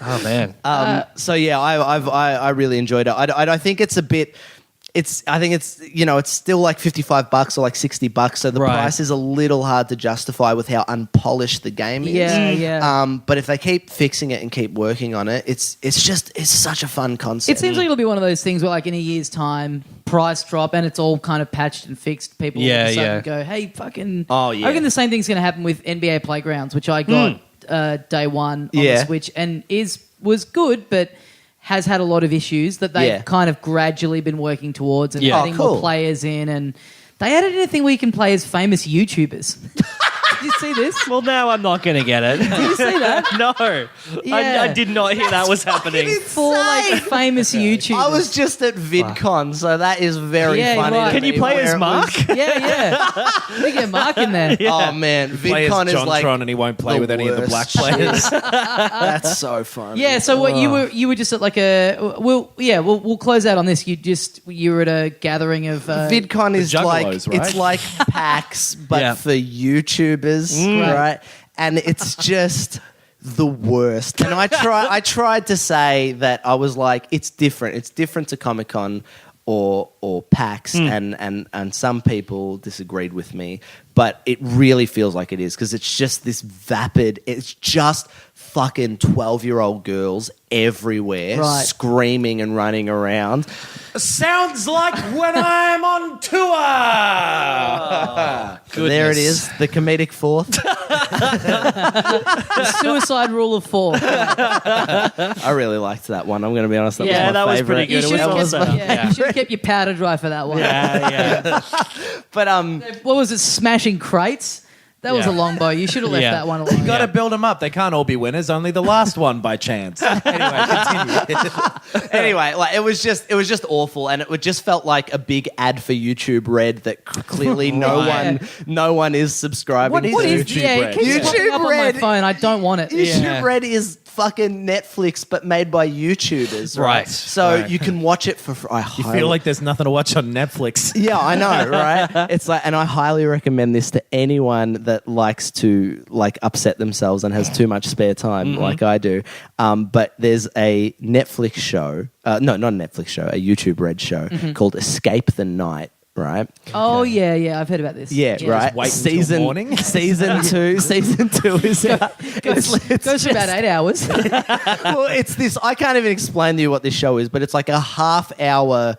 Speaker 5: Oh man,
Speaker 6: So yeah, I really enjoyed it. I think it's a bit. I think it's it's still like $55 or like $60. So the
Speaker 5: Right.
Speaker 6: price is a little hard to justify with how unpolished the game is.
Speaker 3: Yeah, yeah.
Speaker 6: But if they keep fixing it and keep working on it, it's such a fun concept.
Speaker 3: It seems like it'll be one of those things where, like, in a year's time, price drop and it's all kind of patched and fixed. People all of a sudden go, "Hey, fucking!"
Speaker 6: Oh, yeah.
Speaker 3: I reckon the same thing's going to happen with NBA Playgrounds, which I got day one on
Speaker 6: Yeah.
Speaker 3: the Switch and was good, but has had a lot of issues that they've
Speaker 6: Yeah.
Speaker 3: kind of gradually been working towards and
Speaker 5: Yeah.
Speaker 3: adding
Speaker 6: Oh, cool.
Speaker 3: more players in. And they added in a thing where you can play as famous YouTubers. Did you see this?
Speaker 5: well now I'm not going to get it.
Speaker 3: Did you see that?
Speaker 5: No,
Speaker 3: Yeah.
Speaker 5: I did not hear that was happening.
Speaker 3: For like famous YouTubers.
Speaker 6: I was just at VidCon, so that is very
Speaker 3: Yeah,
Speaker 6: funny.
Speaker 3: right.
Speaker 6: to
Speaker 5: Can you
Speaker 6: me,
Speaker 5: play
Speaker 6: where
Speaker 5: as
Speaker 6: it
Speaker 5: Mark?
Speaker 6: was-
Speaker 3: Yeah. We get Mark in there.
Speaker 6: Oh man,
Speaker 4: Play as
Speaker 6: VidCon is like
Speaker 4: JonTron and he won't play
Speaker 6: the
Speaker 4: with any of the black
Speaker 6: worst
Speaker 4: players.
Speaker 6: That's so fun.
Speaker 3: Yeah, so what you were just at like we'll close out on this. You were at a gathering of
Speaker 6: VidCon is
Speaker 4: Juggalos, right?
Speaker 6: it's like PAX, but
Speaker 5: Yeah.
Speaker 6: for YouTubers, right? And it's just the worst. And I tried to say that I was like, it's different. It's different to Comic-Con or PAX, and some people disagreed with me, but it really feels like it is because it's just this vapid. It's just fucking 12-year-old girls everywhere
Speaker 3: Right.
Speaker 6: screaming and running around.
Speaker 4: Sounds like when I'm on tour.
Speaker 6: There it is, the comedic fourth.
Speaker 3: the suicide rule of 4.
Speaker 6: I really liked that one. I'm going to be honest. That
Speaker 3: Yeah,
Speaker 6: was my
Speaker 5: that was
Speaker 6: favorite.
Speaker 5: pretty good.
Speaker 3: You
Speaker 5: It
Speaker 3: should
Speaker 5: was
Speaker 3: have
Speaker 5: awesome.
Speaker 3: kept your powder dry for that one.
Speaker 5: Yeah.
Speaker 6: But
Speaker 3: What was it? Smashing crates? That was a
Speaker 5: Yeah.
Speaker 3: long bow. You should have left
Speaker 5: Yeah.
Speaker 3: that one alone.
Speaker 4: You got to build them up. They can't all be winners. Only the last one by chance. Anyway, continue.
Speaker 6: anyway, like it was just awful, and it just felt like a big ad for YouTube Red that clearly
Speaker 3: Right.
Speaker 6: no one is subscribing
Speaker 4: What
Speaker 6: to.
Speaker 4: is
Speaker 3: What is?
Speaker 4: YouTube
Speaker 3: Yeah, it
Speaker 4: Red?
Speaker 3: keeps
Speaker 6: YouTube
Speaker 3: popping up on my
Speaker 6: Red.
Speaker 3: phone. I don't want it.
Speaker 6: YouTube
Speaker 5: Yeah.
Speaker 6: Red is fucking Netflix, but made by YouTubers, right?
Speaker 5: Right.
Speaker 6: So
Speaker 4: Right.
Speaker 6: you can watch it for.
Speaker 4: You feel like there's nothing to watch on Netflix.
Speaker 6: Yeah, I know, right? It's like, and I highly recommend this to anyone that likes to like upset themselves and has too much spare time, like I do. But there's a Netflix show, no, not a Netflix show, a YouTube Red show called Escape the Night. Right?
Speaker 3: Oh yeah, I've heard about this.
Speaker 6: Yeah, right.
Speaker 4: wait until morning?
Speaker 6: Season two is out.
Speaker 3: Goes for about 8 hours.
Speaker 6: Well, it's this. I can't even explain to you what this show is, but it's like a half-hour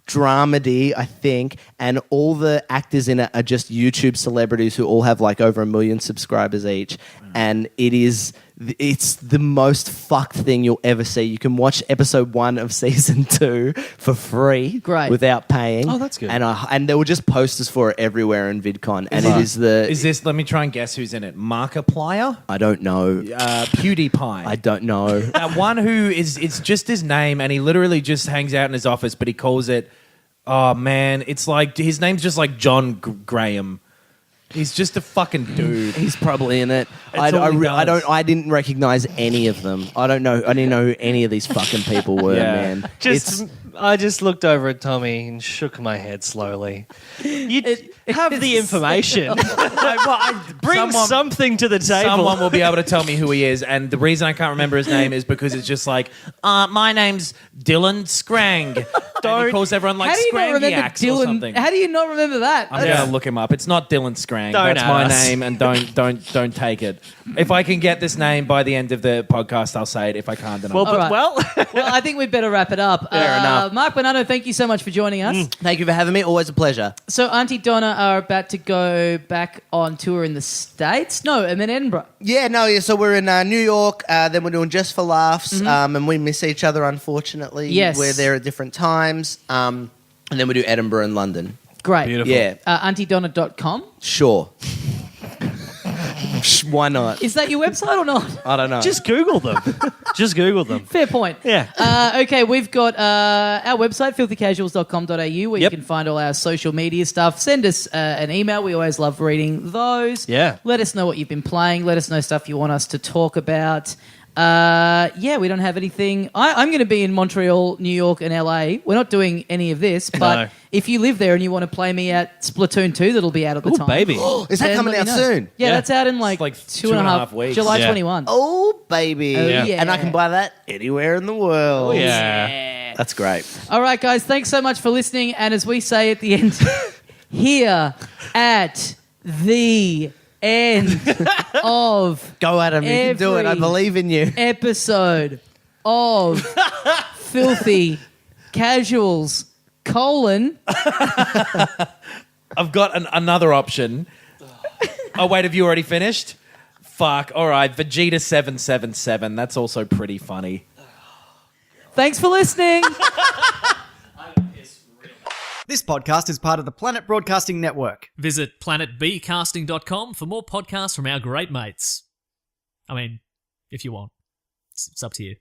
Speaker 6: dramedy, I think, and all the actors in it are just YouTube celebrities who all have like over 1 million subscribers each, and it's the most fucked thing you'll ever see. You can watch episode 1 of season 2 for free,
Speaker 3: Great.
Speaker 6: without paying.
Speaker 5: Oh, that's good.
Speaker 6: And there were just posters for it everywhere in VidCon, and it is the.
Speaker 4: Is this? Let me try and guess who's in it. Markiplier,
Speaker 6: I don't know.
Speaker 4: PewDiePie.
Speaker 6: I don't know.
Speaker 4: That one who is, it's just his name, and he literally just hangs out in his office, but he calls it, oh man, it's like, his name's just like John Graham. He's just a fucking dude.
Speaker 6: He's probably in it.
Speaker 4: It's all he does.
Speaker 6: I didn't recognize any of them. I didn't know who any of these fucking people were,
Speaker 4: Yeah.
Speaker 6: man.
Speaker 5: I just looked over at Tommy and shook my head slowly. You have the information. Bring something to the table.
Speaker 4: Someone will be able to tell me who he is, and the reason I can't remember his name is because it's just like, my name's Dylan Scrang. And he calls everyone like
Speaker 3: How do you not remember
Speaker 4: Scrangiacs or
Speaker 3: Dylan?
Speaker 4: something.
Speaker 3: How do you not remember that?
Speaker 4: I'm gonna look him up. It's not Dylan Scrang.
Speaker 5: Don't
Speaker 4: That's
Speaker 5: at
Speaker 4: my
Speaker 5: us.
Speaker 4: name, and don't take it. If I can get this name by the end of the podcast, I'll say it. If I can't, then
Speaker 5: Well,
Speaker 4: I'll.
Speaker 3: All right.
Speaker 5: well,
Speaker 3: Well, I think we'd better wrap it up.
Speaker 6: Fair enough.
Speaker 3: Mark Bonanno, thank you so much for joining us.
Speaker 6: Thank you for having me. Always a pleasure.
Speaker 3: So Aunty Donna are about to go back on tour in the States. No, and then Edinburgh.
Speaker 6: Yeah. So we're in New York. Then we're doing Just for Laughs, and we miss each other. Unfortunately,
Speaker 3: Yes.
Speaker 6: we're there at different times. And then we do Edinburgh and London.
Speaker 3: Great.
Speaker 5: Beautiful.
Speaker 6: Yeah,
Speaker 3: AuntyDonna.com.
Speaker 6: sure. Why not?
Speaker 3: Is that your website or not?
Speaker 6: I don't know.
Speaker 5: just Google them. Just Google them.
Speaker 3: Fair point.
Speaker 5: Yeah.
Speaker 3: Okay, we've got our website, filthycasuals.com.au, where you
Speaker 5: Yep.
Speaker 3: can find all our social media stuff. Send us an email. We always love reading those.
Speaker 5: Yeah.
Speaker 3: Let us know what you've been playing. Let us know stuff you want us to talk about. We don't have anything. I'm going to be in Montreal, New York, and LA. We're not doing any of this, but
Speaker 5: No.
Speaker 3: if you live there and you want to play me at Splatoon 2, that'll be out at the
Speaker 5: Ooh,
Speaker 3: time.
Speaker 5: baby.
Speaker 6: Is that
Speaker 3: then
Speaker 6: coming
Speaker 3: let
Speaker 6: out
Speaker 3: me know.
Speaker 6: soon?
Speaker 3: Yeah,
Speaker 5: Yeah.
Speaker 3: that's out in like,
Speaker 4: like
Speaker 3: 2.5
Speaker 4: weeks.
Speaker 3: July
Speaker 5: Yeah.
Speaker 3: 21.
Speaker 6: Oh, baby.
Speaker 3: Oh, yeah.
Speaker 6: And I can buy that anywhere in the world.
Speaker 5: Yeah.
Speaker 6: That's great.
Speaker 3: All right, guys, thanks so much for listening. And as we say at the end, here at the end of
Speaker 6: Go, Adam. You can do it. I
Speaker 3: Every-
Speaker 6: believe in you.
Speaker 3: episode of Filthy Casuals,
Speaker 4: I've got another option. Oh wait, have you already finished? Fuck. All right, Vegeta 777. That's also pretty funny.
Speaker 3: Thanks for listening.
Speaker 1: This podcast is part of the Planet Broadcasting Network.
Speaker 2: Visit planetbcasting.com for more podcasts from our great mates. I mean, if you want. It's up to you.